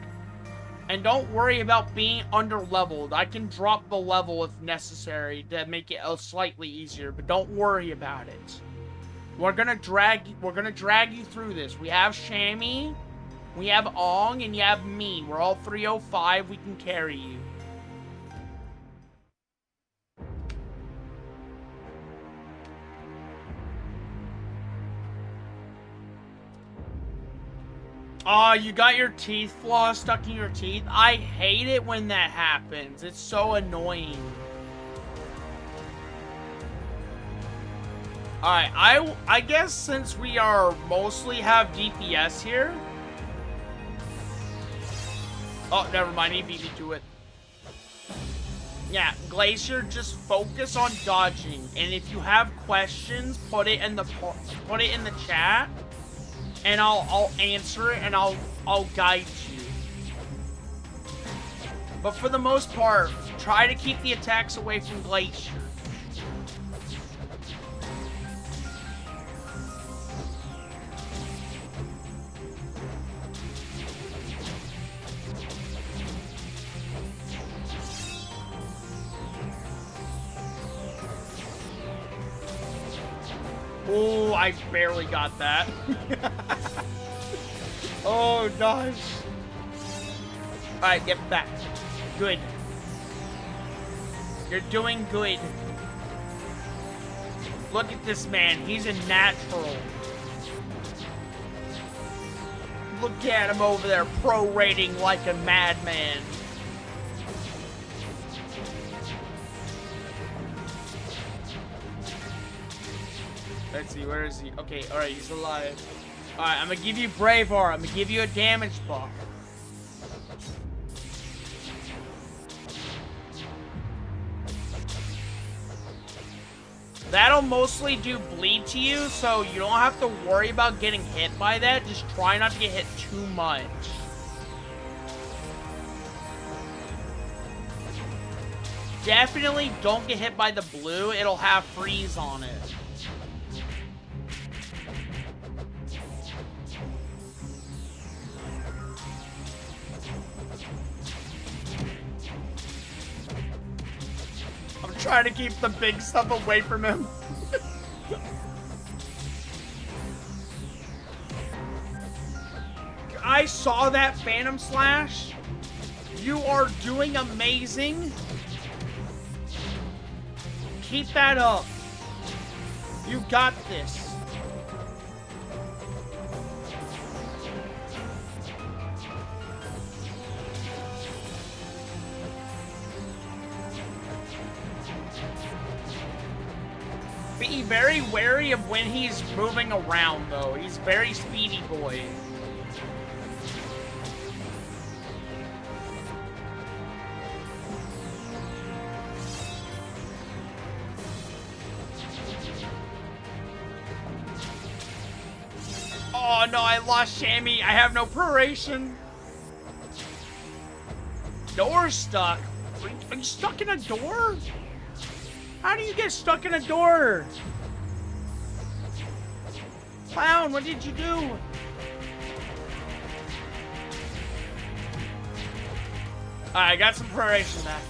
And don't worry about being under-leveled. I can drop the level if necessary to make it slightly easier, but don't worry about it. We're gonna drag you through this. We have Shammy, we have Ong, and you have me. We're all 305. We can carry you. Oh, you got your teeth floss stuck in your teeth? I hate it when that happens. It's so annoying. Alright, I guess since we are mostly have DPS here. Oh, never mind. He beat me to it. Yeah, Glacier, just focus on dodging. And if you have questions, put it in the chat. And I'll answer it, and I'll guide you. But for the most part, try to keep the attacks away from Glacier. Oh, I barely got that. Oh, gosh. Alright, get back. Good. You're doing good. Look at this man. He's a natural. Look at him over there, pro-rating like a madman. Let's see, where is he? Okay, alright, he's alive. Alright, I'm gonna give you Braveheart. I'm gonna give you a damage buff. That'll mostly do bleed to you, so you don't have to worry about getting hit by that. Just try not to get hit too much. Definitely don't get hit by the blue. It'll have freeze on it. Trying to keep the big stuff away from him. I saw that Phantom Slash. You are doing amazing. Keep that up. You got this. Be very wary of when he's moving around, though. He's very speedy boy. Oh no, I lost Shammy. I have no proration. Door's stuck. Are you stuck in a door? How do you get stuck in a door? Clown, what did you do? Alright, I got some proration back.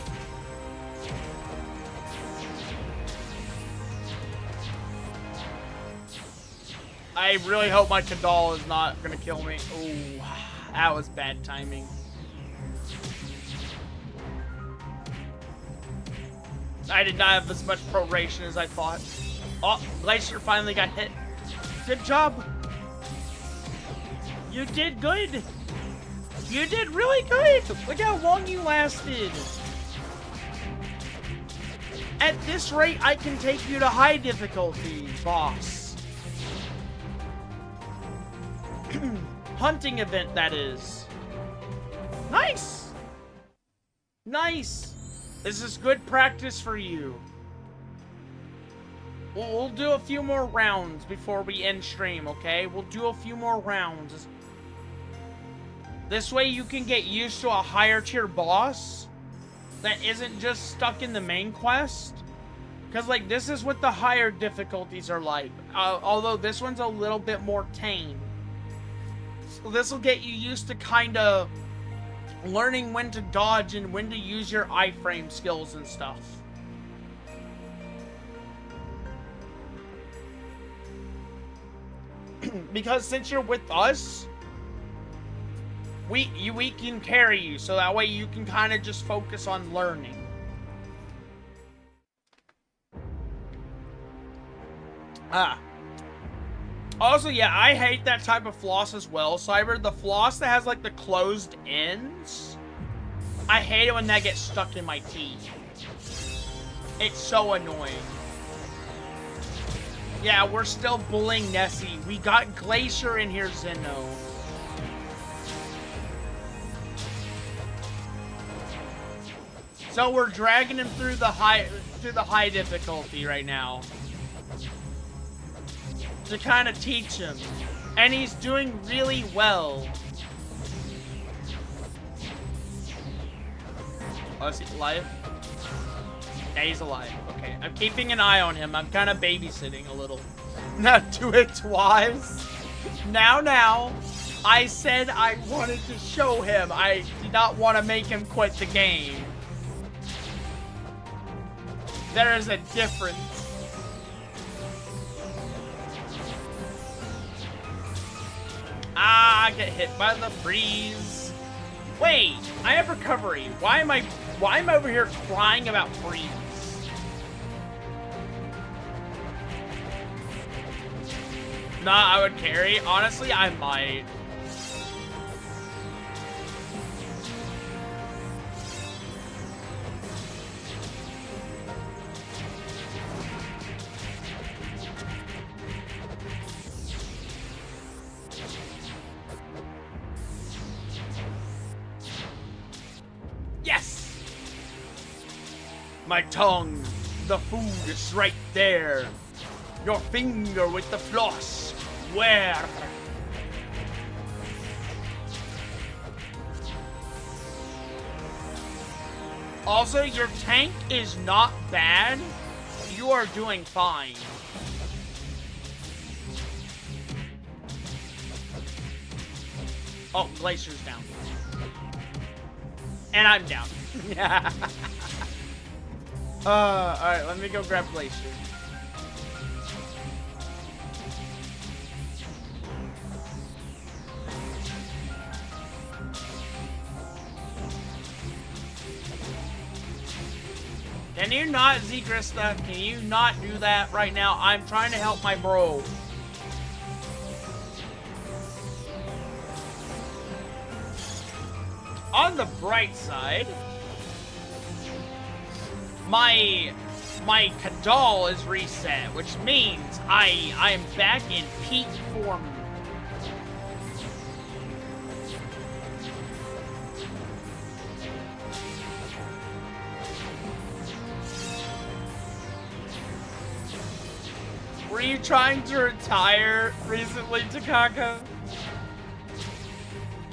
I really hope my Kadal is not gonna kill me. Ooh, that was bad timing. I did not have as much proration as I thought. Oh, Glacier finally got hit. Good job. You did good. You did really good. Look how long you lasted. At this rate, I can take you to high difficulty, boss. Hunting event, that is. Nice. Nice. This is good practice for you. We'll do a few more rounds before we end stream, okay? We'll do a few more rounds. This way you can get used to a higher tier boss that isn't just stuck in the main quest. Because, like, this is what the higher difficulties are like. Although this one's a little bit more tame. So this will get you used to kind of learning when to dodge and when to use your iframe skills and stuff. Because since you're with us, we can carry you, so that way you can kind of just focus on learning. Also, yeah, I hate that type of floss as well. Cyber, the floss that has, like, the closed ends. I hate it when that gets stuck in my teeth. It's so annoying. Yeah, we're still bullying Nessie. We got Glacier in here, Zeno. So we're dragging him through the high difficulty right now. To kind of teach him. And he's doing really well. Oh, is he alive? Yeah, he's alive. Okay, I'm keeping an eye on him. I'm kind of babysitting a little. Not do it twice. Now. I said I wanted to show him. I did not want to make him quit the game. There is a difference. Ah, get hit by the breeze. Wait, I have recovery. Why am I over here crying about breeze? Nah, I would carry. Honestly, I might. Yes! My tongue, the food is right there. Your finger with the floss, where? Also, your tank is not bad. You are doing fine. Oh, Glacier's down. And I'm down. Alright, let me go grab Glacier. Can you not, Zekrista? Can you not do that right now? I'm trying to help my bro. On the bright side, my my Kadal is reset, which means I am back in peak form. Were you trying to retire recently, Takaka?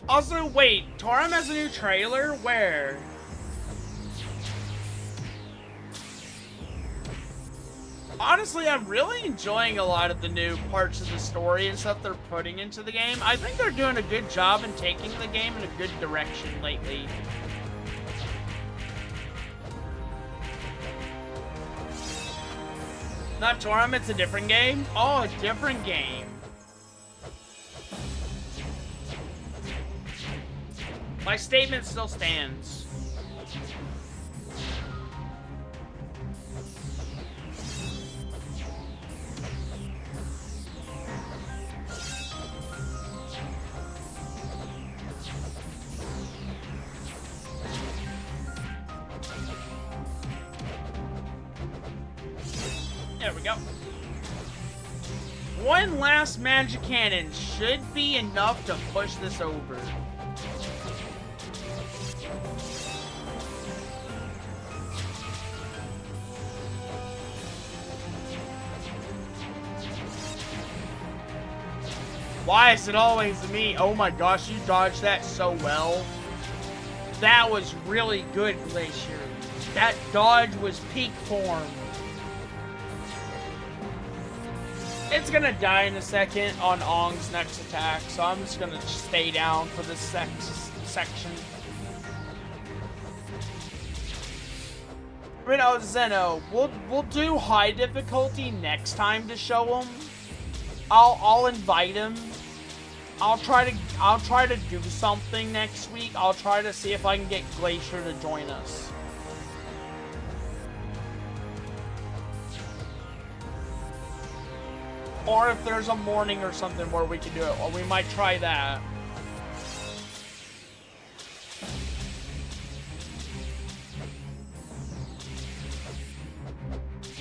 Also, wait, Toram has a new trailer? Where? Honestly, I'm really enjoying a lot of the new parts of the story and stuff they're putting into the game. I think they're doing a good job in taking the game in a good direction lately. Not Toram, it's a different game? Oh, a different game. My statement still stands. There we go. One last magic cannon should be enough to push this over. Why is it always me? Oh my gosh, you dodged that so well. That was really good, Glacier. That dodge was peak form. It's gonna die in a second on Ong's next attack, so I'm just gonna stay down for this section. You know, Zeno, we'll do high difficulty next time to show him. I'll invite him. I'll try to do something next week. I'll try to see if I can get Glacier to join us. Or if there's a morning or something where we can do it, or we might try that.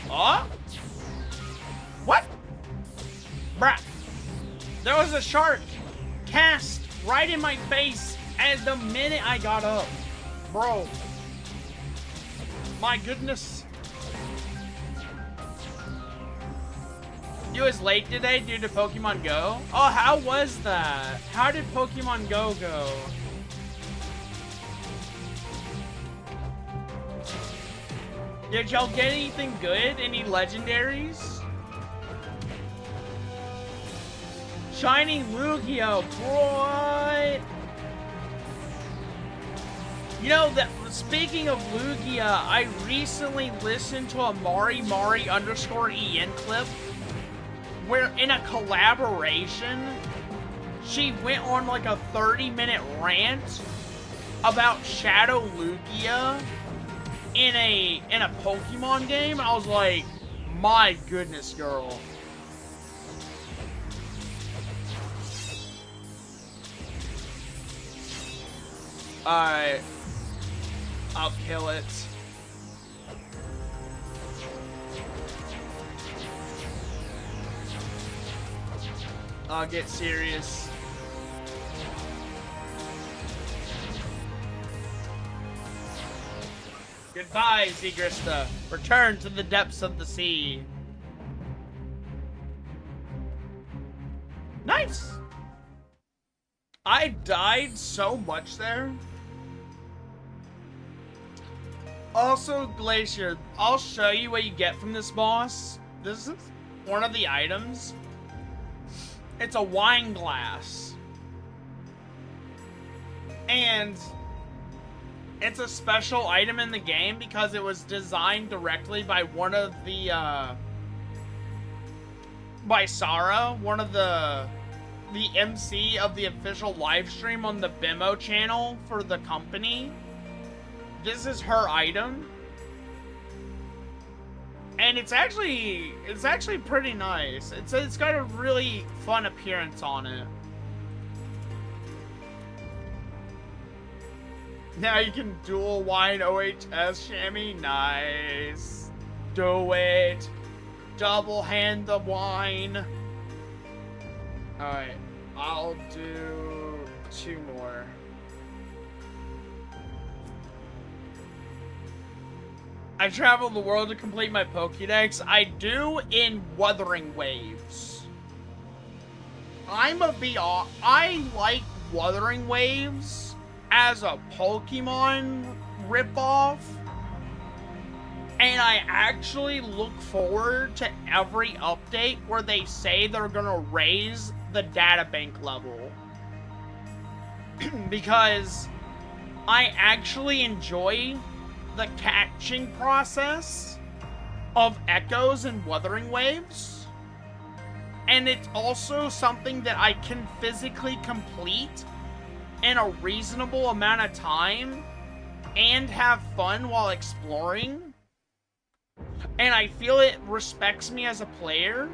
Huh? What? Bruh. There was a shark cast right in my face at the minute I got up. Bro. My goodness. You was late today due to Pokemon Go? Oh, how was that? How did Pokemon Go go? Did y'all get anything good? Any legendaries? Shining Lugia, what? You know, speaking of Lugia, I recently listened to a Mari_EN clip where in a collaboration, she went on like a 30-minute rant about Shadow Lugia in a Pokemon game. I was like, my goodness, girl. Alright. I'll kill it. I'll get serious. Goodbye, Zigrista. Return to the depths of the sea. Nice! I died so much there. Also, Glacier, I'll show you what you get from this boss. This is one of the items. It's a wine glass. And it's a special item in the game because it was designed directly by one of the, by Sarah, one of the MC of the official live stream on the BMO channel for the company. This is her item. And it's actually pretty nice. It's got a really fun appearance on it. Now you can dual wine OHS chamois. Nice. do it. Double hand the wine. Alright, I'll do 2 more. I travel the world to complete my Pokédex. I do in Wuthering Waves. I like Wuthering Waves as a Pokemon ripoff. And I actually look forward to every update where they say they're gonna raise the databank level. Because I actually enjoy the catching process of echoes and Wuthering Waves. And it's also something that I can physically complete in a reasonable amount of time and have fun while exploring. And I feel it respects me as a player.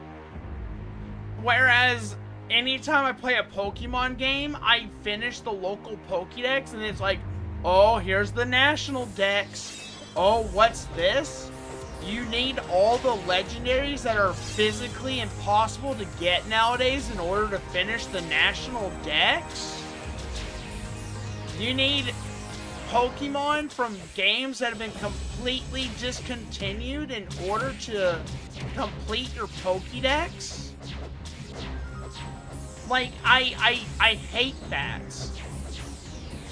Whereas anytime I play a Pokemon game, I finish the local Pokédex and it's like, oh, here's the national dex. Oh, what's this? You need all the legendaries that are physically impossible to get nowadays in order to finish the national dex? You need Pokemon from games that have been completely discontinued in order to complete your Pokédex? Like, I hate that.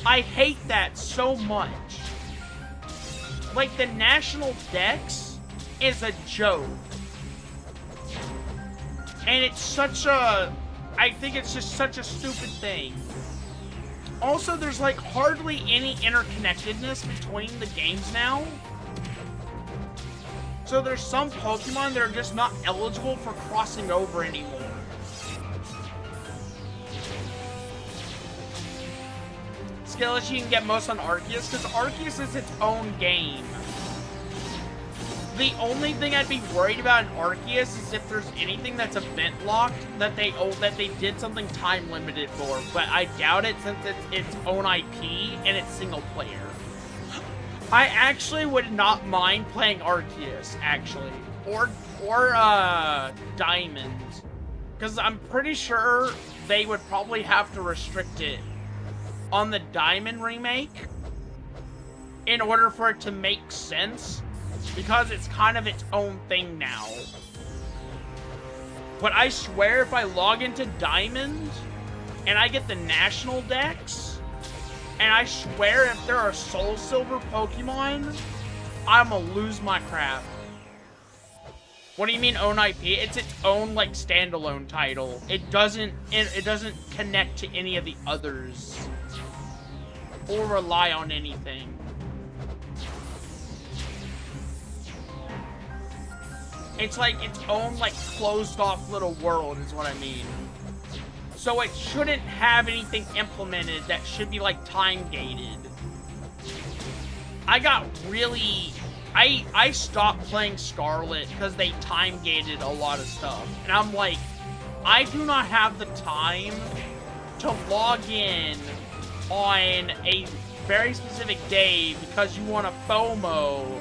I hate that so much. Like, the national dex is a joke. And it's such a... I think it's just such a stupid thing. Also, there's like hardly any interconnectedness between the games now. So there's some Pokemon that are just not eligible for crossing over anymore. Skills you can get most on Arceus, because Arceus is its own game. The only thing I'd be worried about in Arceus is if there's anything that's event locked that they did something time limited for, but I doubt it since it's its own IP and it's single player. I actually would not mind playing Arceus, actually, or Diamond, because I'm pretty sure they would probably have to restrict it on the Diamond remake in order for it to make sense. Because it's kind of its own thing now. But I swear if I log into Diamond and I get the national dex, and I swear if there are Soul Silver Pokemon, I'm gonna lose my crap. What do you mean own IP? It's its own like standalone title. It doesn't connect to any of the others or rely on anything. It's like its own, like, closed-off little world is what I mean. So it shouldn't have anything implemented that should be, like, time-gated. I got really... I stopped playing Scarlet because they time-gated a lot of stuff. And I'm like, I do not have the time to log in on a very specific day because you want a FOMO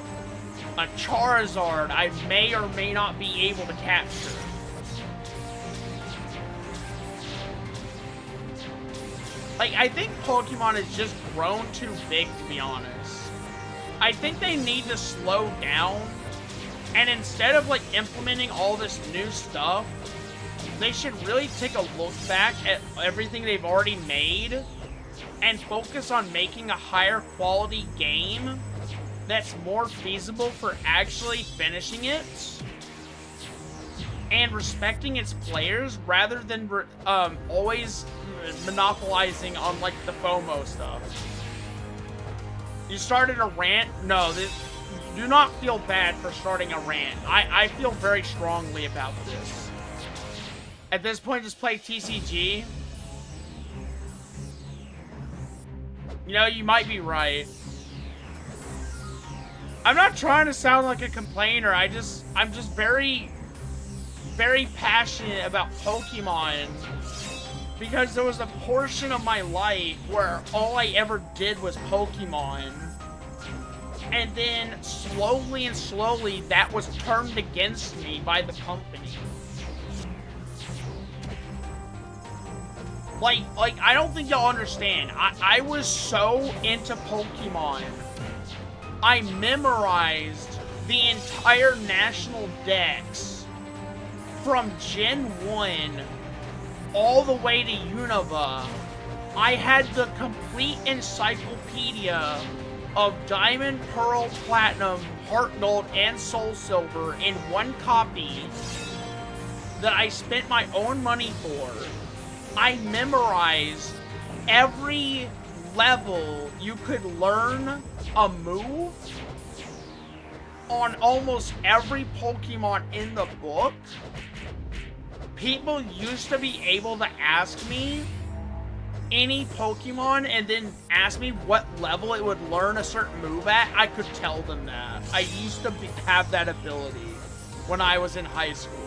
a Charizard I may or may not be able to capture. Like, I think Pokemon has just grown too big, to be honest. I think they need to slow down, and instead of, like, implementing all this new stuff, they should really take a look back at everything they've already made and focus on making a higher quality game that's more feasible for actually finishing it and respecting its players rather than always monopolizing on like the FOMO stuff. You started a rant? No, do not feel bad for starting a rant. I feel very strongly about this. At this point, just play TCG. You know, you might be right. I'm not trying to sound like a complainer. I'm just very, very passionate about Pokemon because there was a portion of my life where all I ever did was Pokemon. And then slowly and slowly that was turned against me by the company. Like I don't think y'all understand. I was so into Pokemon. I memorized the entire national dex from Gen 1 all the way to Unova. I had the complete encyclopedia of Diamond, Pearl, Platinum, Heart Gold, and Soul Silver in one copy that I spent my own money for. I memorized every level you could learn a move on almost every Pokemon in the book. People used to be able to ask me any Pokemon and then ask me what level it would learn a certain move at. I could tell them that. I used to have that ability when I was in high school.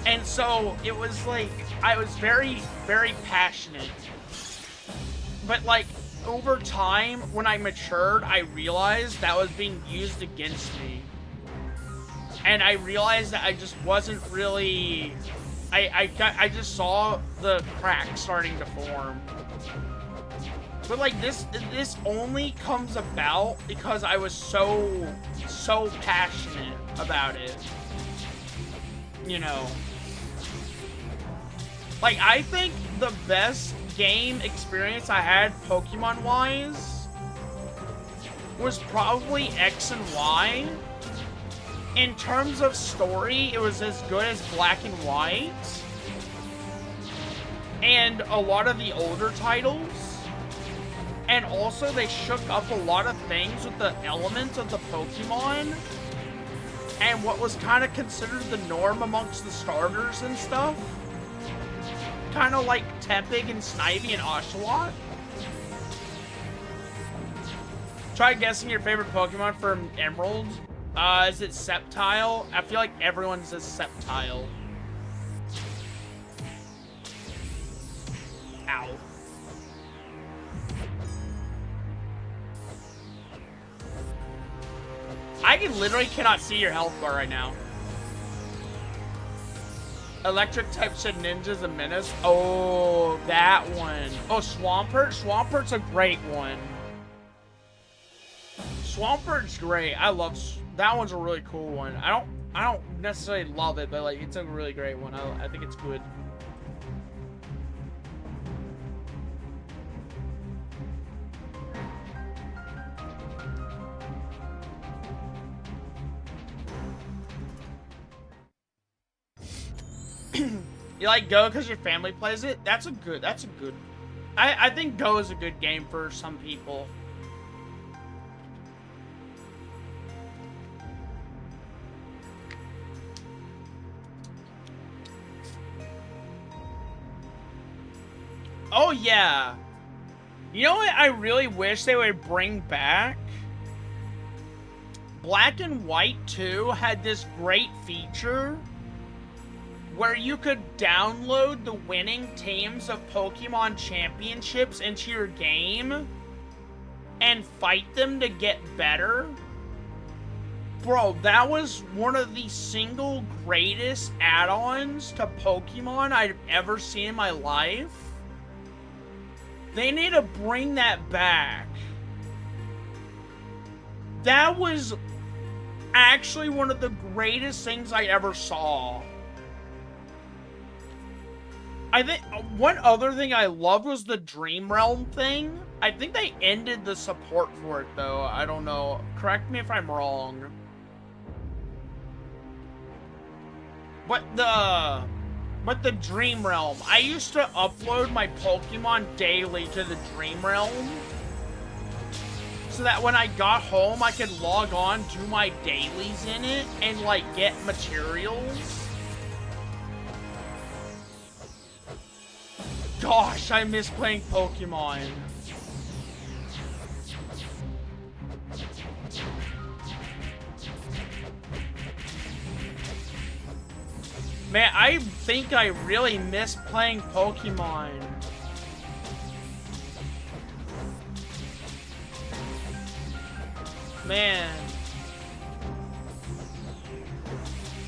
And so it was like, I was very, very passionate. But like, over time, when I matured, I realized that was being used against me. And I realized that I just wasn't really... I just saw the cracks starting to form. But like, this only comes about because I was so passionate about it. You know? Like, I think the best game experience I had Pokemon-wise was probably X and Y. In terms of story, it was as good as Black and White. And a lot of the older titles. And also, they shook up a lot of things with the elements of the Pokemon. And what was kind of considered the norm amongst the starters and stuff. Kind of like Tepig and Snivy and Oshawott. Try guessing your favorite Pokemon from Emerald. Is it Sceptile? I feel like everyone says Sceptile. Ow. I literally cannot see your health bar right now. Electric type Shedinja's a menace. Oh, that one. Oh, Swampert? Swampert's a great one. Swampert's great. I love... That one's a really cool one. I don't necessarily love it, but like, it's a really great one. I think it's good. You like Go because your family plays it? That's a good... I think Go is a good game for some people. Oh, yeah. You know what I really wish they would bring back? Black and White 2 had this great feature where you could download the winning teams of Pokemon Championships into your game and fight them to get better. Bro, that was one of the single greatest add-ons to Pokemon I've ever seen in my life. They need to bring that back. That was actually one of the greatest things I ever saw. I think one other thing I loved was the Dream Realm thing. I think they ended the support for it though. I don't know. Correct me if I'm wrong. But the Dream Realm, I used to upload my Pokemon daily to the Dream Realm so that when I got home, I could log on, do my dailies in it, and like get materials. Gosh, I miss playing Pokemon. Man, I think I really miss playing Pokemon. man.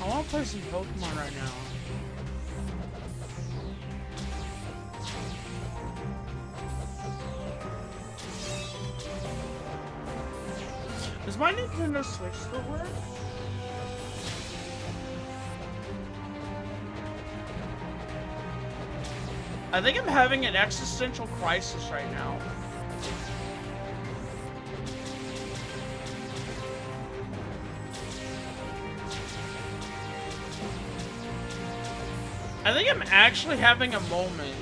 I want to play some Pokemon right now. Does my Nintendo Switch still work? I think I'm having an existential crisis right now. I think I'm actually having a moment.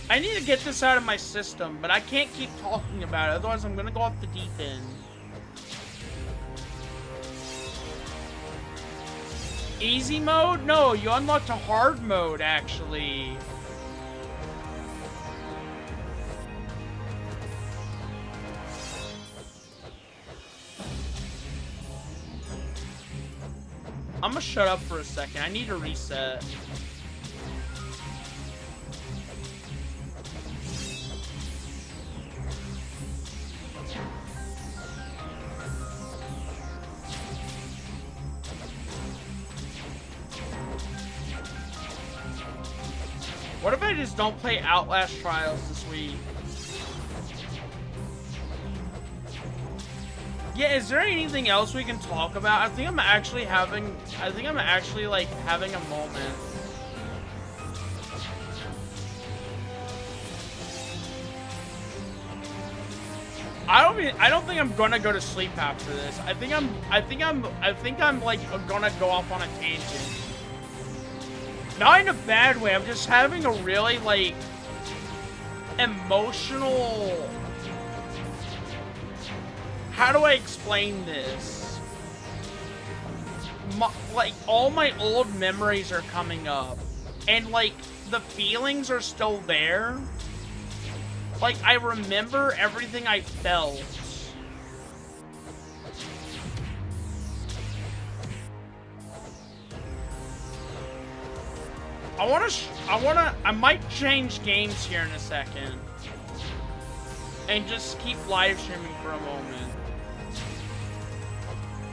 I need to get this out of my system, but I can't keep talking about it, otherwise I'm gonna go off the deep end. Easy mode? No, you unlocked a hard mode, actually. I'm gonna shut up for a second. I need to reset. What if I just don't play Outlast Trials this week? Yeah, is there anything else we can talk about? I think I'm actually like having a moment. I don't think I'm gonna go to sleep after this. I think I'm like gonna go off on a tangent. Not in a bad way, I'm just having a really, like, emotional... How do I explain this? Like, all my old memories are coming up. And, like, the feelings are still there. Like, I remember everything I felt. I might change games here in a second. And just keep live streaming for a moment.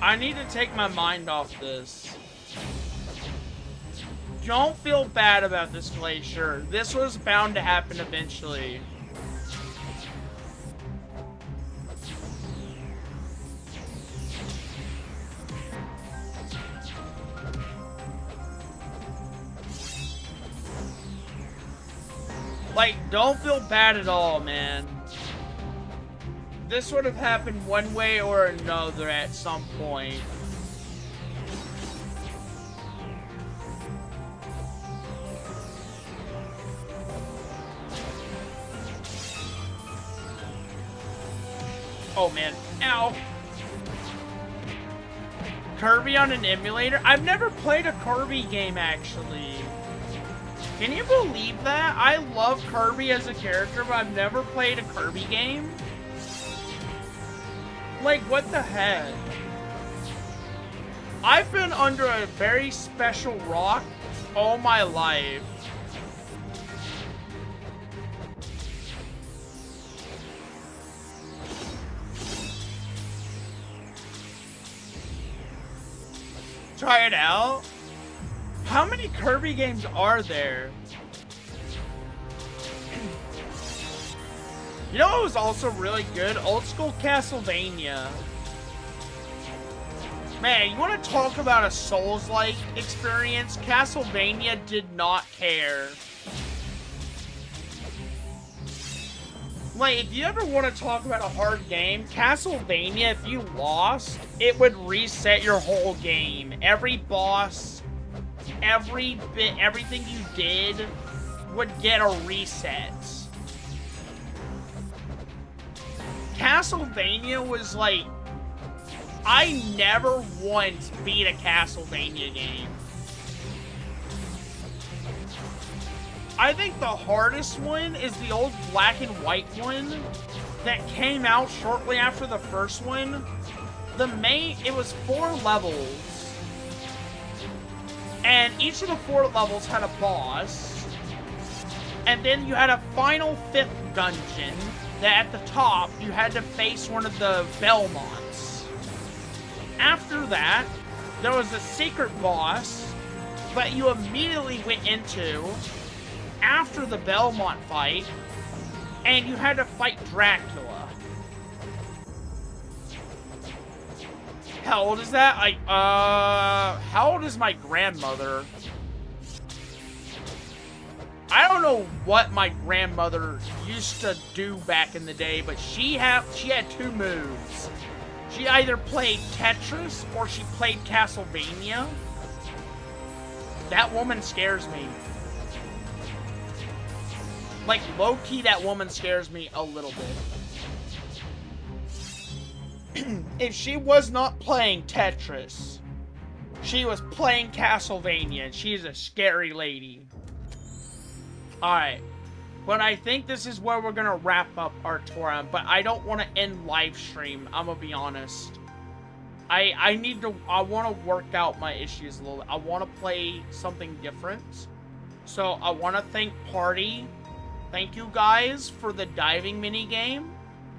I need to take my mind off this. Don't feel bad about this, Glacier. This was bound to happen eventually. Like, don't feel bad at all, man. This would have happened one way or another at some point. Oh, man. Ow. Kirby on an emulator? I've never played a Kirby game, actually. Can you believe that? I love Kirby as a character, but I've never played a Kirby game. Like, what the heck? I've been under a very special rock all my life. Try it out? How many Kirby games are there? You know what was also really good? Old school Castlevania. Man, you want to talk about a Souls-like experience? Castlevania did not care. Like, if you ever want to talk about a hard game, Castlevania, if you lost, it would reset your whole game. Every boss, every bit, everything you did would get a reset. Castlevania was like, I never once beat a Castlevania game. I think the hardest one is the old black and white one that came out shortly after the first one. It was 4 levels. And each of the 4 levels had a boss. And then you had a final 5th dungeon that at the top you had to face one of the Belmonts. After that, there was a secret boss that you immediately went into after the Belmont fight, and you had to fight Dracula. How old is that? How old is my grandmother? I don't know what my grandmother used to do back in the day, but she had 2 moves. She either played Tetris or she played Castlevania. That woman scares me. Like, low-key, that woman scares me a little bit. If she was not playing Tetris, she was playing Castlevania, and she's a scary lady. Alright. But I think this is where we're gonna wrap up our Toram, but I don't want to end live stream, I'm gonna be honest. I want to work out my issues a little bit. I want to play something different. So I want to thank Party. Thank you guys for the diving minigame.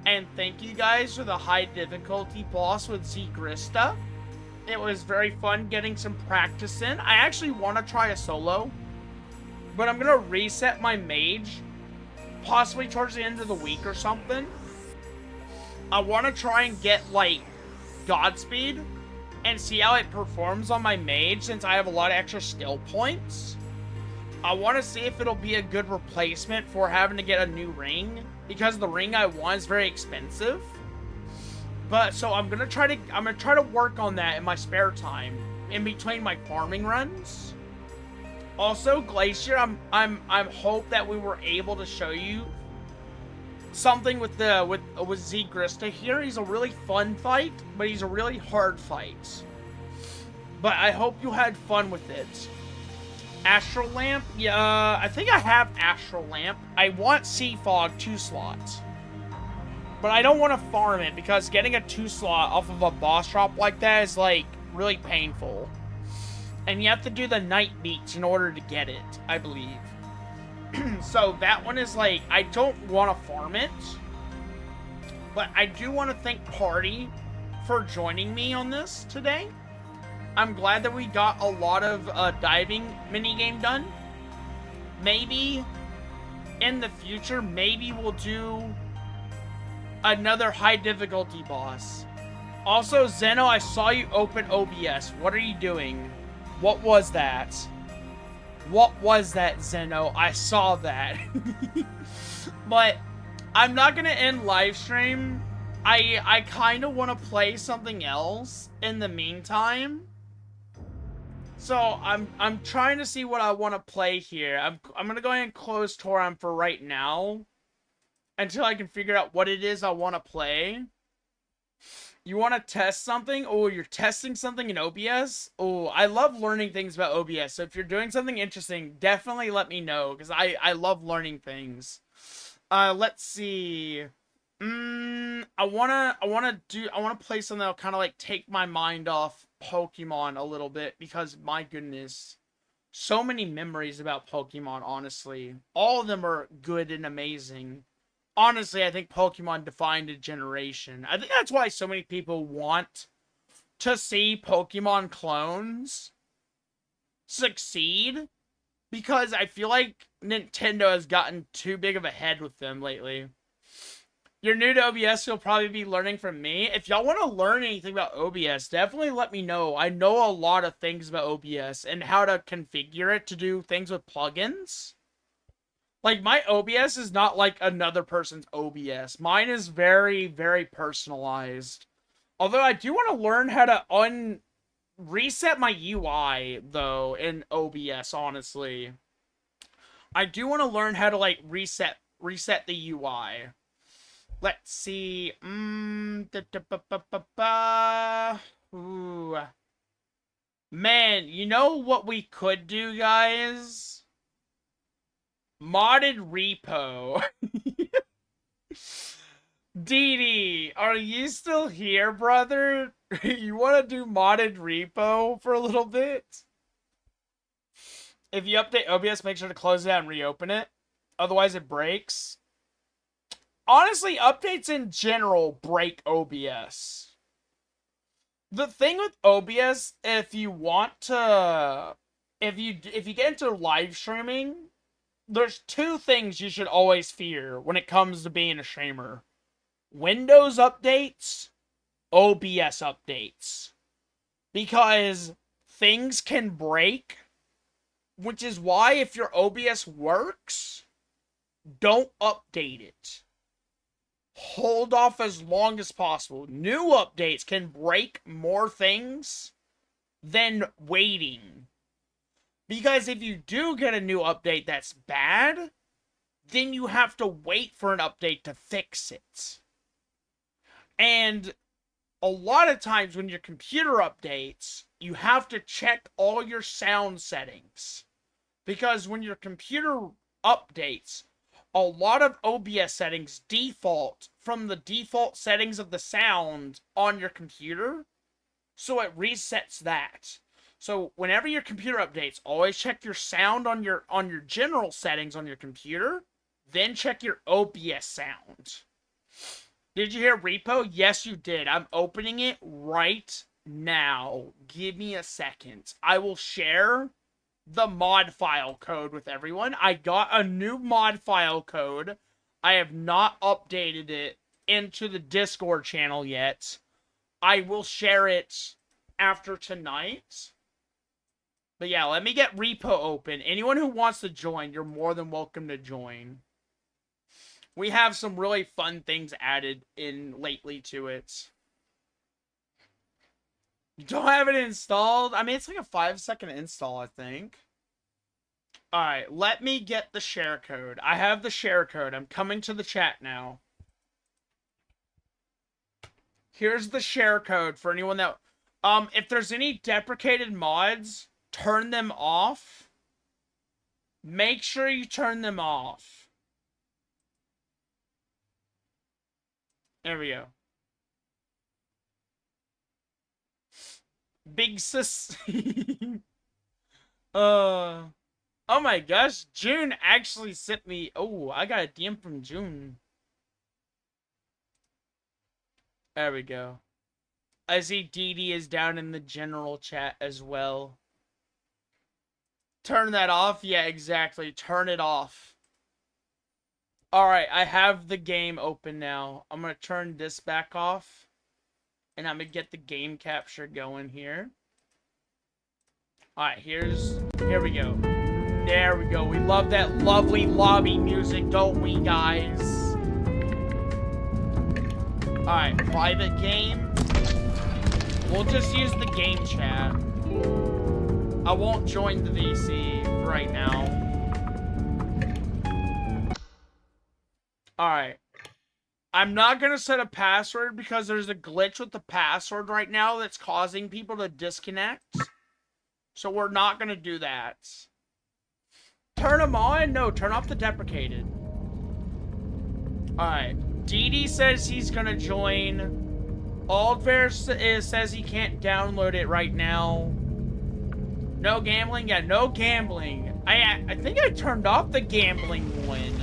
And thank you guys for the high difficulty boss with Zigrista. It was very fun getting some practice in. I actually want to try a solo. But I'm going to reset my mage. Possibly towards the end of the week or something. I want to try and get, like, Godspeed. And see how it performs on my mage since I have a lot of extra skill points. I want to see if it'll be a good replacement for having to get a new ring. Because the ring I want is very expensive. But, so I'm gonna try to work on that in my spare time. In between my farming runs. Also, Glacier, I'm hope that we were able to show you something with Zigrista here. He's a really fun fight, but he's a really hard fight. But I hope you had fun with it. Astral Lamp? Yeah, I think I have Astral Lamp. I want Sea Fog 2 slots. But I don't want to farm it because getting a 2 slot off of a boss drop like that is, like, really painful. And you have to do the night beats in order to get it, I believe. So that one is like, I don't want to farm it. But I do want to thank Party for joining me on this today. I'm glad that we got a lot of diving minigame done. Maybe in the future, maybe we'll do another high difficulty boss. Also, Zeno, I saw you open OBS. What are you doing? What was that? What was that, Zeno? I saw that. But I'm not gonna end live stream. I kind of want to play something else in the meantime. So I'm trying to see what I want to play here. I'm gonna go ahead and close Toram for right now until I can figure out what it is I want to play. You want to test something? Oh, you're testing something in OBS? Oh, I love learning things about OBS. So if you're doing something interesting, definitely let me know because I love learning things. Let's see. I wanna play something that'll kind of like take my mind off Pokemon a little bit because my goodness, so many memories about Pokemon. Honestly, all of them are good and amazing. Honestly, I think Pokemon defined a generation. I think that's why so many people want to see Pokemon clones succeed. Because I feel like Nintendo has gotten too big of a head with them lately. You're new to OBS, you'll probably be learning from me. If y'all want to learn anything about OBS, definitely let me know. I know a lot of things about OBS and how to configure it to do things with plugins. Like, my OBS is not like another person's OBS. Mine is very, very personalized. Although I do want to learn how to reset my UI, though, in OBS, honestly. I do want to learn how to, like, reset the UI. Let's see. Ooh. Man, you know what we could do, guys? Modded repo. Didi, are you still here, brother? You want to do modded repo for a little bit? If you update OBS, make sure to close it out and reopen it. Otherwise, it breaks. Honestly, updates in general break OBS. The thing with OBS, if you get into live streaming, there's two things you should always fear when it comes to being a streamer. Windows updates, OBS updates. Because things can break, which is why if your OBS works, don't update it. Hold off as long as possible. New updates can break more things than waiting. Because if you do get a new update that's bad, then you have to wait for an update to fix it. And a lot of times when your computer updates, you have to check all your sound settings. Because when your computer updates, a lot of OBS settings default from the default settings of the sound on your computer. So it resets that. So whenever your computer updates, always check your sound on your general settings on your computer. Then check your OBS sound. Did you hear repo? Yes, you did. I'm opening it right now. Give me a second. I will share the mod file code with everyone. I got a new mod file code. I have not updated it into the Discord channel yet. I will share it after tonight. But yeah, let me get repo open. Anyone who wants to join, you're more than welcome to join. We have some really fun things added in lately to it. You don't have it installed? I mean, it's like a 5-second install, I think. Alright, let me get the share code. I have the share code. I'm coming to the chat now. Here's the share code for anyone that... if there's any deprecated mods, turn them off. Make sure you turn them off. There we go. Byxis. Oh my gosh, June actually sent me... Oh, I got a DM from June. There we go. I see Dee is down in the general chat as well. Turn that off? Yeah, exactly. Turn it off. Alright, I have the game open now. I'm going to turn this back off. And I'm going to get the game capture going here. Alright, here we go. There we go. We love that lovely lobby music, don't we, guys? Alright, private game. We'll just use the game chat. I won't join the VC right now. Alright. I'm not going to set a password because there's a glitch with the password right now that's causing people to disconnect. So we're not going to do that. Turn them on? No, turn off the deprecated. Alright. Dee says he's going to join. Aldver says he can't download it right now. No gambling? Yeah, no gambling. I think I turned off the gambling one.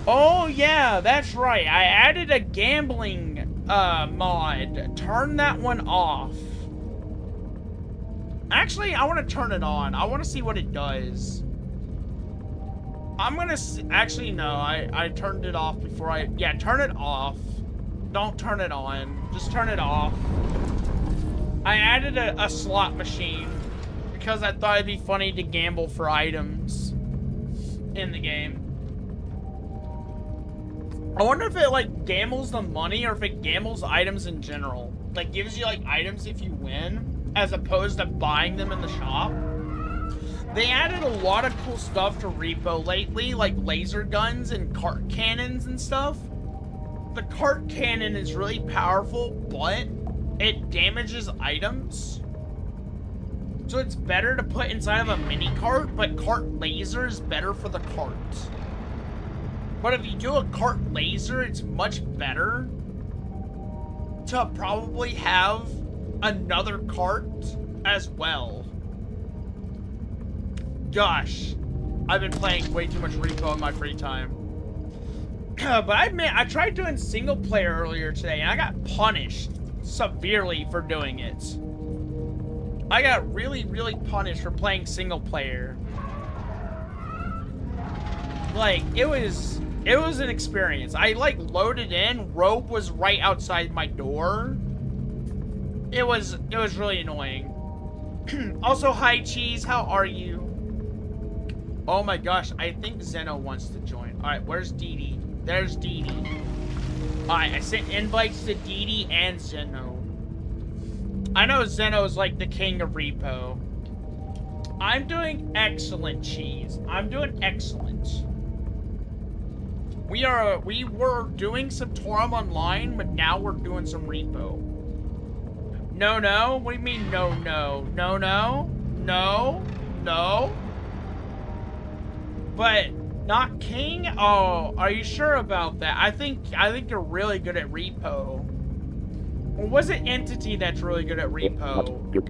Oh, yeah, that's right. I added a gambling mod. Turn that one off. Actually, I want to turn it on. I want to see what it does. I'm going to... Actually, no. I turned it off before I... Yeah, turn it off. Don't turn it on. Just turn it off. I added a slot machine because I thought it'd be funny to gamble for items in the game. I wonder if it, like, gambles the money or if it gambles items in general. Like, gives you, like, items if you win, as opposed to buying them in the shop. They added a lot of cool stuff to repo lately, like laser guns and cart cannons and stuff. The cart cannon is really powerful, but it damages items. So it's better to put inside of a mini cart, but cart laser is better for the cart. But if you do a cart laser, it's much better to probably have another cart as well. Gosh, I've been playing way too much repo in my free time. But I admit, I tried doing single player earlier today, and I got punished severely for doing it. I got really, really punished for playing single player. Like, it was an experience. I, like, loaded in, Rogue was right outside my door. It was really annoying. Also, hi, Cheese, how are you? Oh my gosh, I think Zeno wants to join. Alright, where's Dee Dee? There's Dee Dee. Alright, I sent invites to Dee Dee and Zeno. I know Zeno's like the king of repo. I'm doing excellent, Cheese. I'm doing excellent. We were doing some Toram online, but now we're doing some repo. No, no? What do you mean, no, no? No, no? No? No? But not king? Oh, are you sure about that? I think you're really good at repo. Or was it Entity that's really good at repo?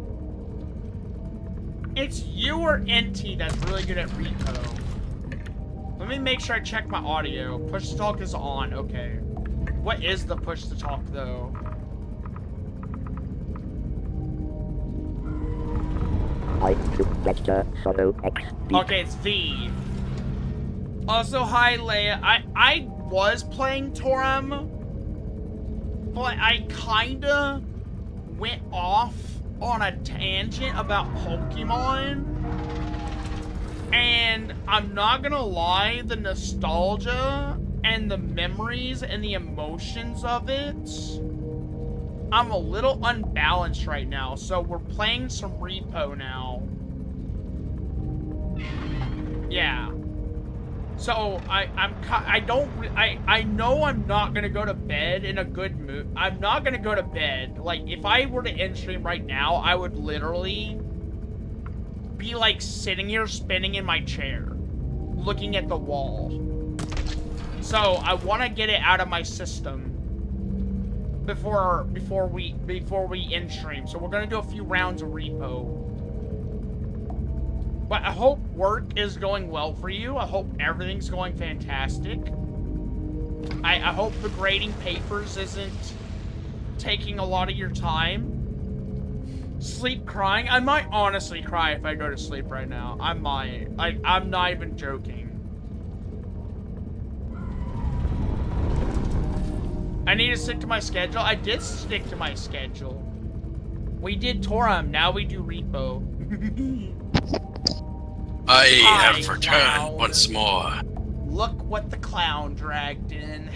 It's you or Entity that's really good at repo. Let me make sure I check my audio. Push to talk is on. Okay. What is the push to talk though? Okay, it's V. Also, hi, Leia. I was playing Toram, but I kinda went off on a tangent about Pokemon. And I'm not gonna lie, the nostalgia and the memories and the emotions of it, I'm a little unbalanced right now, so we're playing some repo now. Yeah. So I know I'm not gonna go to bed in a good mood. I'm not gonna go to bed. Like, if I were to end stream right now, I would literally be like sitting here spinning in my chair, looking at the wall. So I want to get it out of my system before we end stream. So we're gonna do a few rounds of repo. But I hope work is going well for you. I hope everything's going fantastic. I hope the grading papers isn't taking a lot of your time. Sleep crying? I might honestly cry if I go to sleep right now. I might. I'm not even joking. I need to stick to my schedule. I did stick to my schedule. We did Toram, now we do repo.
I have returned once more.
Look what the clown dragged in.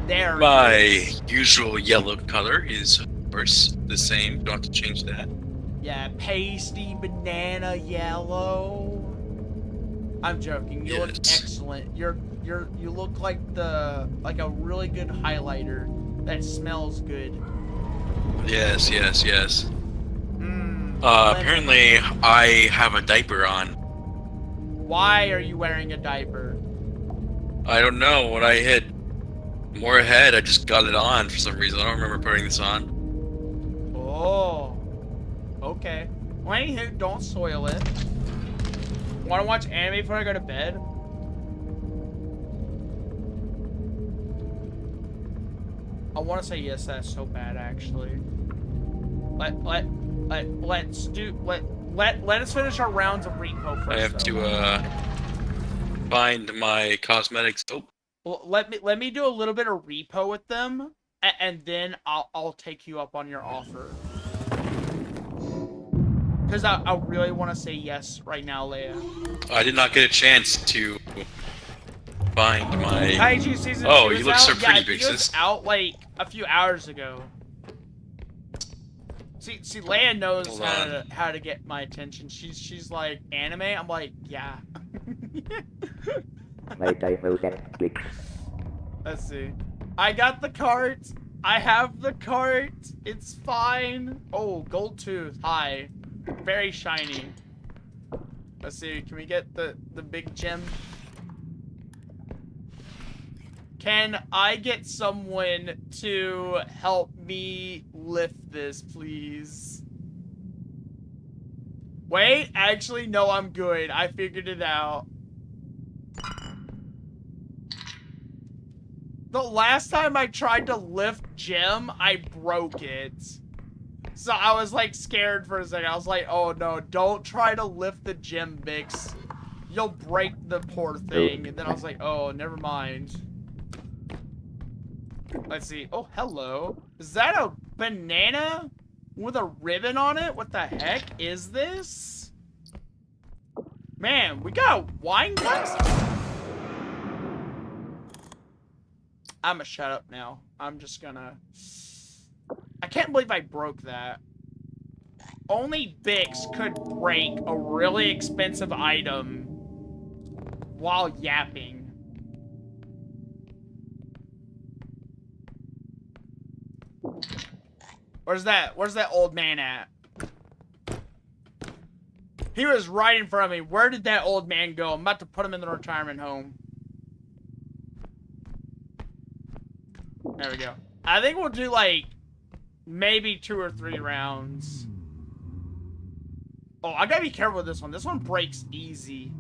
There.
My usual yellow color is, of course, the same. Don't have to change that.
Yeah, pasty banana yellow. I'm joking. You look excellent. You look like a really good highlighter that smells good.
Yes, yes, yes. Apparently I have a diaper on.
Why are you wearing a diaper?
I don't know. When I hit more ahead, I just got it on for some reason. I don't remember putting this on.
Oh. Okay. Well, anywho, don't soil it. Want to watch anime before I go to bed? I want to say yes, that's so bad, actually. Let's let us finish our rounds of repo first.
I have to find my cosmetics. Oh.
Well, let me do a little bit of repo with them, and then I'll take you up on your offer. Because I really want to say yes right now, Leia.
I did not get a chance to find my...
Kaiju season 2
Oh,
is
you look
out?
so pretty,
Yeah,
Byxis.
it was out like a few hours ago. See, Leia knows how to get my attention. She's like, anime? I'm like, yeah. Let's see. I got the cart. I have the cart. It's fine. Oh, gold tooth. Hi. Very shiny. Let's see. Can we get the big gem? Can I get someone to help me lift this, please? Wait, actually, no, I'm good. I figured it out. The last time I tried to lift Gem, I broke it. So I was like scared for a second. I was like, oh no, don't try to lift the Gem, Bix. You'll break the poor thing. And then I was like, oh, never mind. Let's see. Oh, hello. Is that a banana with a ribbon on it? What the heck is this? Man, we got wine glass. I'ma shut up now. I'm just gonna... I can't believe I broke that. Only Bix could break a really expensive item while yapping. Where's that old man at? He was right in front of me. Where did that old man go? I'm about to put him in the retirement home. There we go. I think we'll do like maybe 2 or 3 rounds. Oh, I gotta be careful with this one. This one breaks easy.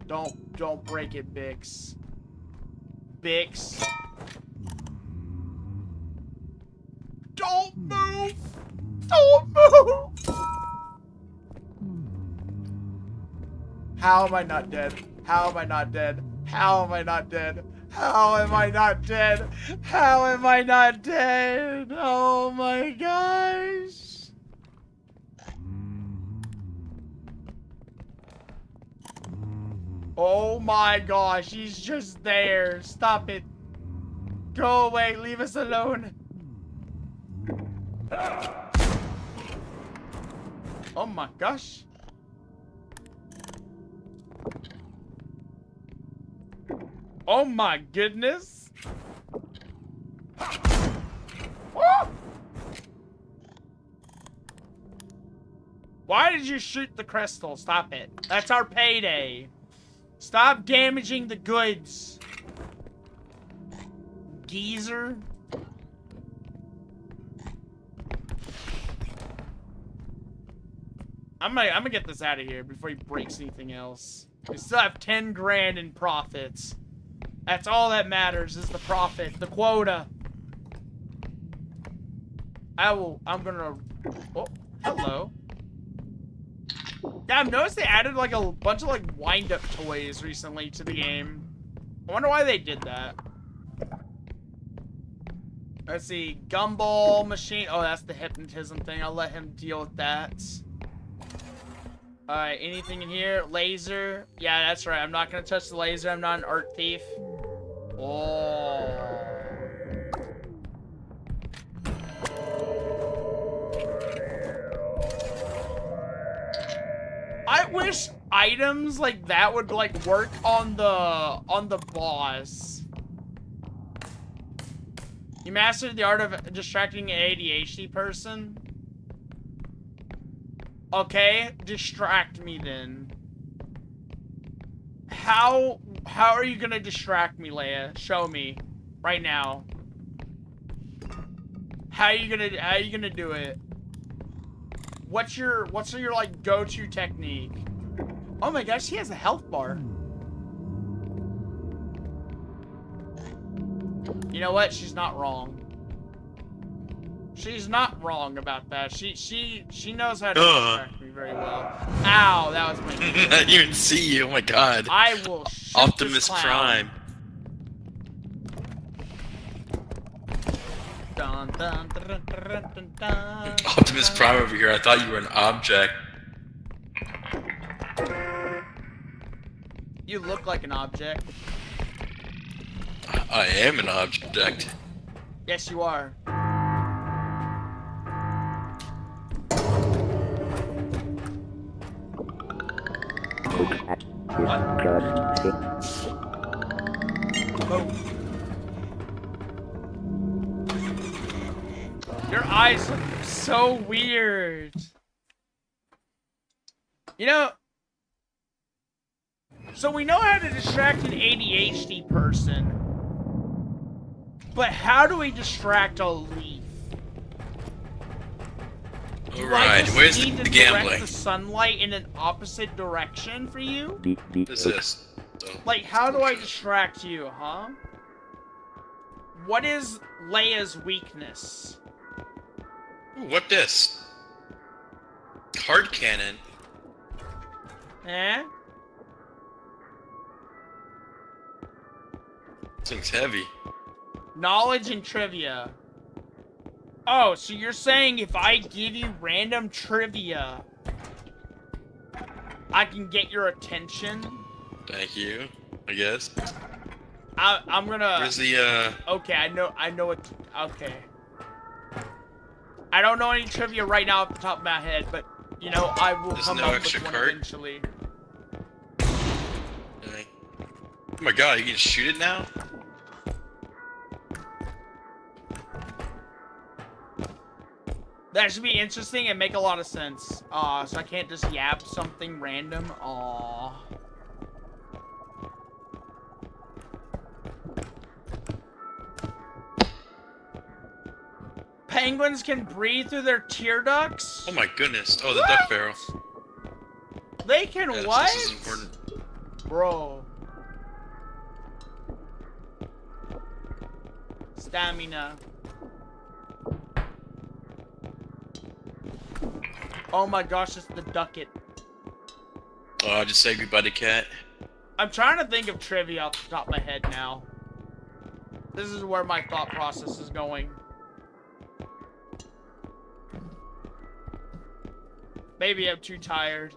Don't break it, Bix. Bix. Don't move! Don't move! How am I not dead? How am I not dead? How am I not dead? How am I not dead? How am I not dead? Oh my gosh. Oh my gosh, he's just there. Stop it. Go away, leave us alone. Oh my gosh. Oh my goodness. Woo! Why did you shoot the crystal? Stop it. That's our payday. Stop damaging the goods. Geezer. I'm gonna get this out of here before he breaks anything else. We still have 10 grand in profits. That's all that matters is the profit, the quota. I'm gonna... Oh, hello. Yeah, I've noticed they added like a bunch of like wind-up toys recently to the game. I wonder why they did that. Let's see, gumball machine. Oh, that's the hypnotism thing. I'll let him deal with that. Alright, anything in here? Laser. Yeah, that's right. I'm not gonna touch the laser. I'm not an art thief. Oh. I wish items like that would like work on the boss. You mastered the art of distracting an ADHD person? Okay, distract me then. How are you gonna distract me, Leia? Show me. Right now. How are you gonna do it? What's your like go-to technique? Oh my gosh, he has a health bar. You know what? She's not wrong. She's not wrong about that. She knows how to distract me very well. Ow, that was my
I didn't even see you. Oh my god.
I will shoot
Optimus
this
Prime.
Dun, dun, dun, dun, dun, dun,
Optimus Prime over here. I thought you were an object.
You look like an object.
I am an object.
Yes, you are. What? Oh. Your eyes look so weird. You know, so we know how to distract an ADHD person, but how do we distract a leaf? Do I
Alright,
just
where's
need
the
to
gambling?
direct the sunlight in an opposite direction for you?
What is this? So,
Like, how do I distract you, huh? What is Leia's weakness?
Ooh, what this? Card cannon.
Eh?
This thing's heavy.
Knowledge and trivia. Oh, so you're saying if I give you random trivia, I can get your attention?
Thank you, I guess.
I'm gonna...
Where's the,
Okay, I know it. Okay. I don't know any trivia right now off the top of my head, but, you know, I will
There's
come
no
up
extra
with one
card?
eventually.
Dang. Oh my god, you can shoot it now?
That should be interesting and make a lot of sense. So I can't just yap something random. Aww. Penguins can breathe through their tear ducts?
Oh my goodness. Oh, the
What?
duck barrel.
They can
Yeah,
what?
this is important.
Bro. Stamina. Oh my gosh, it's the ducket.
Oh, just say goodbye to cat.
I'm trying to think of trivia off the top of my head now. This is where my thought process is going. Maybe I'm too tired.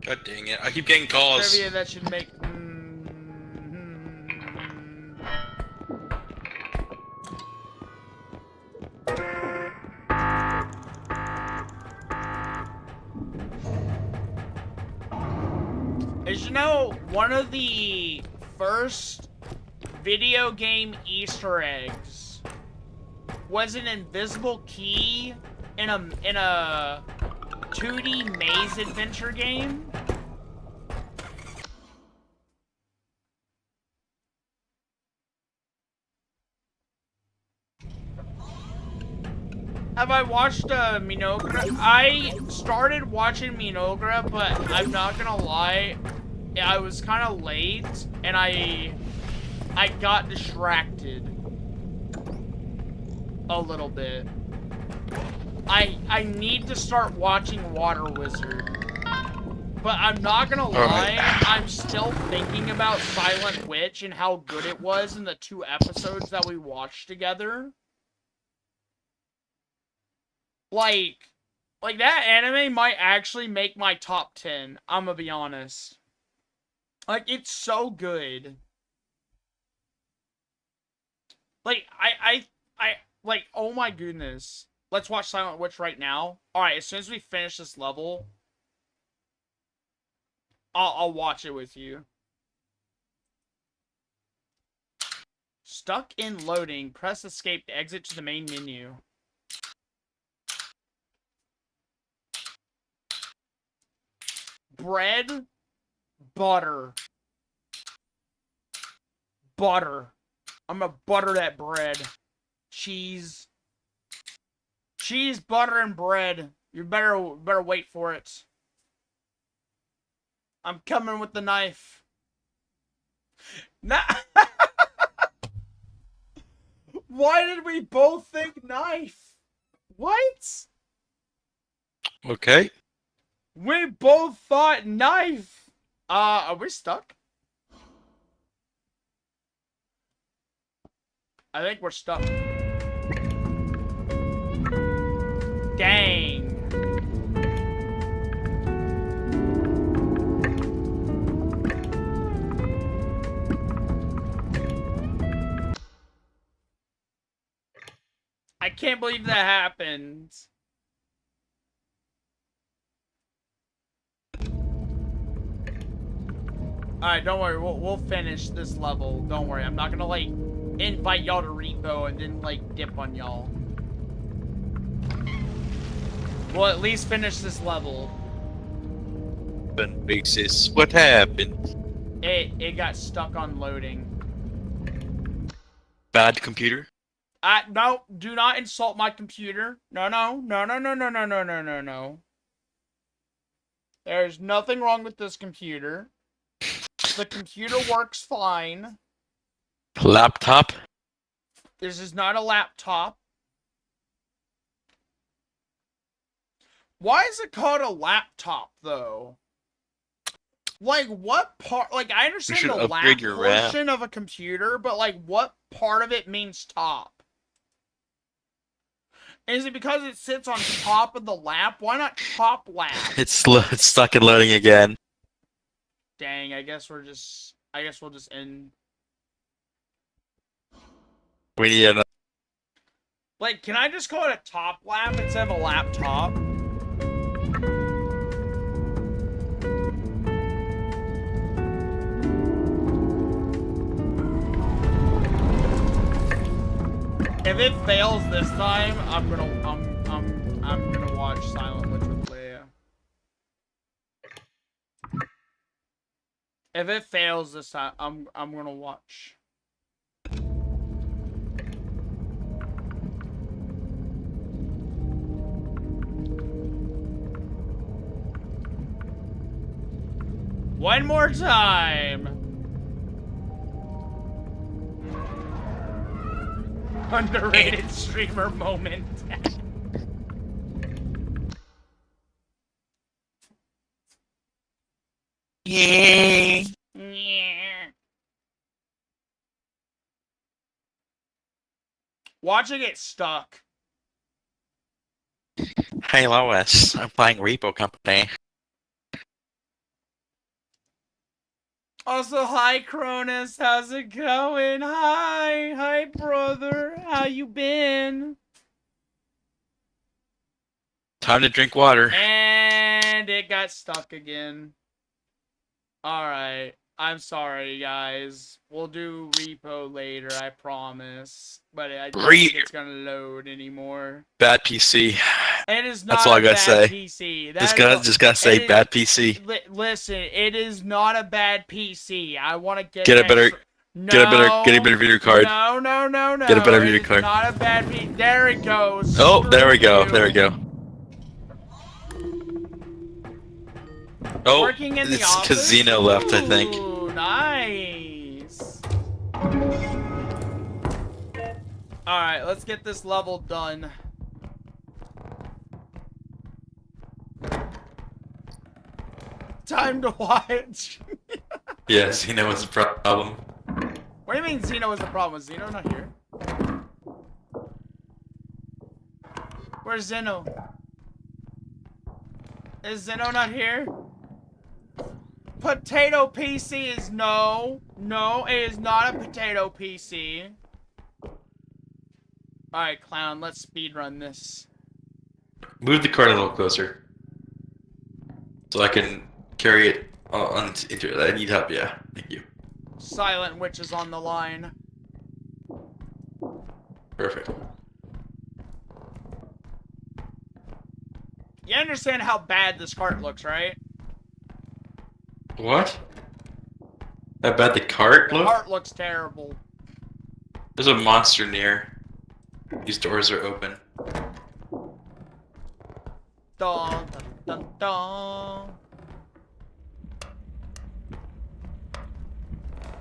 God dang it. I keep getting calls.
Trivia that should make... As you know, one of the first video game Easter eggs was an invisible key in a 2D maze adventure game. Have I watched Minogra? I started watching Minogra, but I'm not gonna lie, I was kind of late, and I got distracted a little bit. I need to start watching Water Wizard, but I'm not gonna lie, I'm still thinking about Silent Witch and how good it was in the 2 episodes that we watched together. Like that anime might actually make my top 10, I'm gonna be honest. Like, it's so good. Like, like, oh my goodness. Let's watch Silent Witch right now. Alright, as soon as we finish this level, I'll watch it with you. Stuck in loading. Press escape to exit to the main menu. Bread, butter. Butter. I'm gonna butter that bread. Cheese. Cheese, butter, and bread. You better wait for it. I'm coming with the knife. Nah. Why did we both think knife? What?
Okay.
We both thought knife. Are we stuck? I think we're stuck. Dang. I can't believe that happened. Alright, don't worry. We'll finish this level. Don't worry. I'm not gonna, like, invite y'all to repo and then, like, dip on y'all. We'll at least finish this level.
Byxis, what happened?
It got stuck on loading.
Bad computer?
No, do not insult my computer. No, no, no, no, no, no, no, no, no, no, no. There's nothing wrong with this computer. The computer works fine.
Laptop?
This is not a laptop. Why is it called a laptop, though? Like, what part? Like, I understand the lap portion of a computer, but, like, what part of it means top? Is it because it sits on top of the lap? Why not top lap?
It's stuck in loading again.
Dang, I guess we'll just end.
We need another.
Like, can I just call it a top lap instead of a laptop? If it fails this time, I'm gonna watch Silent Witch with Leia. If it fails this time, I'm gonna watch. One more time. Underrated streamer moment.
Yeah.
Watch it get stuck.
Hey Lois, I'm playing Repo Company.
Also, hi Cronus, how's it going? Hi brother, how you been?
Time to drink water.
And it got stuck again. Alright, I'm sorry guys. We'll do repo later, I promise. But I don't think it's gonna load anymore.
Bad PC.
It is not
That's all I gotta
bad
say.
PC.
Just gotta say bad PC.
Listen, it is not a bad PC. I want to get
a better video card.
No.
Get a better video card.
Not a bad PC. There it goes.
Oh, there we go. There we go. Oh,
Working in the
it's
office?
Casino left, I think.
Ooh, nice. Alright, let's get this level done. Time to watch.
Yeah, Xeno was the problem.
What do you mean Xeno was the problem? Was Xeno not here? Where's Xeno? Is Xeno not here? Potato PC is no, it is not a potato PC. Alright, clown, let's speedrun this.
Move the card a little closer. So I can carry it into it. I need help, yeah. Thank you.
Silent Witch is on the line.
Perfect.
You understand how bad this cart looks, right?
What? How bad the cart looks?
The cart looks terrible.
There's a monster near. These doors are open.
Dun, dun, dun, dun.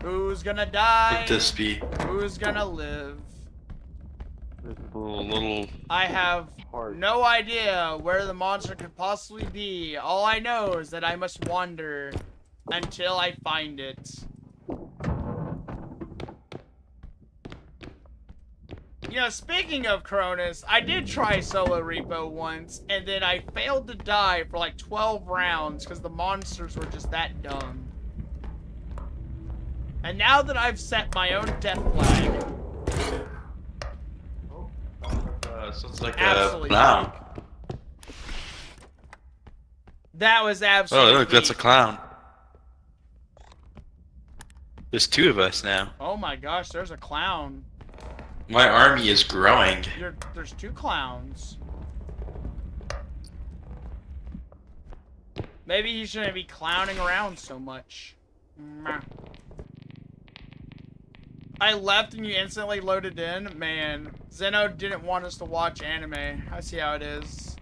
Who's gonna die?
Would this be?
Who's gonna live?
A little.
I have no idea where the monster could possibly be. All I know is that I must wander until I find it. You know, speaking of Cronus, I did try solo repo once, and then I failed to die for like 12 rounds because the monsters were just that dumb. And now that I've set my own death flag...
Sounds like a clown.
That was absolutely...
Oh, look, that's a clown. There's two of us now.
Oh my gosh, there's a clown.
My army is growing.
There's two clowns. Maybe he shouldn't be clowning around so much. I left and you instantly loaded in? Man, Zeno didn't want us to watch anime. I see how it is.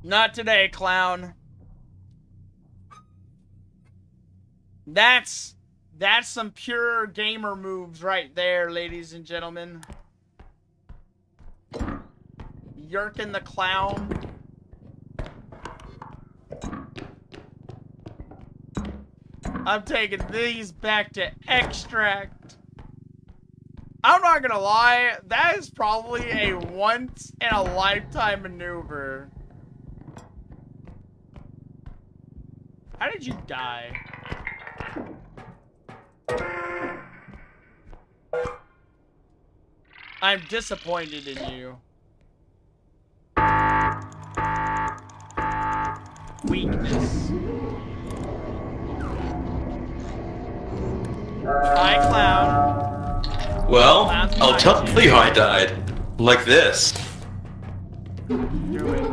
Not today, clown. That's some pure gamer moves right there, ladies and gentlemen. Yerkin the clown. I'm taking these back to extract. I'm not gonna lie, that is probably a once in a lifetime maneuver. How did you die? I'm disappointed in you. Weakness. Hi, clown.
Well,
Clown's
I'll tell
behind
you how I died. Like this.
Do it.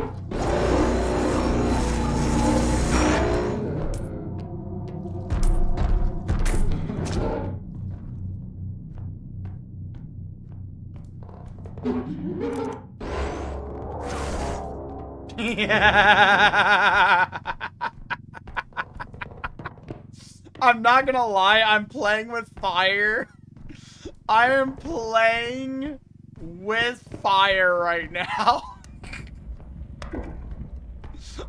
I'm not gonna lie, I'm playing with fire. I am playing with fire right now.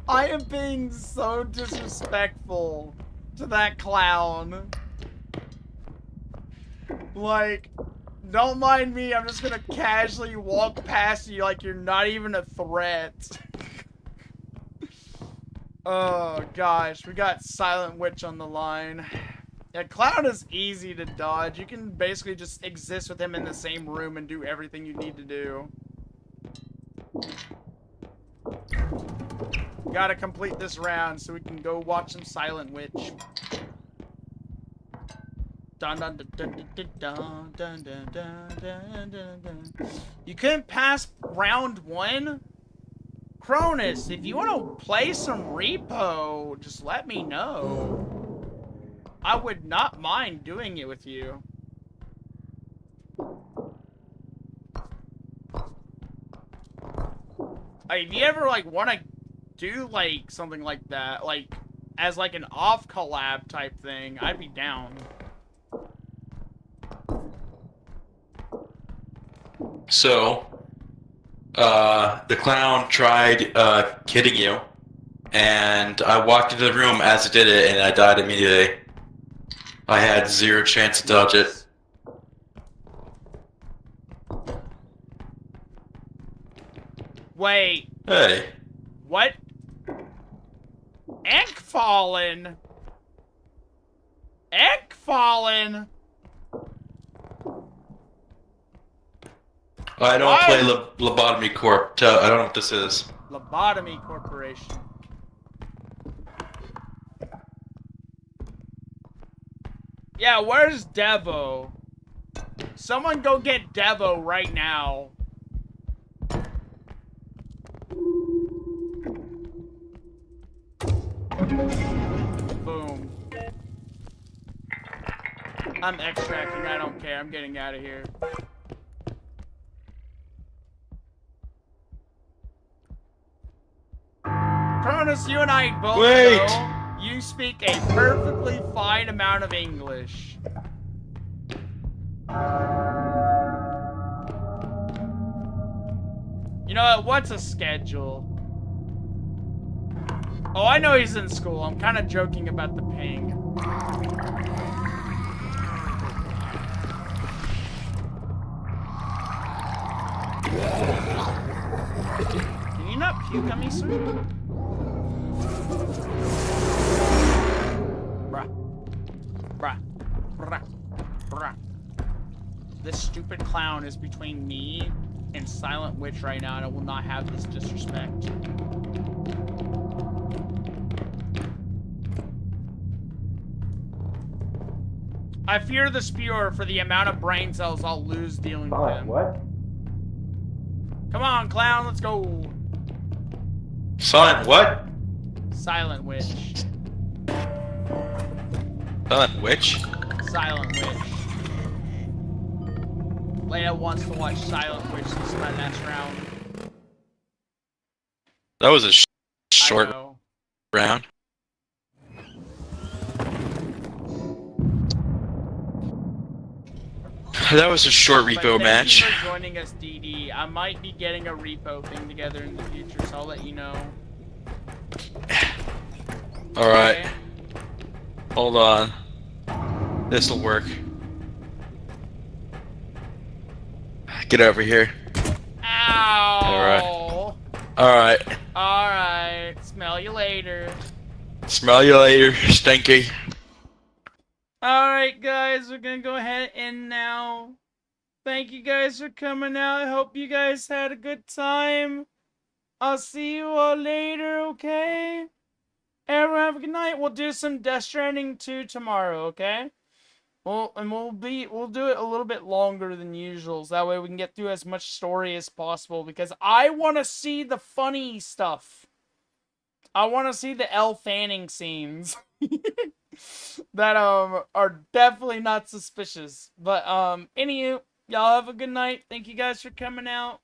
I am being so disrespectful to that clown. Like, don't mind me, I'm just gonna casually walk past you like you're not even a threat. Oh gosh, we got Silent Witch on the line. Yeah, Clown is easy to dodge. You can basically just exist with him in the same room and do everything you need to do. Gotta complete this round so we can go watch some Silent Witch. Dun dun dun dun dun dun dun dun dun dun dun. You couldn't pass round 1? Cronus, if you want to play some repo, just let me know. I would not mind doing it with you. Like, if you ever, like, want to do, like, something like that, like, as, like, an off collab type thing, I'd be down.
So, the clown tried kidding you, and I walked into the room as it did it, and I died immediately. I had 0 chance to dodge it.
Wait.
Hey.
What? Fallen.
I don't play Lobotomy Corp. I don't know what this is.
Lobotomy Corporation. Yeah, where's Devo? Someone go get Devo right now. Boom. I'm extracting, I don't care. I'm getting out of here. Cronus, you and I both know you speak a perfectly fine amount of English. You know what? What's a schedule? Oh, I know he's in school. I'm kind of joking about the ping. Can you not puke on me, sir? Bruh. This stupid clown is between me and Silent Witch right now, and I will not have this disrespect. I fear the spewer for the amount of brain cells I'll lose dealing with him.
What?
Come on, clown, let's go.
Silent what?
Silent witch.
Silent witch?
Silent witch. Leia wants to watch Silent Witch. This is my next round.
That was a
I
short
know.
round. That was a short
But
repo match.
Thank you for joining us, DD. I might be getting a repo thing together in the future, so I'll let you know.
Alright,
Okay?
hold on. This'll work. Get over here.
Ow!
Alright.
Alright. Smell you later.
Smell you later, stinky.
Alright, guys. We're gonna go ahead and end now. Thank you guys for coming out. I hope you guys had a good time. I'll see you all later, okay? Everyone have a good night. We'll do some Death Stranding 2 tomorrow, okay? We'll do it a little bit longer than usual, so that way we can get through as much story as possible, because I want to see the funny stuff. I want to see the Elle Fanning scenes that are definitely not suspicious. But anywho, y'all have a good night. Thank you guys for coming out.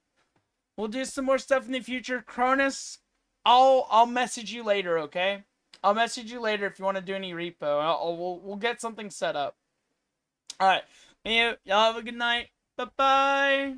We'll do some more stuff in the future. Cronus, I'll message you later, okay? I'll message you later if you want to do any repo. We'll get something set up. All right, y'all have a good night. Bye bye.